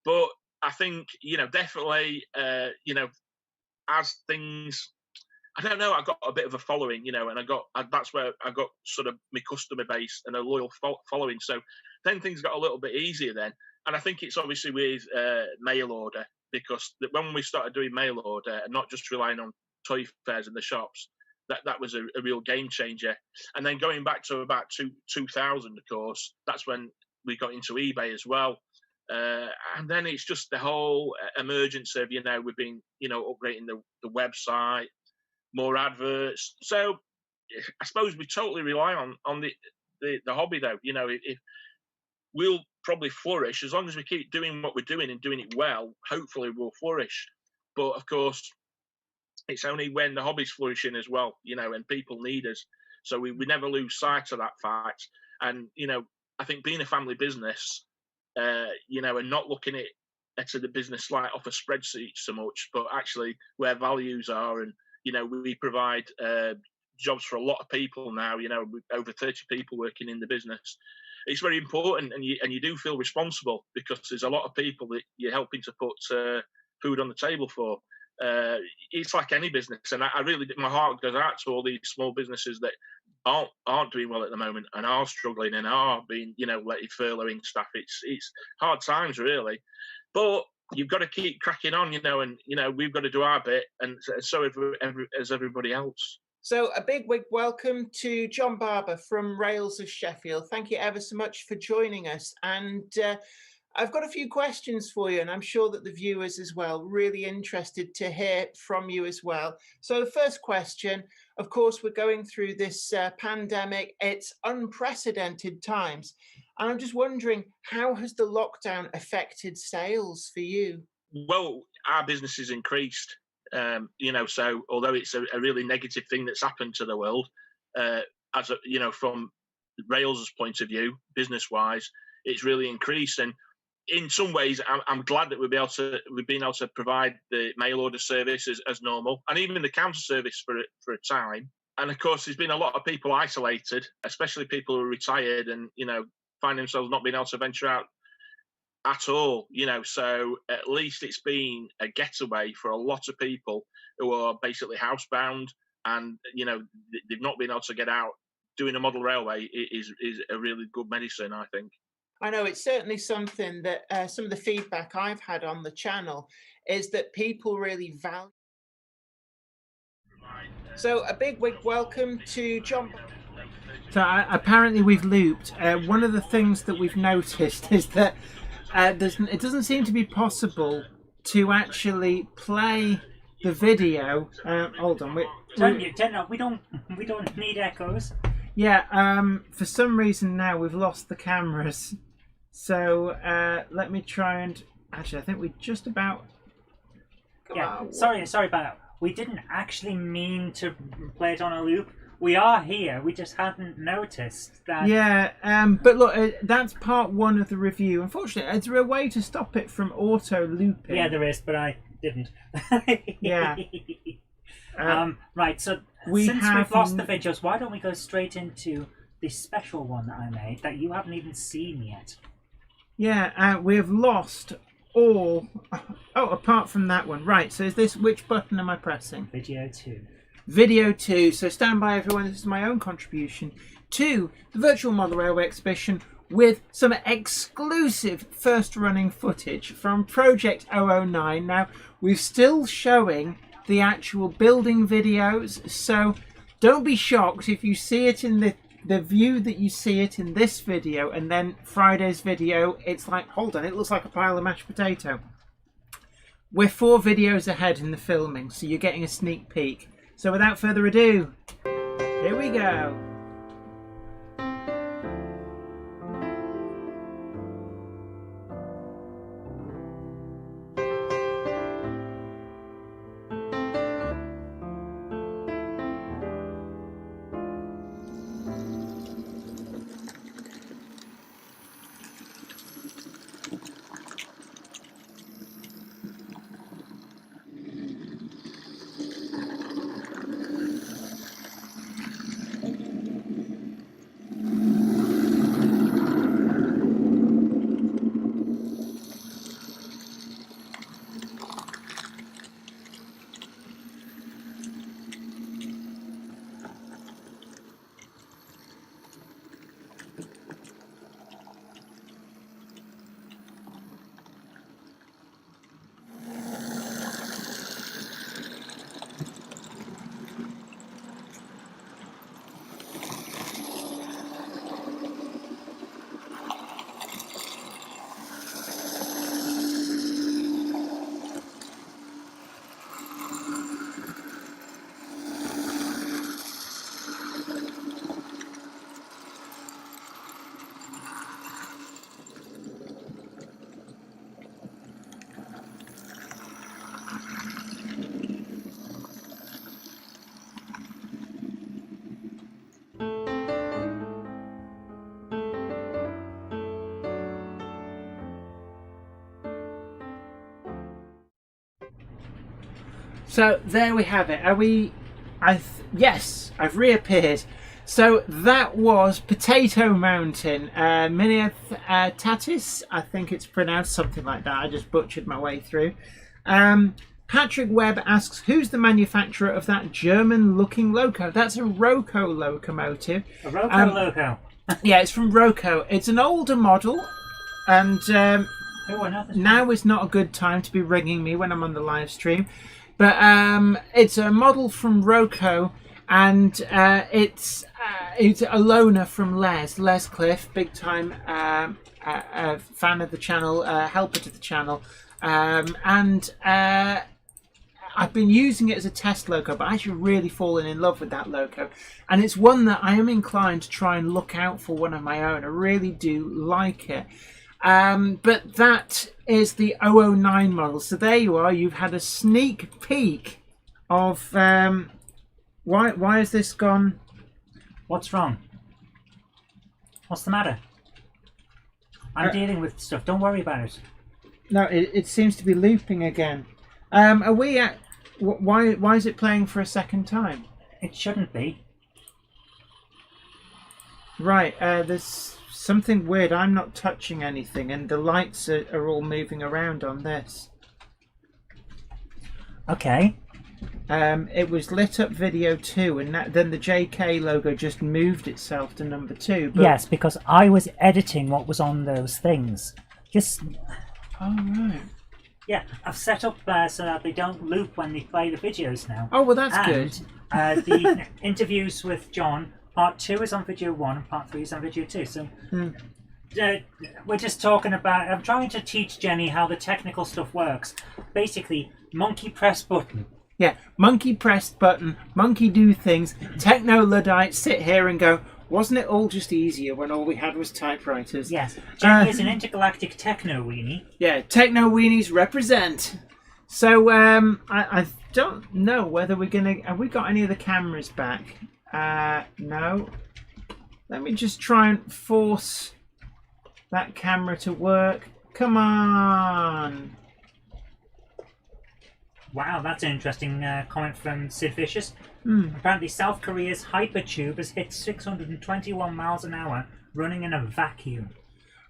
But I think, you know, definitely, you know, as things. I don't know. I got a bit of a following, you know, and that's where I got sort of my customer base and a loyal following. So then things got a little bit easier then. And I think it's obviously with mail order, because when we started doing mail order and not just relying on toy fairs in the shops, that was a real game changer. And then going back to about 2000, of course, that's when we got into eBay as well. And then it's just the whole emergence of, you know, we've been, you know, upgrading the website, more adverts. So I suppose we totally rely on the hobby, though. You know, if we'll probably flourish as long as we keep doing what we're doing and doing it well. Hopefully, we'll flourish. But of course, it's only when the hobby's flourishing as well, you know, and people need us. So we never lose sight of that fact. And you know, I think being a family business, you know, and not looking at the business like off a spreadsheet so much, but actually where values are. And you know, we provide jobs for a lot of people now. You know, with over 30 people working in the business. It's very important, and you do feel responsible, because there's a lot of people that you're helping to put food on the table for. It's like any business, and I really, my heart goes out to all these small businesses that aren't doing well at the moment and are struggling and are being, you know, furloughing staff. It's hard times, really, but you've got to keep cracking on, you know, and you know, we've got to do our bit, and so as everybody else. So a big welcome to John Barber from Rails of Sheffield. Thank you ever so much for joining us. And I've got a few questions for you, and I'm sure that the viewers as well, really interested to hear from you as well. So the first question, of course, we're going through this pandemic. It's unprecedented times. And I'm just wondering, how has the lockdown affected sales for you? Well, our business has increased. You know, so although it's a really negative thing that's happened to the world, you know, from Rails' point of view, business-wise, it's really increased. And in some ways, I'm glad that we've been able to provide the mail order service as normal, and even the counter service for a time. And of course, there's been a lot of people isolated, especially people who are retired and, you know, find themselves not being able to venture out at all, you know. So at least it's been a getaway for a lot of people who are basically housebound, and you know, they've not been able to get out. Doing a model railway is a really good medicine, I think. I know it's certainly something that some of the feedback I've had on the channel is that people really value. So a big welcome to John. So apparently we've looped. One of the things that we've noticed is that it doesn't seem to be possible to actually play the video. Hold on, we don't need echoes. Yeah. For some reason now we've lost the cameras. So let me try and... Actually, I think we just about... Sorry about that. We didn't actually mean to play it on a loop. We are here. We just hadn't noticed that. Yeah, but look, that's part 1 of the review. Unfortunately, is there a way to stop it from auto-looping? Yeah, there is, but I didn't. Yeah. Right, so since we've lost the videos, why don't we go straight into the special one that I made that you haven't even seen yet? Yeah, we have lost all... Oh, apart from that one. Right, so is this... Which button am I pressing? Video 2. Video 2. So stand by, everyone. This is my own contribution to the Virtual Model Railway Exhibition with some exclusive first running footage from Project 009. Now, we're still showing the actual building videos, so don't be shocked if you see it in the view that you see it in this video, and then Friday's video, it's like, hold on, it looks like a pile of mashed potato. We're 4 videos ahead in the filming, so you're getting a sneak peek. So without further ado, here we go. So there we have it. Are we... Yes, I've reappeared. So that was Potato Mountain. Miniatatis, I think it's pronounced something like that. I just butchered my way through. Patrick Webb asks, who's the manufacturer of that German-looking loco? That's a Roco locomotive. A Roco loco? Yeah, it's from Roco. It's an older model, and now is not a good time to be ringing me when I'm on the live stream. But it's a model from Roco, and it's a loaner from Les Cliff, big time fan of the channel, helper to the channel, and I've been using it as a test loco, but I've actually really fallen in love with that loco, and it's one that I am inclined to try and look out for one of my own. I really do like it. But that is the 009 model. So there you are. You've had a sneak peek of why has this gone? What's wrong? What's the matter? I'm dealing with stuff. Don't worry about it. No, it seems to be looping again. Are we at? Why is it playing for a second time? It shouldn't be. Right. There's something weird. I'm not touching anything, and the lights are all moving around on this. Okay. It was lit up video 2, and then the JK logo just moved itself to number 2. But... Yes, because I was editing what was on those things. Just. Oh, right. Yeah, I've set up so that they don't loop when they play the videos now. Oh, well, that's good. The interviews with John, part 2 is on video 1 and part 3 is on video 2. So we're just talking about... I'm trying to teach Jenny how the technical stuff works. Basically, monkey press button. Yeah, monkey press button, monkey do things. Techno Luddites sit here and go, Wasn't it all just easier when all we had was typewriters? Yes. Jenny is an intergalactic techno weenie. Yeah, techno weenies represent. So I don't know whether we're gonna. Have we got any of the cameras back? No. Let me just try and force that camera to work. Come on. Wow, that's an interesting comment from Sid Vicious. Apparently South Korea's hypertube has hit 621 miles an hour running in a vacuum.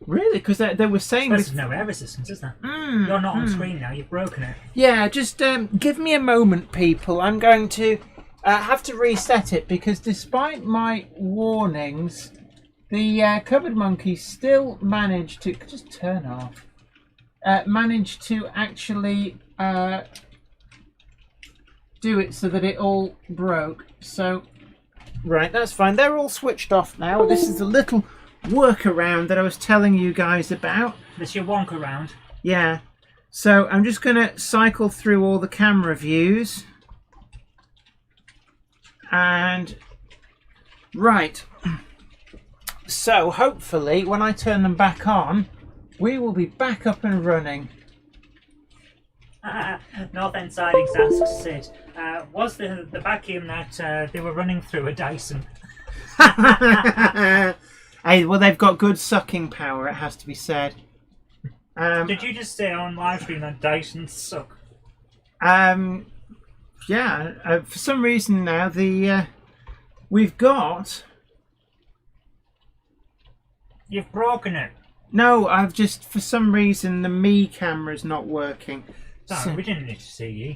Really? Because they were saying There's no air resistance, is there? You're not on screen now, you've broken it. Yeah, just give me a moment, people. I'm going to have to reset it because despite my warnings, the cupboard monkey still managed to just turn off. Managed to actually do it so that it all broke. So, right, that's fine. They're all switched off now. This is a little workaround that I was telling you guys about. That's your wonk around. Yeah. So I'm just going to cycle through all the camera views. And right. So hopefully when I turn them back on, we will be back up and running. North End Sidings asks Sid, was the vacuum that they were running through a Dyson? Hey, well, they've got good sucking power, it has to be said. Did you just say on live stream that Dysons suck? Yeah, for some reason now, we've got... You've broken it. No, I've just, for some reason, the Me camera's not working. Sorry, So- we didn't need to see you.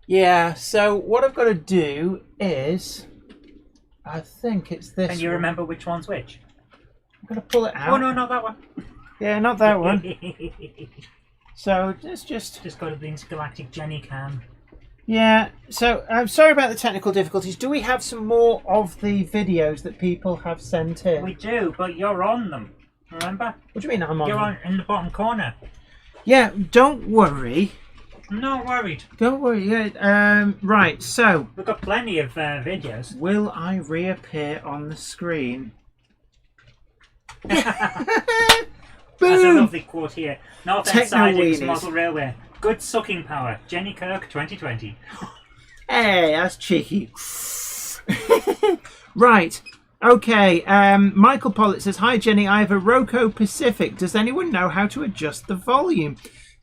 Yeah, so what I've got to do is... I think it's this Can you one. remember which one's which? I'm going to pull it out. Oh, no, not that one. Yeah, not that one. So, just... Just go to the intergalactic Jenny cam. Yeah, so I'm sorry about the technical difficulties. Do we have some more of the videos that people have sent in? We do, but you're on them. Remember? What do you mean I'm on You're them? on in the bottom corner. Yeah, don't worry. I'm not worried. Don't worry. Yeah, right, so... We've got plenty of videos. Will I reappear on the screen? There's a Boom! lovely quote here. North End Techno Sidings weenies. Model Railway. Good sucking power. Jenny Kirk 2020. Hey, that's cheeky. Right. Okay. Michael Pollitt says, "Hi Jenny, I have a Roco Pacific. Does anyone know how to adjust the volume?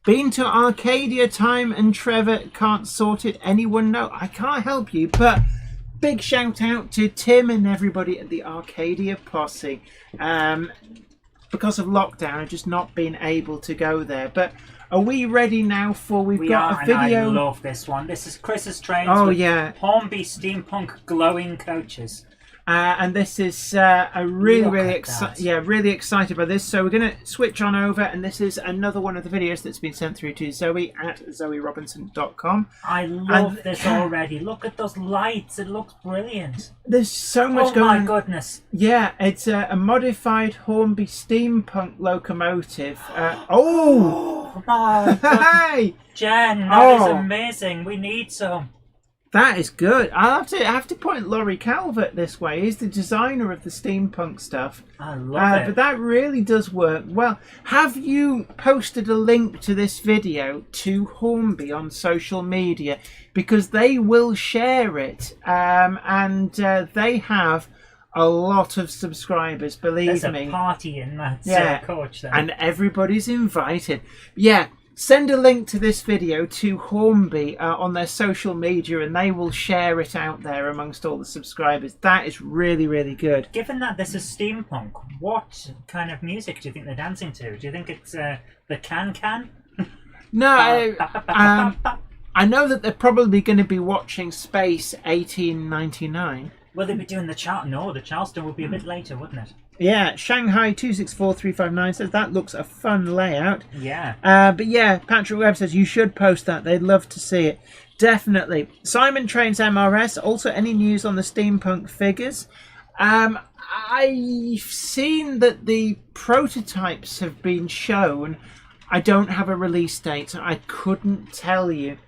Been to Arcadia time and Trevor can't sort it. Anyone know? I can't help you, but big shout out to Tim and everybody at the Arcadia posse. Because of lockdown, I've just not been able to go there. But are we ready now for we've We got are, a video? and I love this one. This is Chris's Trains Oh, with yeah. Hornby Steampunk glowing coaches. And this is a really, Look really at that. really excited by this. So we're going to switch on over, and this is another one of the videos that's been sent through to Zoe at zoerobinson.com. I love And- this already. Look at those lights. It looks brilliant. There's so much Oh going my on. goodness. Yeah, it's a modified Hornby steampunk locomotive. Oh! Oh my god. Hey! Jen, that is Oh. amazing. We need some. That is good. I have to point Laurie Calvert this way. He's the designer of the steampunk stuff. I love it. But that really does work well. Have you posted a link to this video to Hornby on social media? Because they will share it. And they have a lot of subscribers, believe There's me. a party in that Yeah. coach there. And everybody's invited. Yeah. Send a link to this video to Hornby on their social media and they will share it out there amongst all the subscribers. That is really, really good. Given that this is steampunk, what kind of music do you think they're dancing to? Do you think it's the can-can? No, I know that they're probably going to be watching Space 1899. Will they be doing the Charleston? No, the Charleston would be a bit later, wouldn't it? Yeah, Shanghai 264359 says that looks a fun layout. Yeah. But yeah, Patrick Webb says you should post that. They'd love to see it. Definitely. Simon Trains MRS. Also, any news on the steampunk figures? I've seen that the prototypes have been shown. I don't have a release date, so I couldn't tell you.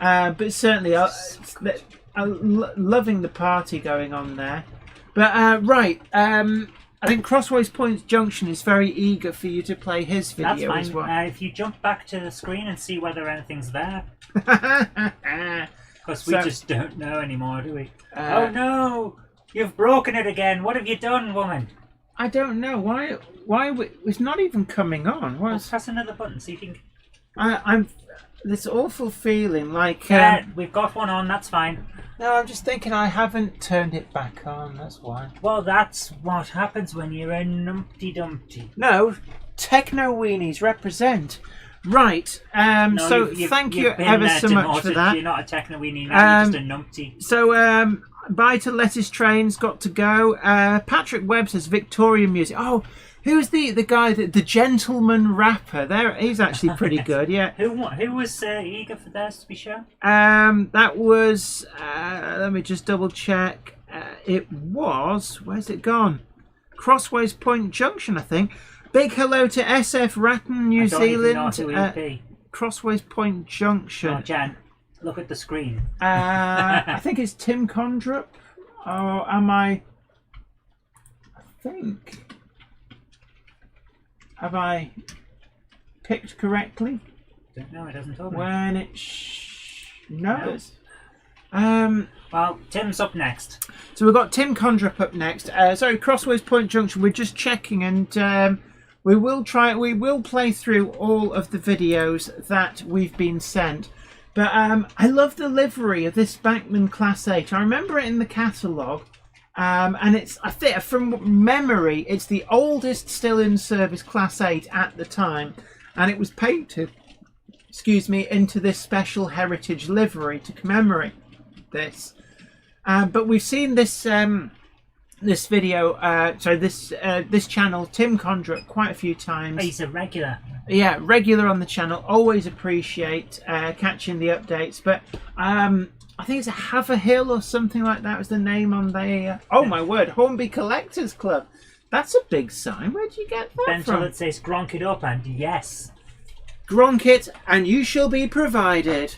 But certainly, I'm loving the party going on there. But right, I think Crossways Point Junction is very eager for you to play his That's video fine. as well. If you jump back to the screen and see whether anything's there. Because we just don't know anymore, do we? Oh no! You've broken it again. What have you done, woman? I don't know why. It's not even coming on. Press another button. See if you can. I'm this awful feeling like. We've got one on. That's fine. No, I'm just thinking I haven't turned it back on. That's why. Well, that's what happens when you're a Numpty Dumpty. No, Techno Weenies represent. Right. No, so thank you ever so much for that. You're not a Techno Weenie now. You're just a Numpty. So bye to Lettuce Train's got to go. Patrick Webb says Victorian music. Oh, who's the guy the gentleman rapper? There, he's actually pretty good. Yeah. Who was eager for theirs to be shown? That was. Let me just double check. It was. Where's it gone? Crossways Point Junction, I think. Big hello to SF Ratton, New Zealand. Crossways Point Junction. Oh, Jan, look at the screen. I think it's Tim Condrup. Or am I think. Have I picked correctly? Don't know, it doesn't tell me. When it knows. Well, Tim's up next. So we've got Tim Condrup up next. Sorry, Crossways Point Junction. We're just checking, and we will play through all of the videos that we've been sent. But I love the livery of this Bachmann Class 8. I remember it in the catalogue, and I think from memory, it's the oldest still in service Class 8 at the time, and it was painted, into this special heritage livery to commemorate this. But we've seen this this channel, Tim Condrup, quite a few times. He's a regular. Yeah, regular on the channel. Always appreciate catching the updates. But I think it's a Haverhill or something like that was the name on the. Oh my word, Hornby Collectors Club. That's a big sign. Where'd you get that from? It says "Gronk it up" and yes. Gronk it, and you shall be provided.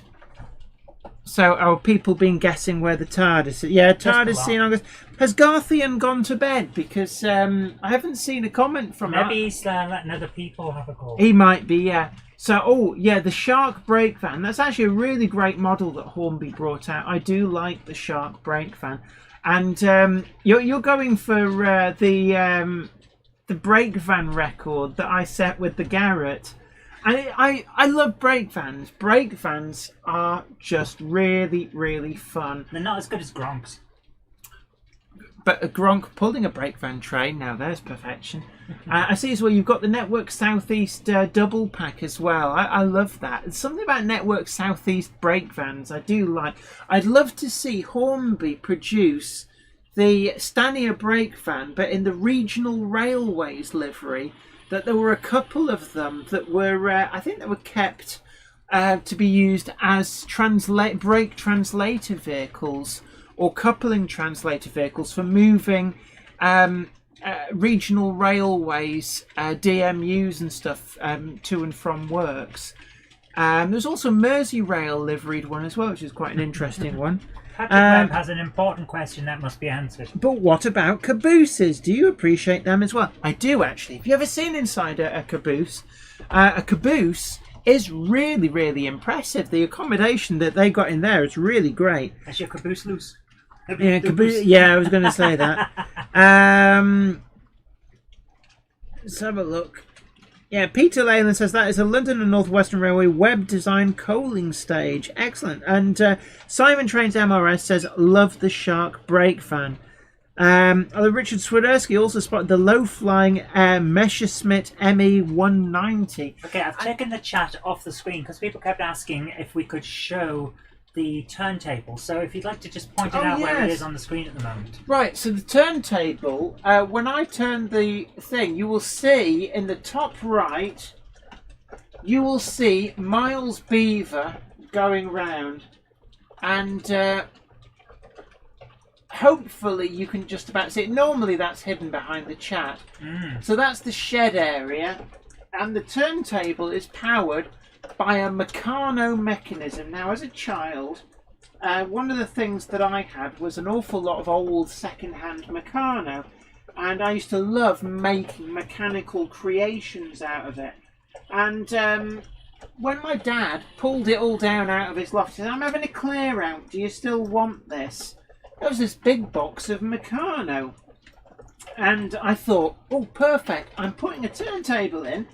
So, our people been guessing where the TARDIS is. Yeah, TARDIS seen August. Has Garthian gone to bed? Because I haven't seen a comment from him. Maybe he's letting other people have a go. He might be, yeah. So, the Shark Brake Van. That's actually a really great model that Hornby brought out. I do like the Shark Brake Van. And you're going for the Brake Van record that I set with the Garrett. And I love brake vans. Brake vans are just really, really fun. They're not as good as Gronk's. But a Gronk pulling a brake van train, now there's perfection. I see as well you've got the Network Southeast double pack as well. I love that. There's something about Network Southeast brake vans I do like. I'd love to see Hornby produce the Stania brake van, but in the Regional Railways livery. That there were a couple of them that were, I think they were kept to be used as brake translator vehicles or coupling translator vehicles for moving regional railways, DMUs and stuff to and from works. There's also a Merseyrail liveried one as well, which is quite an interesting one. Patrick Webb has an important question that must be answered. But what about cabooses? Do you appreciate them as well? I do, actually. Have you ever seen inside a caboose? A caboose is really, really impressive. The accommodation that they got in there is really great. Is your caboose loose? Yeah, I was going to say that. Let's have a look. Yeah, Peter Leyland says that is a London and North Western Railway web design coaling stage. Excellent. And Simon Trains MRS says, love the Shark brake fan. Richard Swiderski also spotted the low-flying Messerschmitt ME190. Okay, I've taken the chat off the screen because people kept asking if we could show the turntable. So if you'd like to just point it out where it is on the screen at the moment. Right, so the turntable, when I turn the thing, you will see in the top right, you will see Miles Beaver going round. And hopefully you can just about see it. Normally that's hidden behind the chat. So that's the shed area. And the turntable is powered by a Meccano mechanism. Now, as a child, one of the things that I had was an awful lot of old second-hand Meccano, and I used to love making mechanical creations out of it. And when my dad pulled it all down out of his loft, he said, "I'm having a clear out. Do you still want this?" There was this big box of Meccano. And I thought, oh, perfect. I'm putting a turntable in.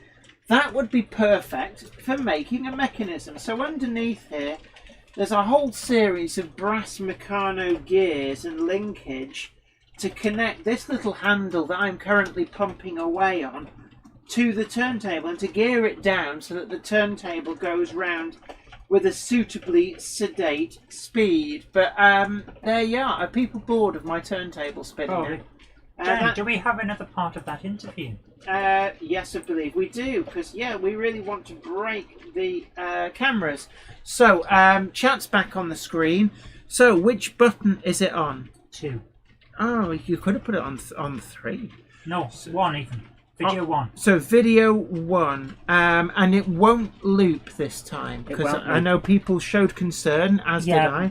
That would be perfect for making a mechanism. So underneath here, there's a whole series of brass Meccano gears and linkage to connect this little handle that I'm currently pumping away on to the turntable and to gear it down so that the turntable goes round with a suitably sedate speed. But there you are. Are people bored of my turntable spinning? Dan, do we have another part of that interview? Yes, I believe we do, because, yeah, we really want to break the cameras. So, chat's back on the screen. So, which button is it on? 2. Oh, you could have put it on 3. No, 1 even. Video 1. So, video 1. And it won't loop this time, because I know people showed concern, as did I.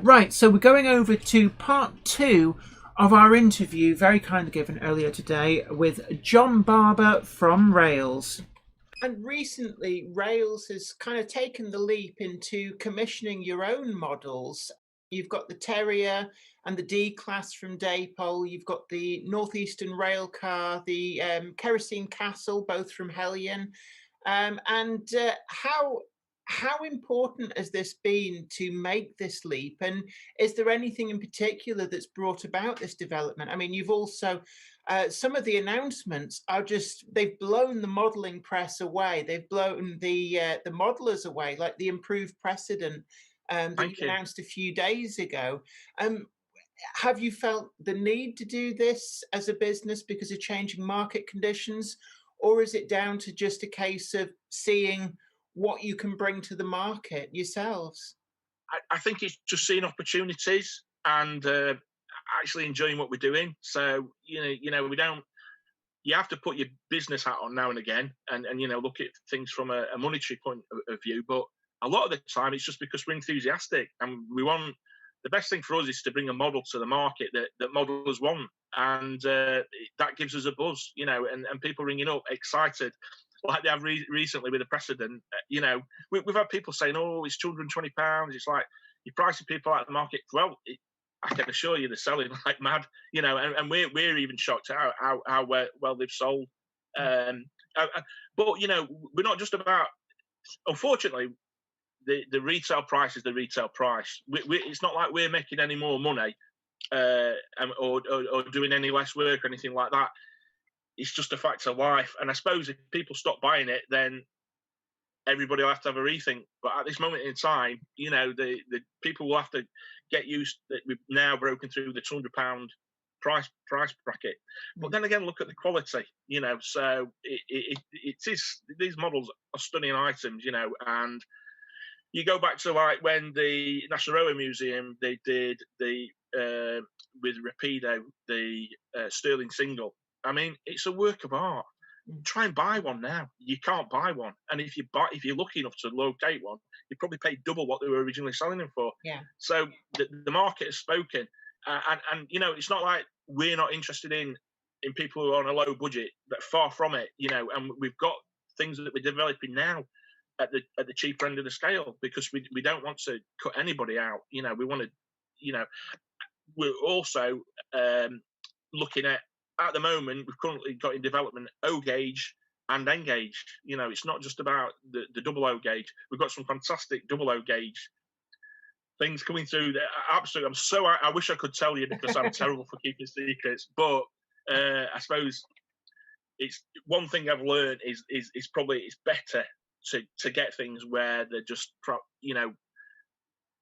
Right, so we're going over to part 2 of our interview, very kindly given earlier today, with John Barber from Rails. And recently, Rails has kind of taken the leap into commissioning your own models. You've got the Terrier and the D-Class from Daypole. You've got the Northeastern Rail Car, the Kerosene Castle, both from Hellion. How important has this been to make this leap? And is there anything in particular that's brought about this development? I mean, you've also, some of the announcements are just, they've blown the modelling press away. They've blown the modelers away, like the improved precedent that you announced a few days ago. Have you felt the need to do this as a business because of changing market conditions? Or is it down to just a case of seeing what you can bring to the market yourselves? I think it's just seeing opportunities and actually enjoying what we're doing. So we don't. You have to put your business hat on now and again, and look at things from a monetary point of view. But a lot of the time, it's just because we're enthusiastic and we want. The best thing for us is to bring a model to the market that modelers want, and that gives us a buzz, and people ringing up excited. Like they have recently with the precedent, we've had people saying, "Oh, it's £220." It's like you're pricing people out of the market. Well, I can assure you they're selling like mad, and we're even shocked at how well they've sold. But we're not just about. Unfortunately, the retail price is the retail price. It's not like we're making any more money or doing any less work or anything like that. It's just a fact of life. And I suppose if people stop buying it, then everybody will have to have a rethink. But at this moment in time, the people will have to get used that we've now broken through the £200 price bracket. But then again, look at the quality, so it is, these models are stunning items, and you go back to like when the National Railway Museum, they did the with Rapido, the Sterling single. I mean, it's a work of art. Try and buy one now. You can't buy one, and if you're lucky enough to locate one, you probably pay double what they were originally selling them for. Yeah. So the market has spoken, and it's not like we're not interested in people who are on a low budget. But far from it, and we've got things that we're developing now at the cheaper end of the scale because we don't want to cut anybody out. We want to, we're also looking at the moment, we've currently got in development O gauge and N gauge. It's not just about the double O gauge. We've got some fantastic double O gauge things coming through. Absolutely, I wish I could tell you because I'm terrible for keeping secrets. But I suppose it's one thing I've learned is probably it's better to get things where they're just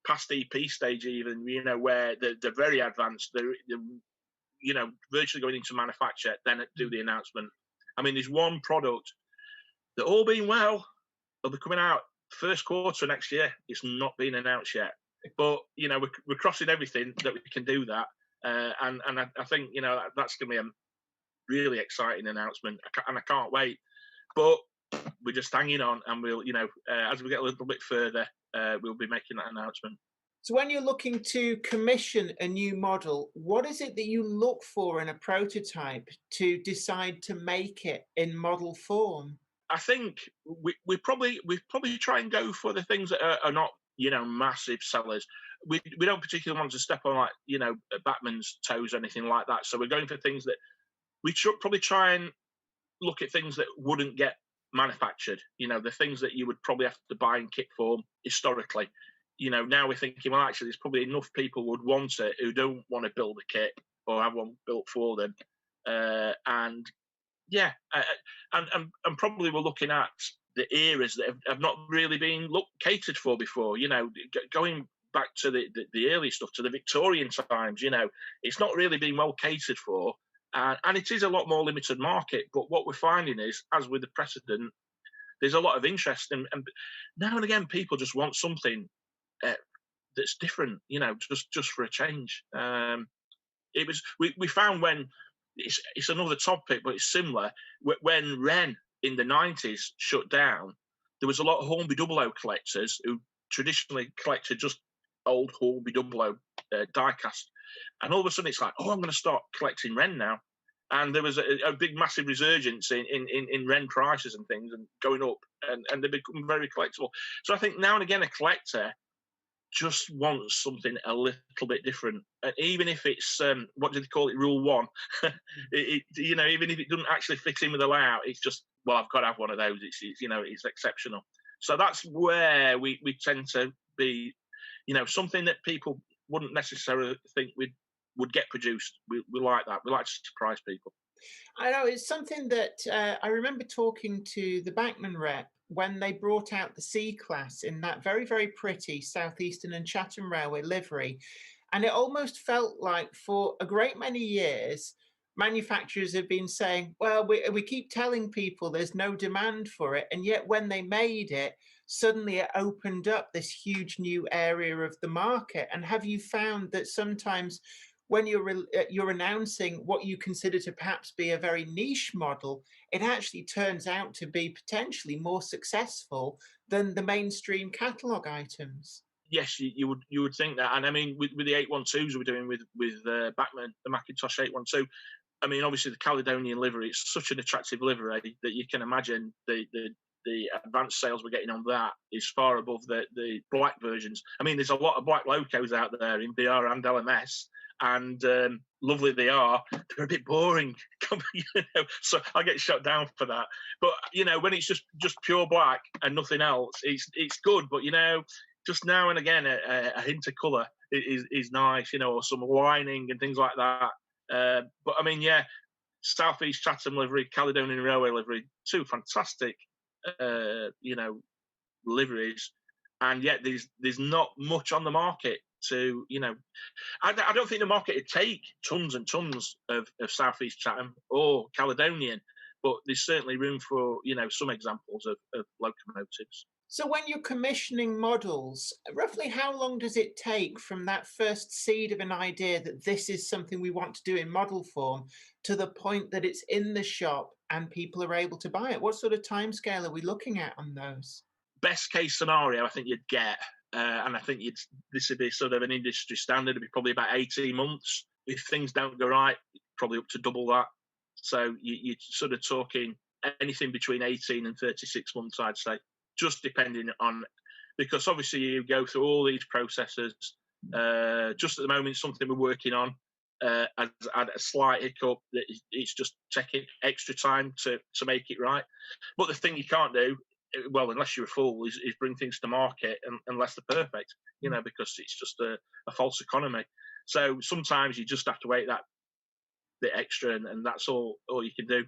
past EP stage even. Where they're very advanced. They're virtually going into manufacture, then do the announcement. I mean, there's one product that, all being well, will be coming out first quarter of next year. It's not been announced yet, but we're crossing everything that we can do that, and I think that's going to be a really exciting announcement, and I can't wait. But we're just hanging on, and we'll as we get a little bit further, we'll be making that announcement. So when you're looking to commission a new model, what is it that you look for in a prototype to decide to make it in model form? I think we probably try and go for the things that are not, you know, massive sellers. We don't particularly want to step on, like, you know, Bachmann's toes or anything like that. So we're going for things that we probably try and look at things that wouldn't get manufactured. You know, the things that you would probably have to buy in kit form historically. You know, now we're thinking, well, actually, there's probably enough people would want it who don't want to build a kit or have one built for them. And yeah, and probably we're looking at the eras that have not really been catered for before. You know, going back to the early stuff, to the Victorian times, you know, it's not really been well catered for. And it is a lot more limited market. But what we're finding is, as with the precedent, there's a lot of interest. And now and again, people just want something that's different, you know, just for a change. It was we found when it's another topic, but it's similar. When Wren in the 90s shut down, there was a lot of Hornby 00 collectors who traditionally collected just old Hornby 00 die-cast. And all of a sudden it's like, oh, I'm going to start collecting Wren now. And there was a big, massive resurgence in Wren prices and things, and going up, and they become very collectible. So I think now and again a collector just wants something a little bit different, and even if it's what do they call it, Rule 1, you know, even if it doesn't actually fit in with the layout, it's just, well, I've got to have one of those. It's you know, it's exceptional. So that's where we tend to be, you know, something that people wouldn't necessarily think would get produced. We like that. We like to surprise people. I know it's something that I remember talking to the Bachmann rep when they brought out the C-Class in that very, very pretty Southeastern and Chatham Railway livery. And it almost felt like for a great many years, manufacturers have been saying, well, we keep telling people there's no demand for it. And yet when they made it, suddenly it opened up this huge new area of the market. And have you found that sometimes when you're announcing what you consider to perhaps be a very niche model, it actually turns out to be potentially more successful than the mainstream catalogue items? Yes, you would think that. And I mean, with the 812s we're doing with Bachmann, the Macintosh 812, I mean, obviously the Caledonian livery, it's such an attractive livery that you can imagine the advanced sales we're getting on that is far above the black versions. I mean, there's a lot of black locos out there in BR and LMS, and lovely they are. They're a bit boring, you know, so I get shut down for that. But you know, when it's just pure black and nothing else, it's good. But you know, just now and again, a hint of colour is nice, you know, or some lining and things like that. But I mean, yeah, South East Chatham livery, Caledonian Railway livery, two fantastic, you know, liveries, and yet there's not much on the market to, you know, I don't think the market would take tons and tons of South East Chatham or Caledonian, but there's certainly room for, you know, some examples of locomotives. So when you're commissioning models, roughly how long does it take from that first seed of an idea that this is something we want to do in model form to the point that it's in the shop and people are able to buy it? What sort of timescale are we looking at on those? Best case scenario, I think you'd get, and I think this would be sort of an industry standard, it'd be probably about 18 months. If things don't go right, probably up to double that. So you're sort of talking anything between 18 and 36 months, I'd say. Just depending on, because obviously you go through all these processes. Just at the moment, something we're working on has had a slight hiccup. That it's just taking extra time to make it right. But the thing you can't do, well, unless you're a fool, is bring things to market unless they're perfect, you know, because it's just a false economy. So sometimes you just have to wait that bit extra, and that's all you can do.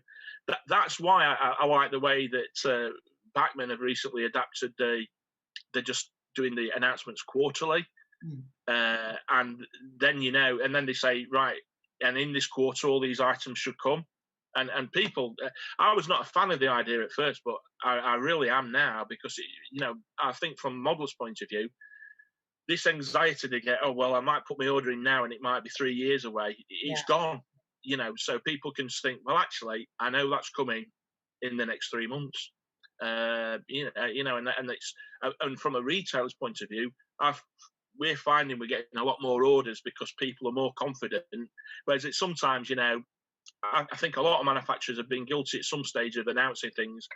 That's why I like the way that Bachmann have recently adapted. They're just doing the announcements quarterly, and then, you know, and then they say, right, and in this quarter all these items should come, and people. I was not a fan of the idea at first, but I really am now, because you know, I think from model's point of view, this anxiety to get, oh well, I might put my order in now and it might be 3 years away. It's gone, you know, so people can think, well, actually, I know that's coming in the next 3 months. You know, and it's, and from a retailer's point of view, we're finding we're getting a lot more orders because people are more confident. Whereas it's sometimes, I think a lot of manufacturers have been guilty at some stage of announcing things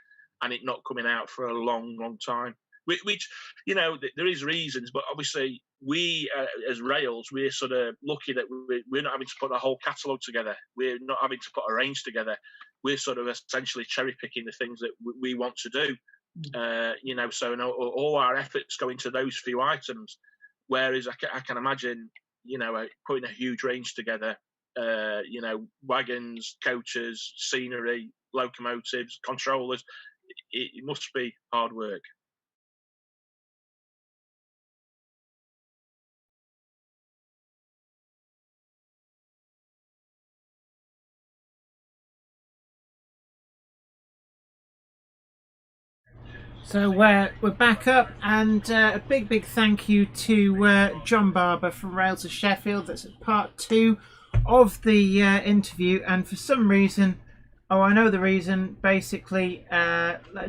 and it not coming out for a long, long time. Which there is reasons, but obviously we, as Rails, we're sort of lucky that we're not having to put a whole catalogue together. We're not having to put a range together. We're sort of essentially cherry picking the things that we want to do. So all our efforts go into those few items. Whereas I can imagine, putting a huge range together, wagons, coaches, scenery, locomotives, controllers, it must be hard work. So we're back up, and a big thank you to John Barber from Rails of Sheffield. That's part 2 of the interview, and for some reason, I know the reason. Basically,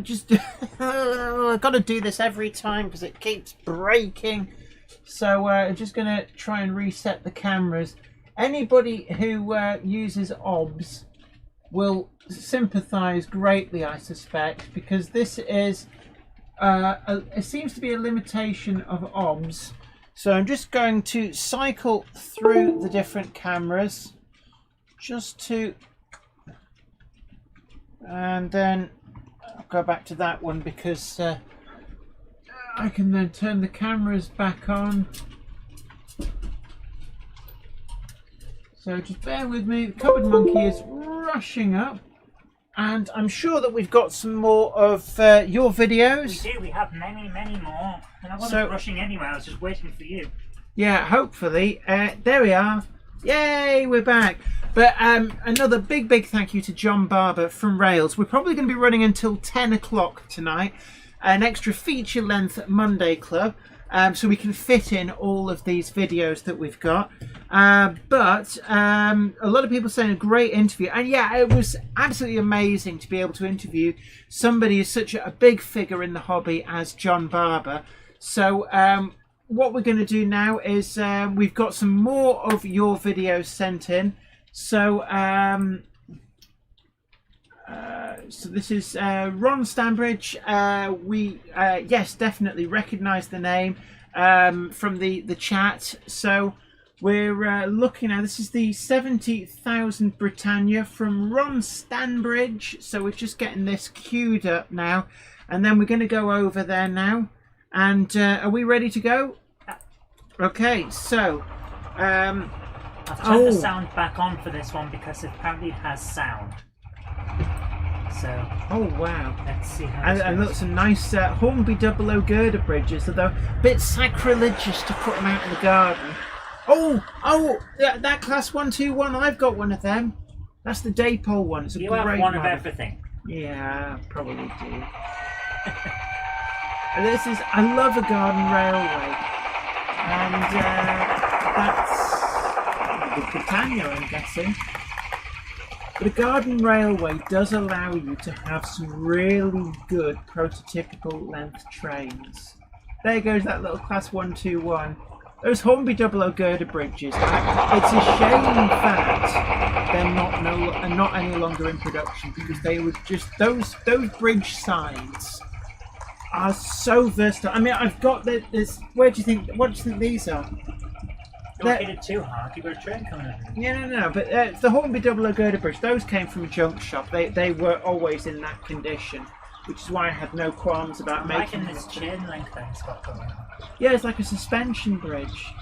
just I've got to do this every time because it keeps breaking. So I'm just going to try and reset the cameras. Anybody who uses OBS will sympathise greatly, I suspect, because this is it seems to be a limitation of OBS. So I'm just going to cycle through the different cameras just to, and then I'll go back to that one because I can then turn the cameras back on. So just bear with me, the Cupboard Monkey is rushing up. And I'm sure that we've got some more of your videos. We do. We have many more. And I wasn't rushing anywhere. I was just waiting for you. Yeah, hopefully. There we are. Yay, we're back. But another big thank you to John Barber from Rails. We're probably going to be running until 10 o'clock tonight. An extra feature-length Monday Club. So we can fit in all of these videos that we've got. But a lot of people saying a great interview. And yeah, it was absolutely amazing to be able to interview somebody who's such a big figure in the hobby as John Barber. So what we're going to do now is we've got some more of your videos sent in. So so this is Ron Stanbridge. We yes, definitely recognise the name from the chat. So we're looking at, this is the 70,000 Britannia from Ron Stanbridge. So we're just getting this queued up now, and then we're going to go over there now. And are we ready to go? Okay, so I've turned the sound back on for this one because apparently it has sound. So, oh wow, let's see how and look, some nice Hornby 00 girder bridges, although a bit sacrilegious to put them out in the garden. Oh, that class 121, I've got one of them. That's the Daypole one. It's a you great have one model. of everything. Yeah, probably do. This is, I love a garden railway, and that's the Britannia, I'm guessing. But a garden railway does allow you to have some really good prototypical length trains. There goes that little class 121. Those Hornby 00 girder bridges, it's a shame in fact they're not any longer in production, because they were just, those bridge sides are so versatile. I mean, I've got this, what do you think these are? Don't hit it too hard, you've got a train coming in. Yeah, no, but it's the Hornby 00 girder bridge. Those came from a junk shop. They were always in that condition, which is why I had no qualms about making liking this chain link thing it's got going on. Yeah, it's like a suspension bridge.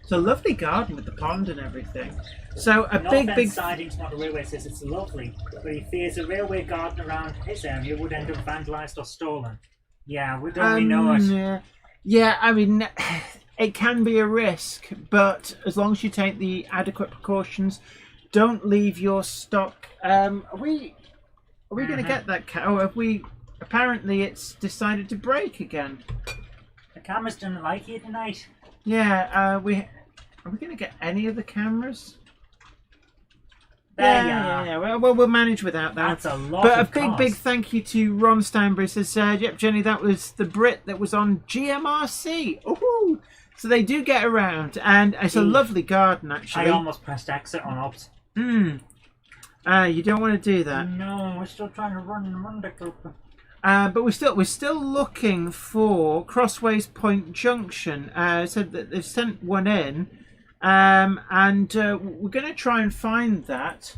It's a lovely garden with the pond and everything. So a big siding's not a railway, says it's lovely, but he fears a railway garden around his area would end up vandalised or stolen. Yeah, we know it. Yeah, I mean, it can be a risk, but as long as you take the adequate precautions, don't leave your stock. Are we going to get that? Oh, have we? Apparently, it's decided to break again. The cameras didn't like you tonight. Yeah, are we going to get any of the cameras? There you are. Yeah. Well, we'll manage without that. That's a lot But a of big, big thank you to Ron Steinberg. Says, yep, Jenny, that was the Brit that was on GMRC. Ooh. So they do get around, and it's a lovely garden, actually. I almost pressed exit on Ops. You don't want to do that. No, we're still trying to run the group. But we're still looking for Crossways Point Junction. Said that they've sent one in, and we're going to try and find that.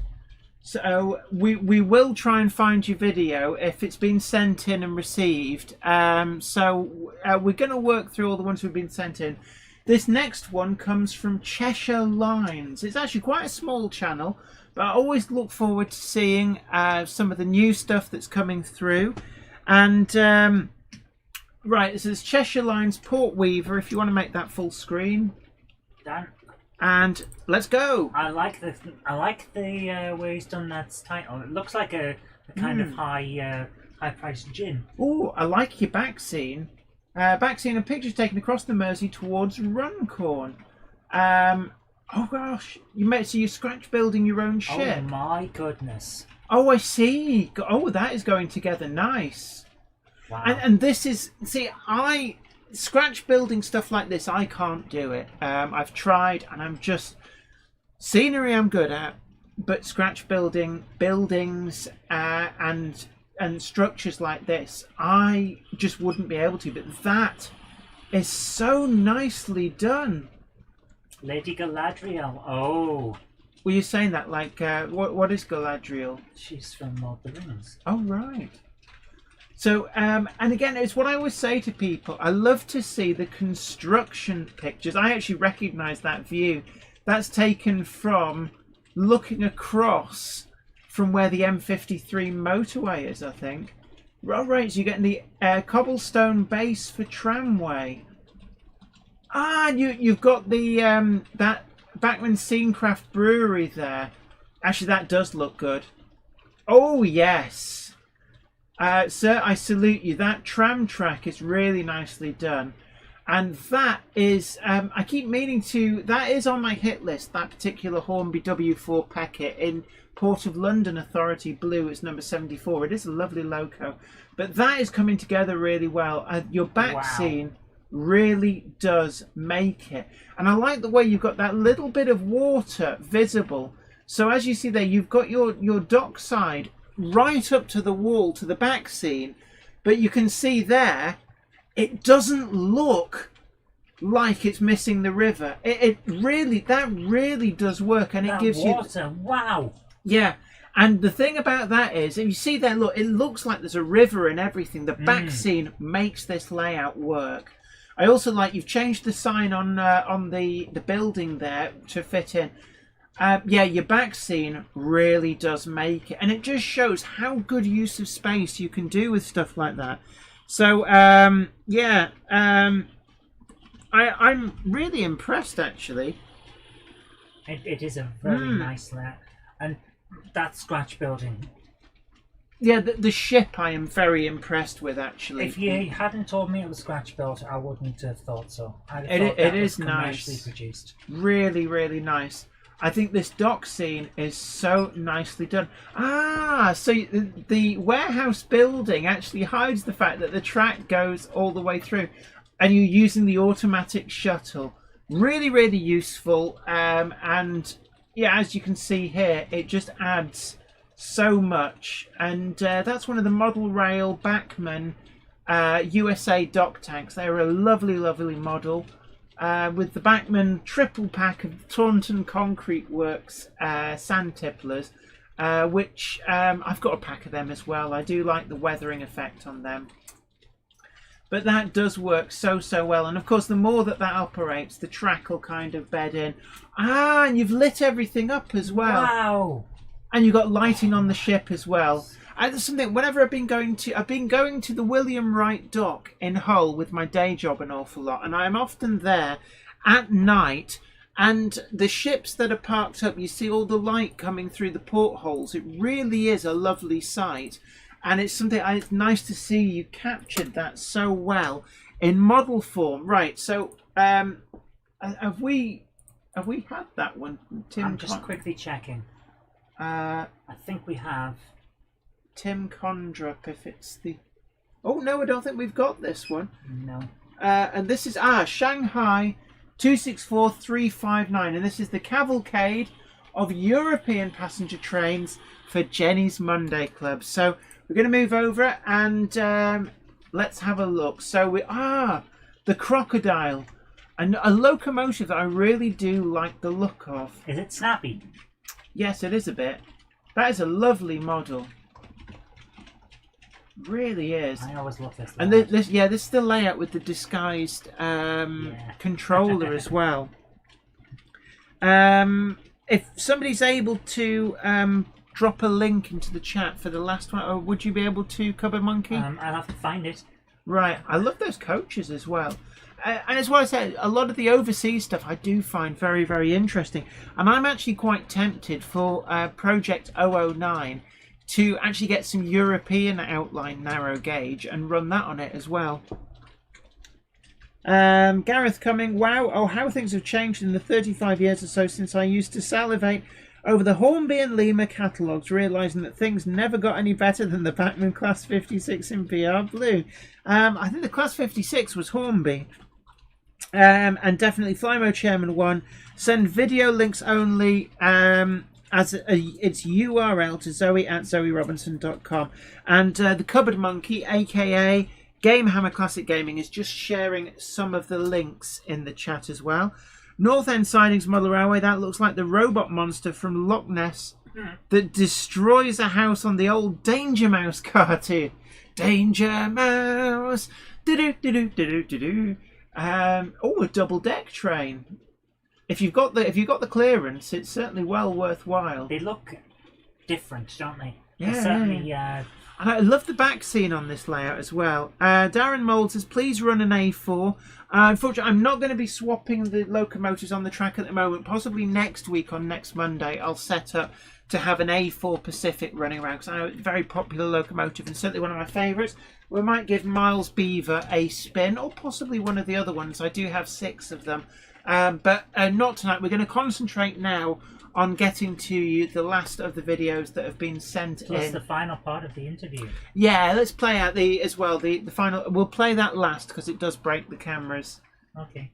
So we will try and find your video if it's been sent in and received. So we're going to work through all the ones we've been sent in. This next one comes from Cheshire Lines. It's actually quite a small channel, but I always look forward to seeing some of the new stuff that's coming through. And right, this is Cheshire Lines Port Weaver. If you want to make that full screen, Done. and let's go. I like the way he's done that title. It looks like a kind of high priced gin. Oh, I like your back scene. Back scene and pictures taken across the Mersey towards Runcorn. Oh gosh, so you're scratch building your own ship. Oh my goodness. Oh, I see. Oh, that is going together nice. Wow. And this is, see, scratch building stuff like this, I can't do it. I've tried, and I'm just, scenery I'm good at, but scratch building buildings and structures like this, I just wouldn't be able to. But that is so nicely done. Lady Galadriel. Oh. Were you saying that like what is Galadriel? She's from Lord of the Rings. Oh right. So and again, it's what I always say to people. I love to see the construction pictures. I actually recognise that view. That's taken from looking across from where the M53 motorway is, I think. Right, so you're getting the cobblestone base for tramway. You've got the that Bachmann Scenecraft Brewery there. Actually, that does look good. Oh yes, sir, I salute you. That tram track is really nicely done, and that is I keep meaning to. That is on my hit list. That particular Hornby W4 Packet in Port of London Authority Blue. It's number 74. It is a lovely loco, but that is coming together really well. Your back scene really does make it, and I like the way you've got that little bit of water visible. So as you see there, you've got your dock side right up to the wall to the back scene, but you can see there it doesn't look like it's missing the river. It really does work, and it gives water. Wow. Yeah. And the thing about that is, if you see there, look, it looks like there's a river and everything. The back scene makes this layout work. I also like you've changed the sign on the building there to fit in. Yeah, your back scene really does make it, and it just shows how good use of space you can do with stuff like that. So yeah, I'm really impressed actually. It is a very nice layout, and that scratch building. Yeah, the ship I am very impressed with actually. If you hadn't told me it was scratch built, I wouldn't have thought so. It is commercially nice. Produced. Really, really nice. I think this dock scene is so nicely done. So the warehouse building actually hides the fact that the track goes all the way through, and you're using the automatic shuttle. Really, really useful. And yeah, as you can see here, it just adds so much. And that's one of the model rail Bachmann USA dock tanks. They're a lovely, lovely model. With the Bachmann triple pack of Taunton Concrete Works sand tipplers, which I've got a pack of them as well. I do like the weathering effect on them. But that does work so well. And of course, the more that operates, the track will kind of bed in. And you've lit everything up as well. Wow! And you've got lighting on the ship as well. And there's something, whenever I've been going to the William Wright dock in Hull with my day job an awful lot, and I'm often there at night, and the ships that are parked up, you see all the light coming through the portholes. It really is a lovely sight, and it's something it's nice to see you captured that so well in model form. Right, so have we had that one, Tim? I'm just quickly checking. I think we have. Tim Condrup, if it's the... Oh, no, I don't think we've got this one. No. And this is Shanghai 264359, and this is the cavalcade of European passenger trains for Jenny's Monday Club. So we're going to move over and let's have a look. So we the Crocodile, and a locomotive that I really do like the look of. Is it snappy? Yes, it is a bit. That is a lovely model. Really is. I always love this. And this is the layout with the disguised controller as well. If somebody's able to drop a link into the chat for the last one, or would you be able to, Cupboard Monkey? I'll have to find it. Right, I love those coaches as well. And as well as I said, a lot of the overseas stuff I do find very, very interesting. And I'm actually quite tempted for Project 009 to actually get some European outline narrow gauge and run that on it as well. Gareth Cumming, wow, how things have changed in the 35 years or so since I used to salivate over the Hornby and Lima catalogues, realising that things never got any better than the Bachmann Class 56 in PR Blue. I think the Class 56 was Hornby. And definitely Flymo Chairman 1. Send video links only as its URL to Zoe at zoerobinson.com. And the Cupboard Monkey, aka Gamehammer Classic Gaming, is just sharing some of the links in the chat as well. North End Sidings Model Railway, that looks like the robot monster from Loch Ness that destroys a house on the old Danger Mouse cartoon. Danger Mouse! Do-do-do-do-do-do-do. A double deck train. If you've got the clearance, it's certainly well worthwhile. They look different, don't they? Yeah. Certainly. And I love the back scene on this layout as well. Darren Mould says, please run an A4. Unfortunately, I'm not going to be swapping the locomotives on the track at the moment. Possibly next week on next Monday, I'll set up to have an A4 Pacific running around, because I know it's a very popular locomotive and certainly one of my favourites. We might give Miles Beaver a spin, or possibly one of the other ones. I do have 6 of them. But not tonight. We're going to concentrate now on getting to you the last of the videos that have been sent in. Plus the final part of the interview. Yeah, let's play out the final. We'll play that last because it does break the cameras. Okay.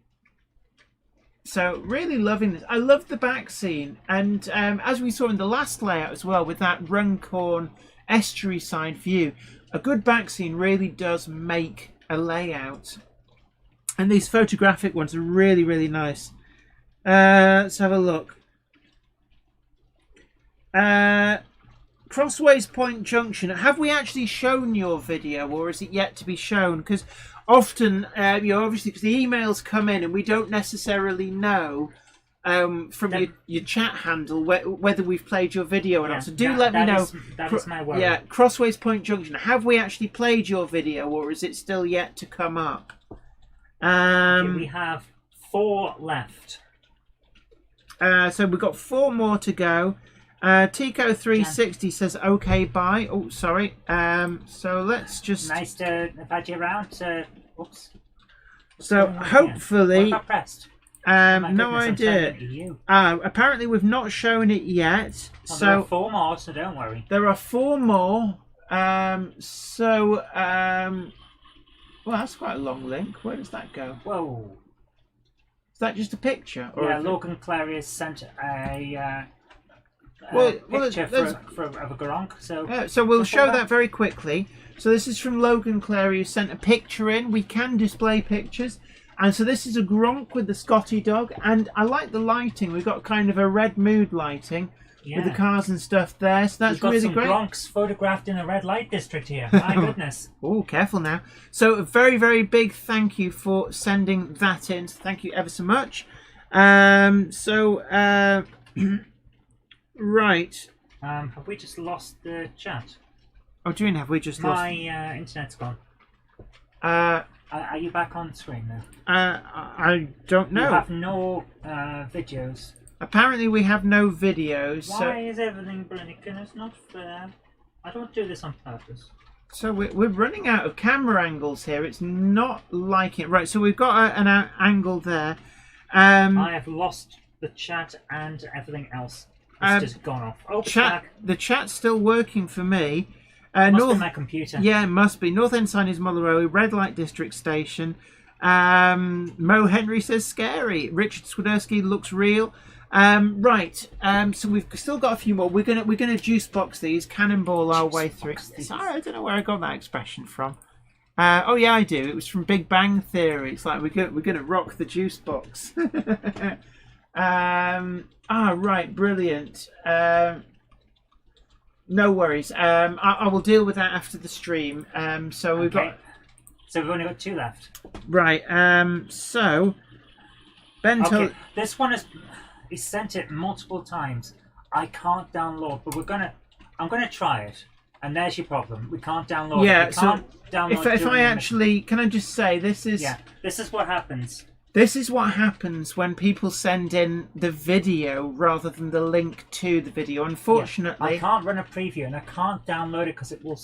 So really loving this. I love the back scene, and as we saw in the last layout as well, with that Runcorn estuary side view, a good back scene really does make a layout. And these photographic ones are really, really nice. Let's have a look. Crossways Point Junction. Have we actually shown your video, or is it yet to be shown? Because often, obviously, because the emails come in and we don't necessarily know from your chat handle whether we've played your video or not. So do let me know. That is my worry. Yeah, Crossways Point Junction. Have we actually played your video, or is it still yet to come up? We have 4 left. So we've got 4 more to go. Tico 360 says okay bye. Oh, sorry. So let's just. Nice to have had you around. Oops. So hopefully. What pressed? No idea. Apparently we've not shown it yet. Well, so there are 4 more, so don't worry. There are 4 more. Well, that's quite a long link. Where does that go? Whoa. Is that just a picture? Or Logan Clary has sent a picture of a Gronk. So we'll show that very quickly. So this is from Logan Clary, who sent a picture in. We can display pictures. And so this is a Gronk with the Scotty dog. And I like the lighting. We've got kind of a red mood lighting. With the cars and stuff there, so that's really great. We've got some Gronks photographed in a red light district here. My goodness. Oh, careful now. So a very, very big thank you for sending that in. Thank you ever so much. Right. Have we just lost the chat? Oh, do you mean have we just lost? My internet's gone. Are you back on screen now? I don't know. You have no videos. Apparently we have no videos. Why is everything blinking? It's not fair. I don't do this on purpose. So we're running out of camera angles here. It's not like it. Right, so we've got an angle there. I have lost the chat and everything else. It's just gone off. Oh, The chat's still working for me. Must be my computer. Yeah, must be. North End sign is Model Railway, Red Light District Station. Mo Henry says scary. Richard Swiderski looks real. Right. So we've still got a few more. We're gonna juice box these, cannonball our way through. Sorry, I don't know where I got that expression from. Oh yeah, I do. It was from Big Bang Theory. It's like we're gonna rock the juice box. Right, brilliant. No worries. I will deal with that after the stream. So we've got. So we've only got 2 left. Right. So Ben. Okay. This one is. He sent it multiple times. I can't download, but I'm gonna try it. And there's your problem. We can't download. Yeah. We can't download. If I actually, can I just say this is. Yeah. This is what happens. This is what happens when people send in the video rather than the link to the video. Unfortunately, I can't run a preview and I can't download it because it will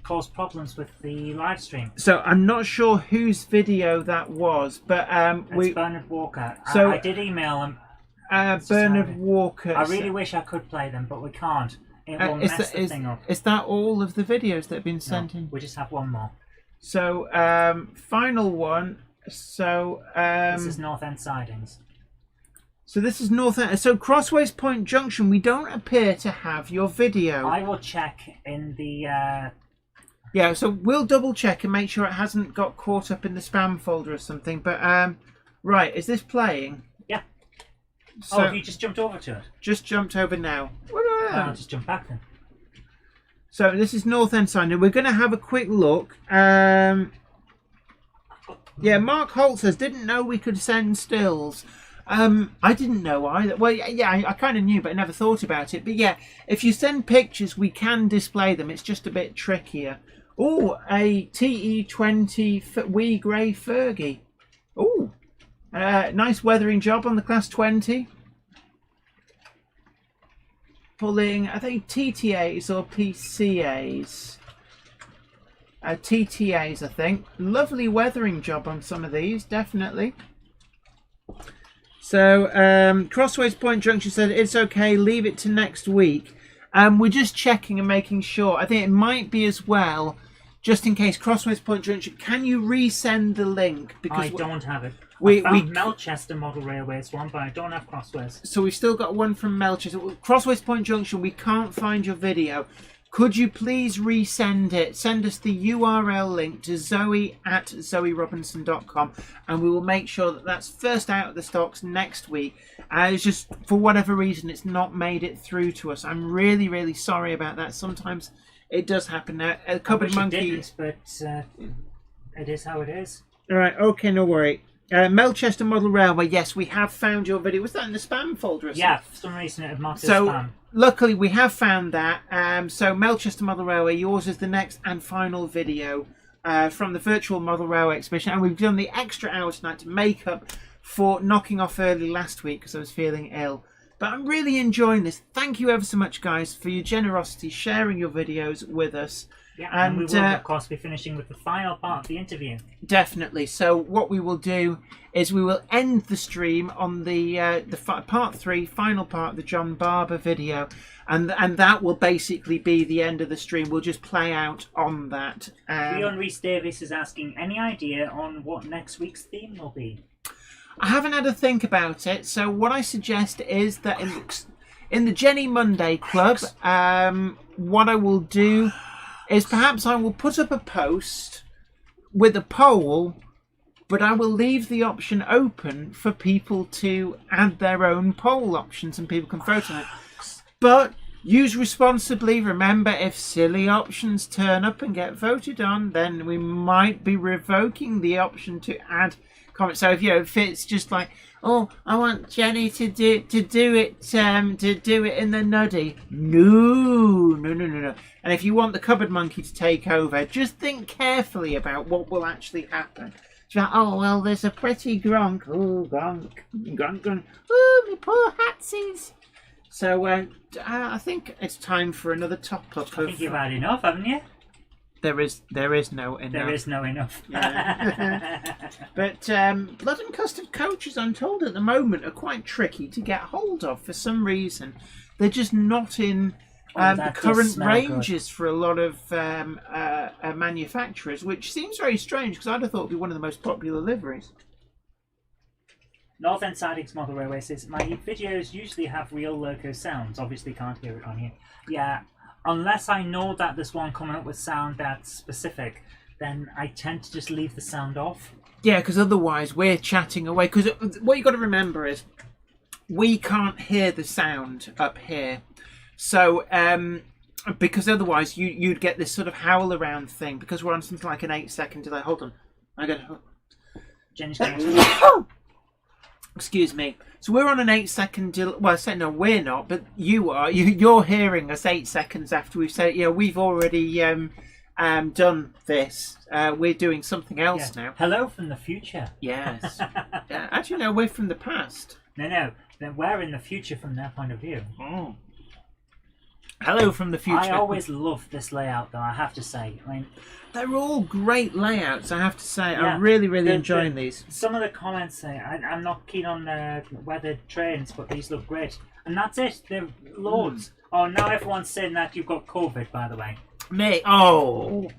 cause problems with the live stream. So I'm not sure whose video that was, but it's Bernard Walker. So I did email him. Bernard Walker. I really wish I could play them, but we can't. It will mess the thing up. Is that all of the videos that have been sent in? We just have one more. So final one. So this is North End Sidings. So this is North End. So Crossways Point Junction, we don't appear to have your video. I will check in the. Yeah, so we'll double check and make sure it hasn't got caught up in the spam folder or something. But right, is this playing? Yeah. So, have you just jumped over to it? Just jumped over now. I'll just jump back then. So this is North End Siding. We're going to have a quick look. Yeah, Mark Holt says, didn't know we could send stills. I didn't know either. Well, yeah, I kind of knew, but I never thought about it. But yeah, if you send pictures, we can display them. It's just a bit trickier. Oh, a TE20 wee grey Fergie. Oh, nice weathering job on the Class 20. Pulling, I think, TTAs or PCAs. TTAs, I think. Lovely weathering job on some of these, definitely. So, Crossways Point Junction said it's okay, leave it to next week. We're just checking and making sure. I think it might be as well, just in case. Crossways Point Junction, can you resend the link? Because I don't have it. We found Melchester Model Railways one, but I don't have Crossways. So we've still got one from Melchester. Crossways Point Junction, we can't find your video. Could you please resend it? Send us the URL link to zoe@zoerobinson.com and we will make sure that that's first out of the stocks next week. It's just, for whatever reason, it's not made it through to us. I'm really, really sorry about that. Sometimes it does happen. Now, Cupboard Monkey... It didn't, but it is how it is. All right, okay, no worry. Melchester Model Railway, yes, we have found your video. Was that in the spam folder or something? Yeah, for some reason it had marked as spam. Luckily, we have found that. So Melchester Model Railway, yours is the next and final video from the virtual Model Railway exhibition. And we've done the extra hour tonight to make up for knocking off early last week because I was feeling ill. But I'm really enjoying this. Thank you ever so much, guys, for your generosity, sharing your videos with us. Yeah, and we will, of course, be finishing with the final part of the interview. Definitely. So what we will do is we will end the stream on the part 3, final part of the John Barber video, and that will basically be the end of the stream. We'll just play out on that. Leon Reese Davis is asking, any idea on what next week's theme will be? I haven't had a think about it, so what I suggest is that in the Jenny Monday Club, what I will do is perhaps I will put up a post with a poll, but I will leave the option open for people to add their own poll options and people can vote on it. But use responsibly. Remember, if silly options turn up and get voted on, then we might be revoking the option to add comments. So if it's just like, oh, I want Jenny to do it in the nuddy. No. And if you want the Cupboard Monkey to take over, just think carefully about what will actually happen. So, oh, well, there's a pretty gronk. Oh, gronk. Oh, my poor hatsies. So I think it's time for another top up. I think you've had enough, haven't you? There is no enough. There is no enough. Yeah. But Blood and Custard coaches, I'm told at the moment, are quite tricky to get hold of for some reason. They're just not in the that does current smell ranges for a lot of manufacturers, which seems very strange because I'd have thought it would be one of the most popular liveries. North End Sidings Model Railway says, my videos usually have real loco sounds. Obviously can't hear it on here. Yeah, unless I know that there's one coming up with sound that's specific, then I tend to just leave the sound off. Yeah, because otherwise we're chatting away. Because what you've got to remember is we can't hear the sound up here. So, because otherwise you'd get this sort of howl around thing. Because we're on something like an 8-second delay. Hold on. I got to... Jenny's going to... Excuse me. So we're on an 8-second delay. Well, I say no, we're not, but you are. You're hearing us 8 seconds after we've said, we've already done this. We're doing something else now. Hello from the future. Yes. Actually, no, we're from the past. No, we're in the future from their point of view. Oh. Hello from the future. I always love this layout, though, I have to say. I mean, they're all great layouts, I have to say. Yeah, I'm really enjoying these. Some of the comments say, I'm not keen on weathered trains, but these look great. And that's it. There are loads. Oh, now everyone's saying that you've got COVID, by the way. Me? Oh.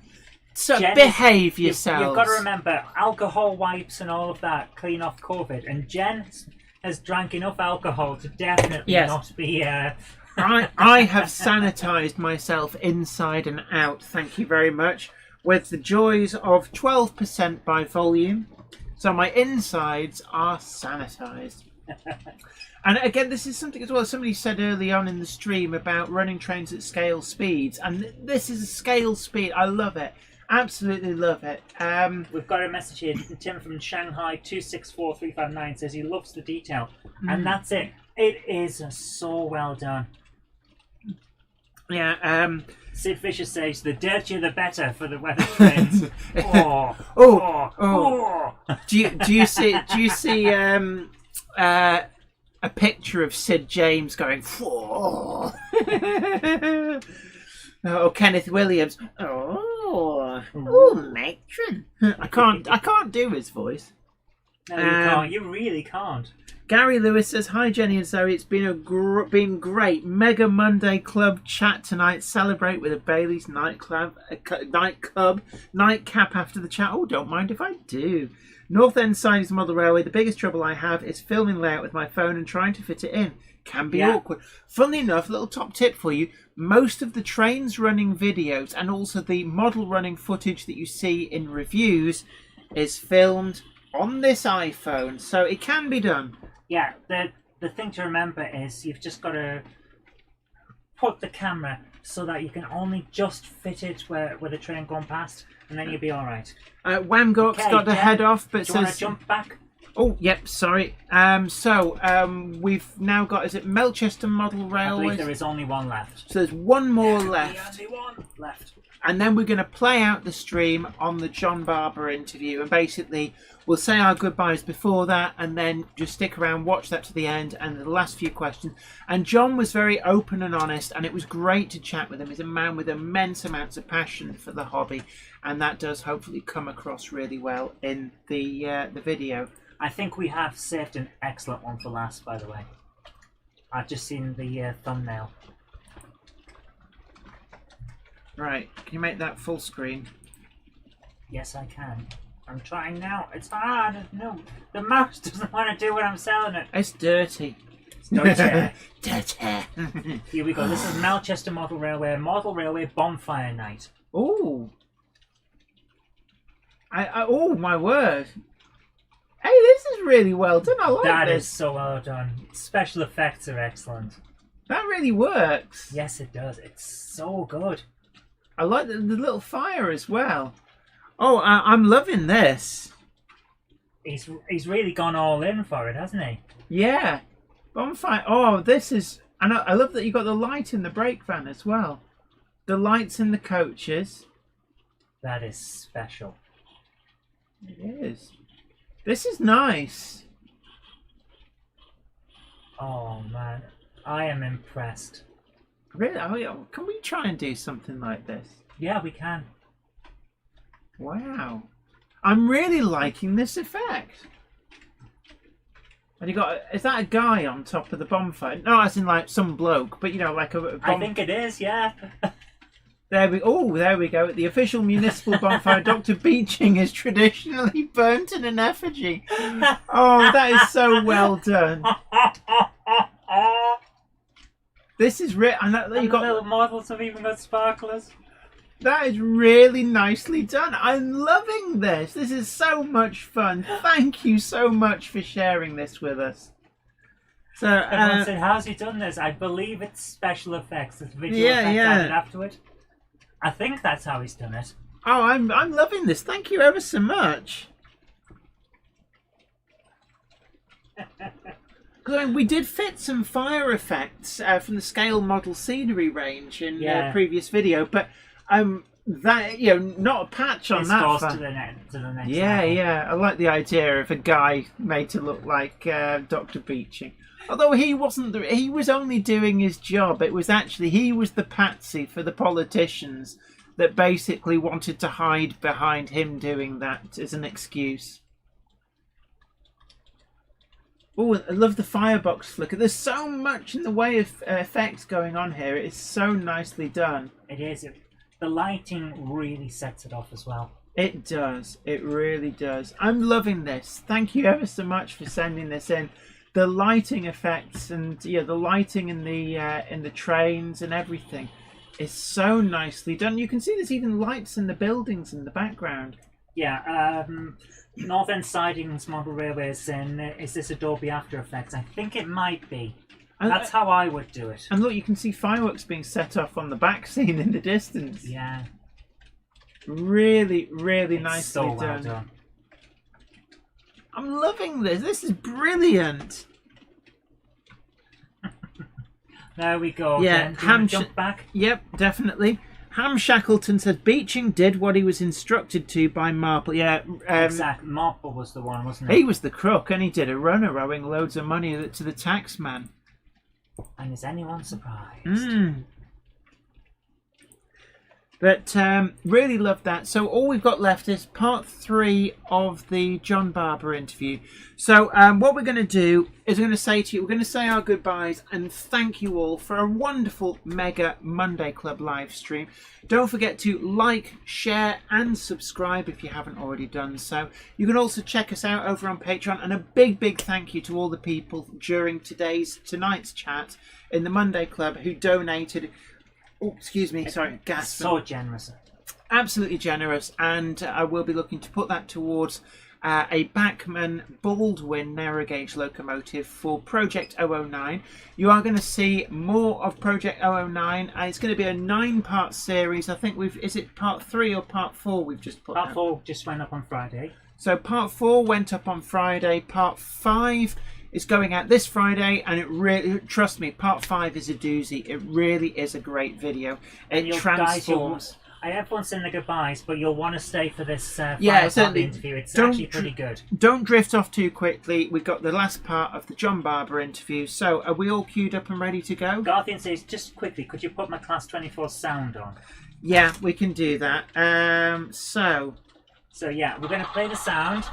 So Jen, behave yourselves. You've got to remember, alcohol wipes and all of that clean off COVID. And Jen has drank enough alcohol to definitely not be... I have sanitised myself inside and out, thank you very much, with the joys of 12% by volume. So my insides are sanitised. And again, this is something as well. Somebody said early on in the stream about running trains at scale speeds. And this is a scale speed. I love it. Absolutely love it. We've got a message here. Tim from Shanghai 264359 says he loves the detail. And that's it. It is so well done. Yeah. Sid Fisher says the dirtier the better for the weather trains. Do you see a picture of Sid James going or Kenneth Williams? Matron. I can't do his voice. No, you can't. You really can't. Gary Lewis says, hi Jenny and Zoe, it's been been great. Mega Monday Club chat tonight. Celebrate with a Bailey's nightcap after the chat. Oh, don't mind if I do. North End Sidings Model Railway. The biggest trouble I have is filming layout with my phone and trying to fit it in. Can be awkward. Funnily enough, little top tip for you. Most of the trains running videos and also the model running footage that you see in reviews is filmed on this iPhone. So it can be done. Yeah, the thing to remember is you've just got to put the camera so that you can only just fit it where the train going past, and then you'll be all right. Wamgok's got to head off, but do you want to jump back? Oh, yep, sorry. We've now got, is it Melchester Model Railway? I believe there is only one left. So there's one more left. The only one left. And then we're going to play out the stream on the John Barber interview. And basically, we'll say our goodbyes before that and then just stick around, watch that to the end and the last few questions. And John was very open and honest, and it was great to chat with him. He's a man with immense amounts of passion for the hobby. And that does hopefully come across really well in the video. I think we have saved an excellent one for last, by the way. I've just seen the thumbnail. Right, can you make that full screen? Yes, I can. I'm trying now. It's hard. No, the mouse doesn't want to do what I'm selling it. It's dirty. It's dirty. Dirty. Here we go. This is Melchester Model Railway Bonfire Night. Oh. Oh, my word. Hey, this is really well done. I like that. That this. is so well done. Special effects are excellent. That really works. Yes, it does. It's so good. I like the little fire as well. Oh, I'm loving this. He's really gone all in for it, hasn't he? Yeah. Bonfire. Oh, this is... And I love that you got the light in the brake van as well. The lights in the coaches. That is special. It is. This is nice. Oh, man. I am impressed. Really? Oh, can we try and do something like this? Yeah, we can. Wow. I'm really liking this effect. And you got, is that a guy on top of the bonfire? No, as in like some bloke, but you know, like a I think it is, yeah. There we go. The official municipal bonfire, Dr. Beeching, is traditionally burnt in an effigy. Oh, that is so well done. This is you got little models have even got sparklers. That is really nicely done. I'm loving this. This is so much fun. Thank you so much for sharing this with us. So everyone said, "How's he done this?" I believe it's special effects. It's visual effects added after it. I think that's how he's done it. Oh, I'm loving this. Thank you ever so much. Because I mean, we did fit some fire effects from the scale model scenery range in the previous video, but that not a patch on that. Goes to the next level. Yeah. I like the idea of a guy made to look like Dr. Beeching. Although he wasn't, he was only doing his job. It was actually, he was the patsy for the politicians that basically wanted to hide behind him doing that as an excuse. Oh, I love the firebox flicker. There's so much in the way of effects going on here. It is so nicely done. It is. The lighting really sets it off as well. It does. It really does. I'm loving this. Thank you ever so much for sending this in. The lighting effects and the lighting in the trains and everything is so nicely done. You can see there's even lights in the buildings in the background. Yeah, North End Sidings Model Railways is this Adobe After Effects? I think it might be. That's how I would do it. And look, you can see fireworks being set off on the back scene in the distance. Yeah. Really, really nicely so well done. done. I'm loving this. This is brilliant. There we go. Yeah, jump back. Yep, definitely. Ham Shackleton says Beeching did what he was instructed to by Marple. Yeah, exactly. Marple was the one, wasn't he? He was the crook, and he did a runner owing loads of money to the tax man. And is anyone surprised? But really love that. So all we've got left is part 3 of the John Barber interview. So what we're going to do is we're going to say our goodbyes and thank you all for a wonderful Mega Monday Club live stream. Don't forget to like, share and subscribe if you haven't already done so. You can also check us out over on Patreon, and a big thank you to all the people during tonight's chat in the Monday Club who donated. Oh, excuse me, sorry, gas. So generous. Absolutely generous, and I will be looking to put that towards a Bachmann Baldwin narrow gauge locomotive for Project 009. You are going to see more of Project 009. It's going to be a 9-part series. I think is it part 3 or part 4 we've just put Part 4 just went up on Friday. So part 4 went up on Friday. Part 5 is going out this Friday, and it really, trust me, part 5 is a doozy. It really is a great video. It transforms. I have one saying the goodbyes, but you'll want to stay for this certainly. interview. It's actually pretty good. Don't drift off too quickly. We've got the last part of the John Barber interview. So are we all queued up and ready to go? Garthian says, just quickly, could you put my Class 24 sound on? Yeah, we can do that. So yeah, we're going to play the sound.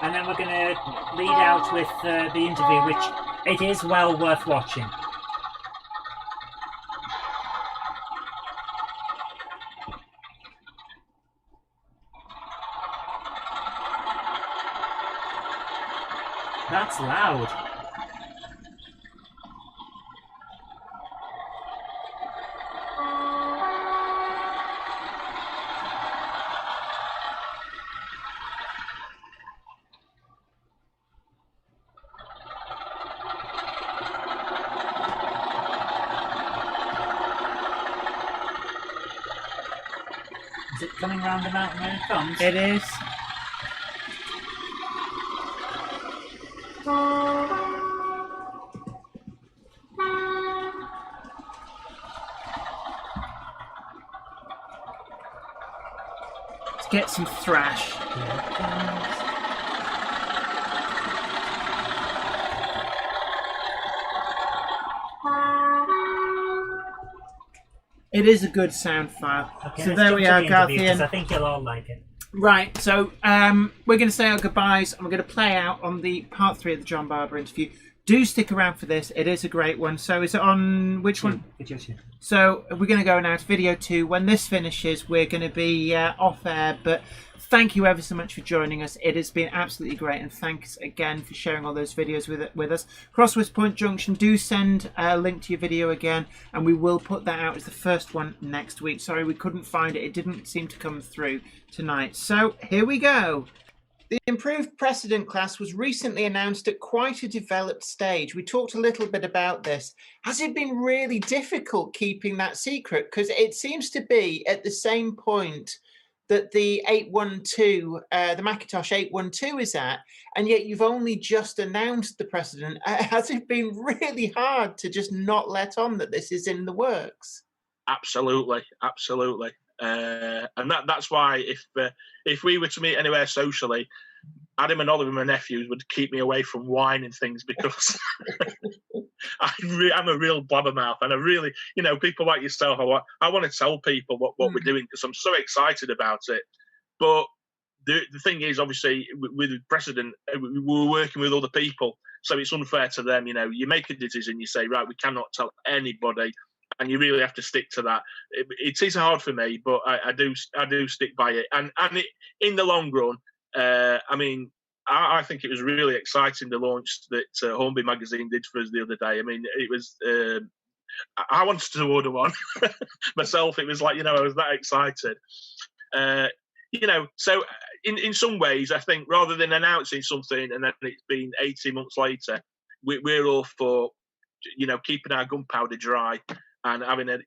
And then we're going to lead out with the interview, which it is well worth watching. That's loud. Is it coming round the mountain when it comes? it is. Let's get some thrash. It is a good sound file. Okay, So let's there jump we to are, the interview, Garthian. 'cause I think you'll all like it. Right, so we're going to say our goodbyes and we're going to play out on the part 3 of the John Barber interview. Do stick around for this. It is a great one. So is it on which one? Video 2. So we're going to go now to video 2. When this finishes, we're going to be off air. But thank you ever so much for joining us. It has been absolutely great. And thanks again for sharing all those videos with us. Crosswords Point Junction, do send a link to your video again. And we will put that out as the first one next week. Sorry, we couldn't find it. It didn't seem to come through tonight. So here we go. The improved precedent class was recently announced at quite a developed stage. We talked a little bit about this. Has it been really difficult keeping that secret? Because it seems to be at the same point that the 812, the Macintosh 812 is at, and yet you've only just announced the precedent. Has it been really hard to just not let on that this is in the works? Absolutely. And that's why if we were to meet anywhere socially, Adam and Oliver, my nephews, would keep me away from wine and things because I'm a real blabbermouth, and I really, people like yourself, I want to tell people what we're doing because I'm so excited about it. But the thing is, obviously, with precedent, we're working with other people, so it's unfair to them. You make a decision, you say, right, we cannot tell anybody. And you really have to stick to that. It is hard for me, but I do stick by it. And in the long run, I think it was really exciting, the launch that Hornby magazine did for us the other day. I mean, it was. I wanted to order one myself. It was like, I was that excited. So in some ways, I think rather than announcing something and then it's been 18 months later, we're all for, keeping our gunpowder dry. And having a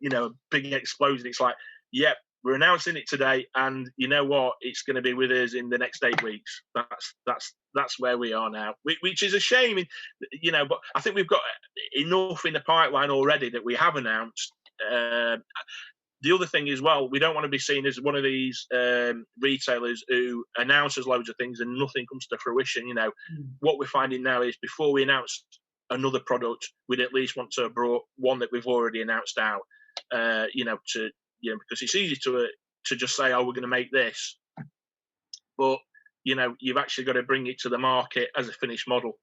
big explosion. It's like, yep, we're announcing it today, and you know what? It's going to be with us in the next 8 weeks. That's where we are now, which is a shame, But I think we've got enough in the pipeline already that we have announced. The other thing as well, we don't want to be seen as one of these retailers who announces loads of things and nothing comes to fruition. What we're finding now is before we announce another product, we'd at least want to have brought one that we've already announced out, because it's easy to just say, oh, we're going to make this, but you've actually got to bring it to the market as a finished model,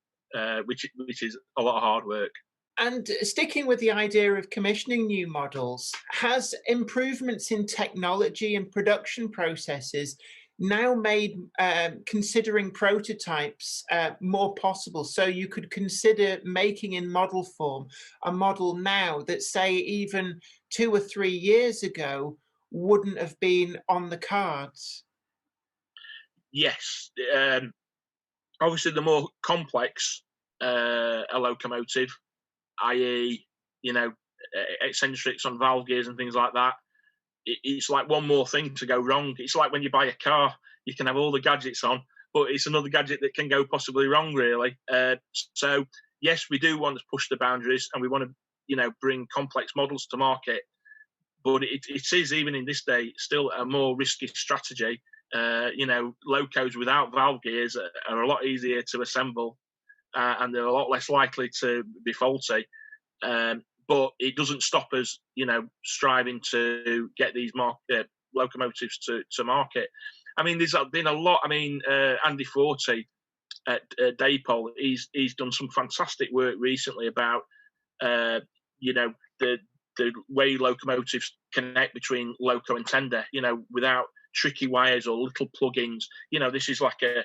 which is a lot of hard work. And sticking with the idea of commissioning new models, has improvements in technology and production processes now made considering prototypes more possible? So you could consider making in model form a model now that, say, even 2 or 3 years ago wouldn't have been on the cards? Yes. Obviously, the more complex a locomotive, i.e., eccentrics on valve gears and things like that, it's like one more thing to go wrong. It's like when you buy a car, you can have all the gadgets on, but it's another gadget that can go possibly wrong, really. So, yes, we do want to push the boundaries and we want to, bring complex models to market. But it is, even in this day, still a more risky strategy. Locos without valve gears are a lot easier to assemble and they're a lot less likely to be faulty. But it doesn't stop us, striving to get these locomotives to market. I mean, there's been a lot. I mean, Andy Forty at Daypol, he's done some fantastic work recently about, the way locomotives connect between loco and tender, without tricky wires or little plugins. This is like a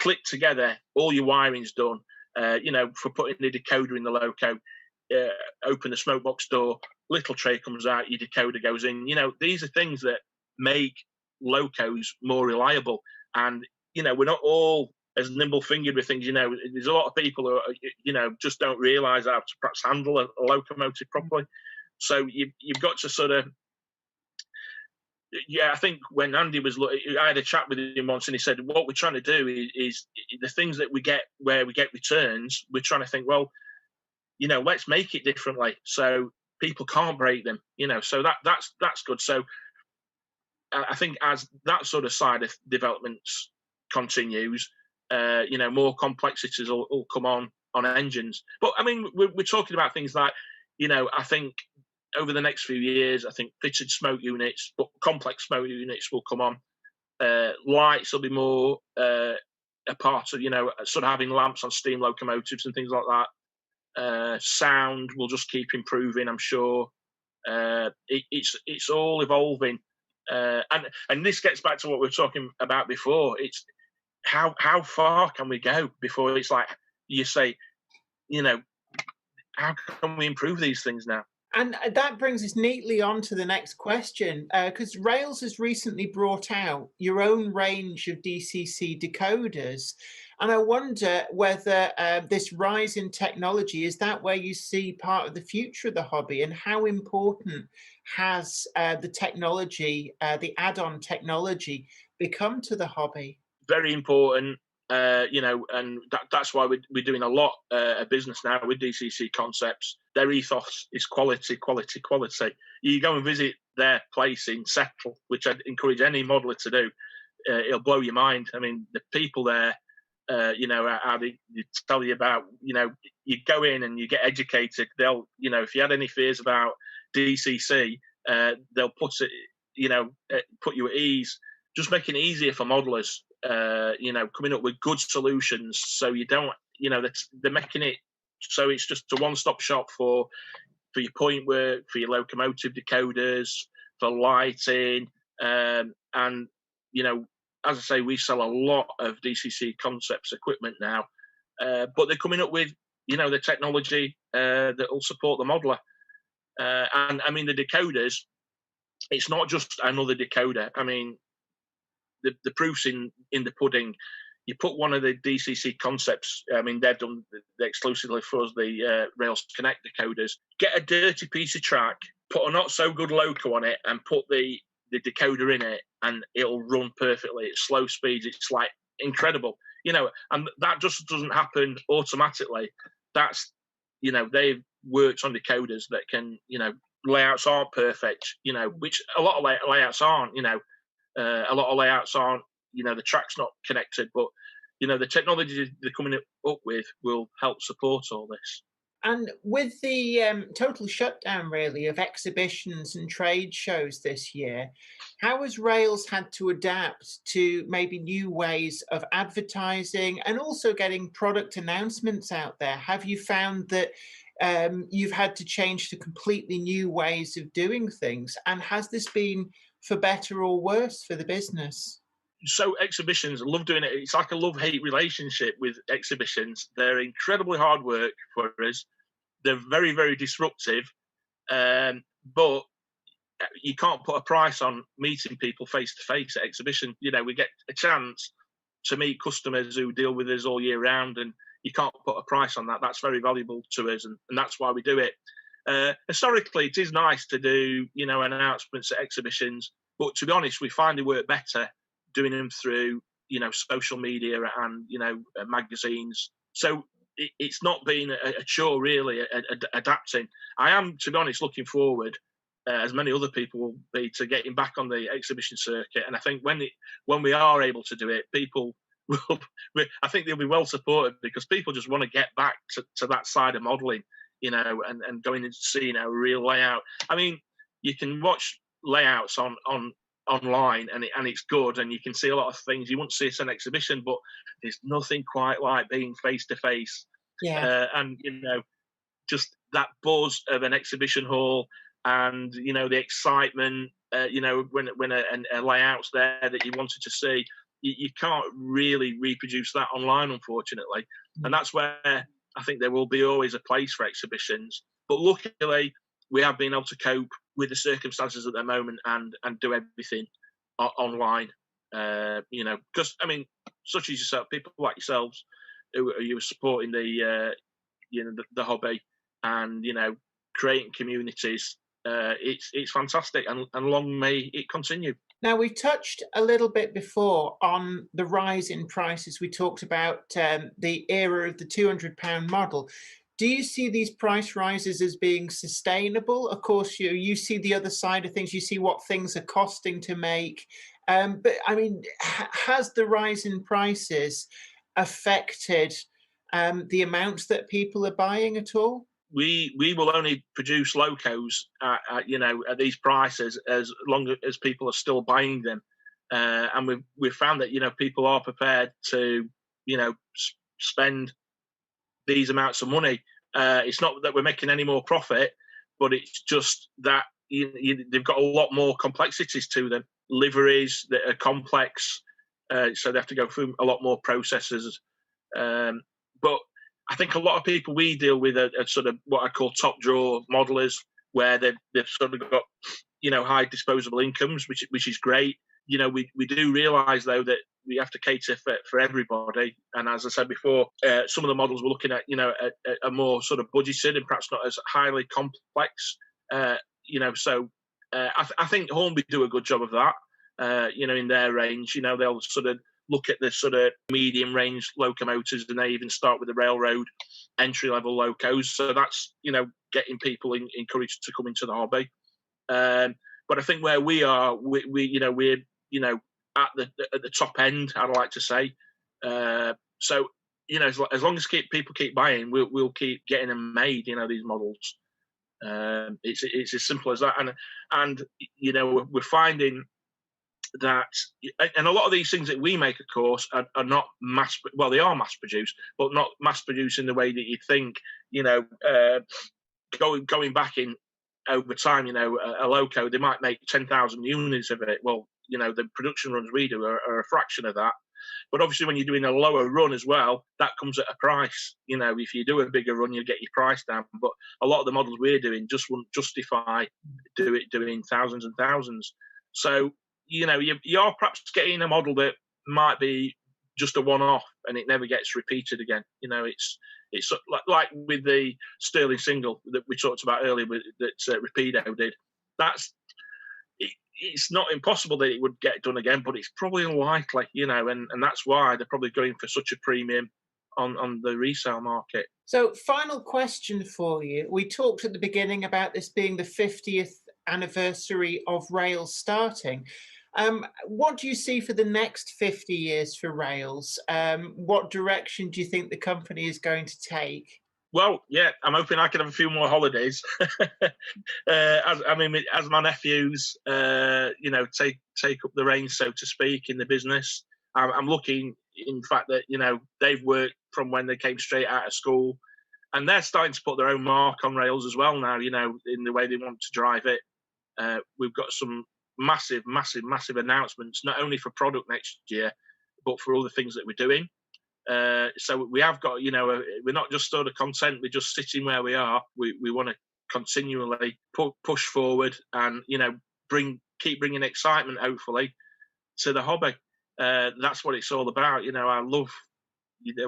click together, all your wiring's done, for putting the decoder in the loco. Open the smoke box door, little tray comes out, your decoder goes in. These are things that make locos more reliable. And, we're not all as nimble fingered with things. There's a lot of people who, just don't realise how to perhaps handle a locomotive properly. So you've got to sort of, I think when Andy was, I had a chat with him once and he said, what we're trying to do is the things that we get where we get returns, we're trying to think, well, let's make it differently so people can't break them, so that's good. So I think as that sort of side of developments continues, more complexities will come on engines. But I mean, we're talking about things like, I think over the next few years, I think fitted smoke units, but complex smoke units will come on. Lights will be more a part of, sort of having lamps on steam locomotives and things like that. Sound will just keep improving, I'm sure. It's all evolving, and this gets back to what we were talking about before. It's how far can we go before it's like you say, how can we improve these things now? And that brings us neatly on to the next question, because Rails has recently brought out your own range of DCC decoders. And I wonder whether this rise in technology, is that where you see part of the future of the hobby, and how important has the technology, the add-on technology, become to the hobby? Very important. And that's why we're doing a lot of business now with DCC Concepts. Their ethos is quality, quality, quality. You go and visit their place in Settle, which I'd encourage any modeler to do. It'll blow your mind. I mean, the people there, how they tell you about, you go in and you get educated. They'll, if you had any fears about DCC, they'll put you at ease, just making it easier for modelers. Coming up with good solutions, so you don't, they're making it so it's just a one-stop shop for your point work, for your locomotive decoders, for lighting, and as I say, we sell a lot of DCC Concepts equipment now, but they're coming up with the technology that will support the modeler, and I mean the decoders. It's not just another decoder. I mean, the proof's in the pudding. You put one of the DCC Concepts, I mean, they've done exclusively for us, the Rails Connect decoders. Get a dirty piece of track, put a not so good loco on it, and put the decoder in it, and it'll run perfectly. It's slow speeds. It's like incredible, and that just doesn't happen automatically. That's, they've worked on decoders that can, layouts aren't perfect, which a lot of layouts aren't, a lot of layouts aren't, the track's not connected, but, the technology they're coming up with will help support all this. And with the total shutdown, really, of exhibitions and trade shows this year, how has Rails had to adapt to maybe new ways of advertising and also getting product announcements out there? Have you found that you've had to change to completely new ways of doing things? And has this been for better or worse for the business? So exhibitions, I love doing it. It's like a love-hate relationship with exhibitions. They're incredibly hard work for us. They're very, very disruptive, but you can't put a price on meeting people face-to-face at exhibition. We get a chance to meet customers who deal with us all year round, and you can't put a price on that. That's very valuable to us, and that's why we do it. Historically, it is nice to do, announcements at exhibitions, but to be honest, we find they work better doing them through, social media and, magazines. So it's not been a chore, really, adapting. I am, to be honest, looking forward, as many other people will be, to getting back on the exhibition circuit. And I think when we are able to do it, people will, I think they'll be well supported, because people just want to get back to that side of modelling, and going and seeing a real layout. I mean, you can watch layouts online, and it's good, and you can see a lot of things you wouldn't see at an exhibition, but there's nothing quite like being face to face. And just that buzz of an exhibition hall, and the excitement, when a layout's there that you wanted to see, you can't really reproduce that online, unfortunately. And that's where I think there will be always a place for exhibitions, but luckily we have been able to cope with the circumstances at the moment and do everything online. Because I mean, such as yourself, people like yourselves who are supporting the hobby and creating communities. It's fantastic, and long may it continue. Now, we touched a little bit before on the rise in prices. We talked about the era of the £200 model. Do you see these price rises as being sustainable? Of course, you see the other side of things. You see what things are costing to make. But I mean, has the rise in prices affected the amounts that people are buying at all? we will only produce locos at these prices as long as people are still buying them, and we've found that people are prepared to spend these amounts of money. It's not that we're making any more profit, but it's just that they've got a lot more complexities to them. Liveries that are complex, so they have to go through a lot more processes. But I think a lot of people we deal with are sort of what I call top drawer modelers, where they've sort of got high disposable incomes, which is great. We do realise though that we have to cater for everybody. And as I said before, some of the models we're looking at, are more sort of budgeted and perhaps not as highly complex. So I think Hornby do a good job of that. In their range, they'll sort of look at the sort of medium range locomotives, and they even start with the railroad entry level locos. So that's getting people encouraged to come into the hobby. But I think where we are, we're at the top end, I'd like to say. So as long as people keep buying, we'll keep getting them made. These models. It's as simple as that. And we're finding that, and a lot of these things that we make, of course, are not they are mass produced, but not mass produced in the way that you think. Going back in over time, a loco, they might make 10,000 units of it. Well, the production runs we do are a fraction of that. But obviously, when you're doing a lower run as well, that comes at a price. If you do a bigger run, you get your price down. But a lot of the models we're doing just wouldn't justify doing thousands and thousands. So you're perhaps getting a model that might be just a one-off and it never gets repeated again. It's like with the Sterling single that we talked about earlier that Rapido did. It's not impossible that it would get done again, but it's probably unlikely, and that's why they're probably going for such a premium on the resale market. So, final question for you. We talked at the beginning about this being the 50th anniversary of rails starting. What do you see for the next 50 years for rails? What direction do you think the company is going to take? Well, yeah, I'm hoping I can have a few more holidays. As my nephews, take up the reins, so to speak, in the business. I'm looking, in fact, that they've worked from when they came straight out of school, and they're starting to put their own mark on rails as well now. In the way they want to drive it. We've got some massive announcements, not only for product next year, but for all the things that we're doing. So we have got, we're not just sort of content with just sitting where we are. We want to continually push forward and, keep bringing excitement, hopefully, to the hobby. That's what it's all about. I love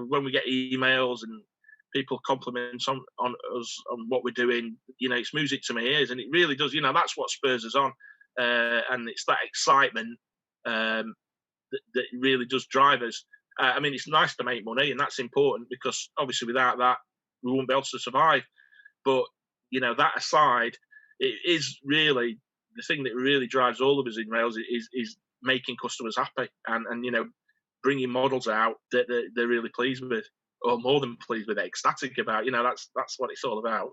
when we get emails and people compliment on us on what we're doing. It's music to my ears, and it really does. That's what spurs us on, and it's that excitement that really does drive us. It's nice to make money, and that's important because obviously without that we won't be able to survive. But that aside, it is really the thing that really drives all of us in rails is making customers happy and bringing models out that they're really pleased with, or more than pleased with, ecstatic about. That's what it's all about.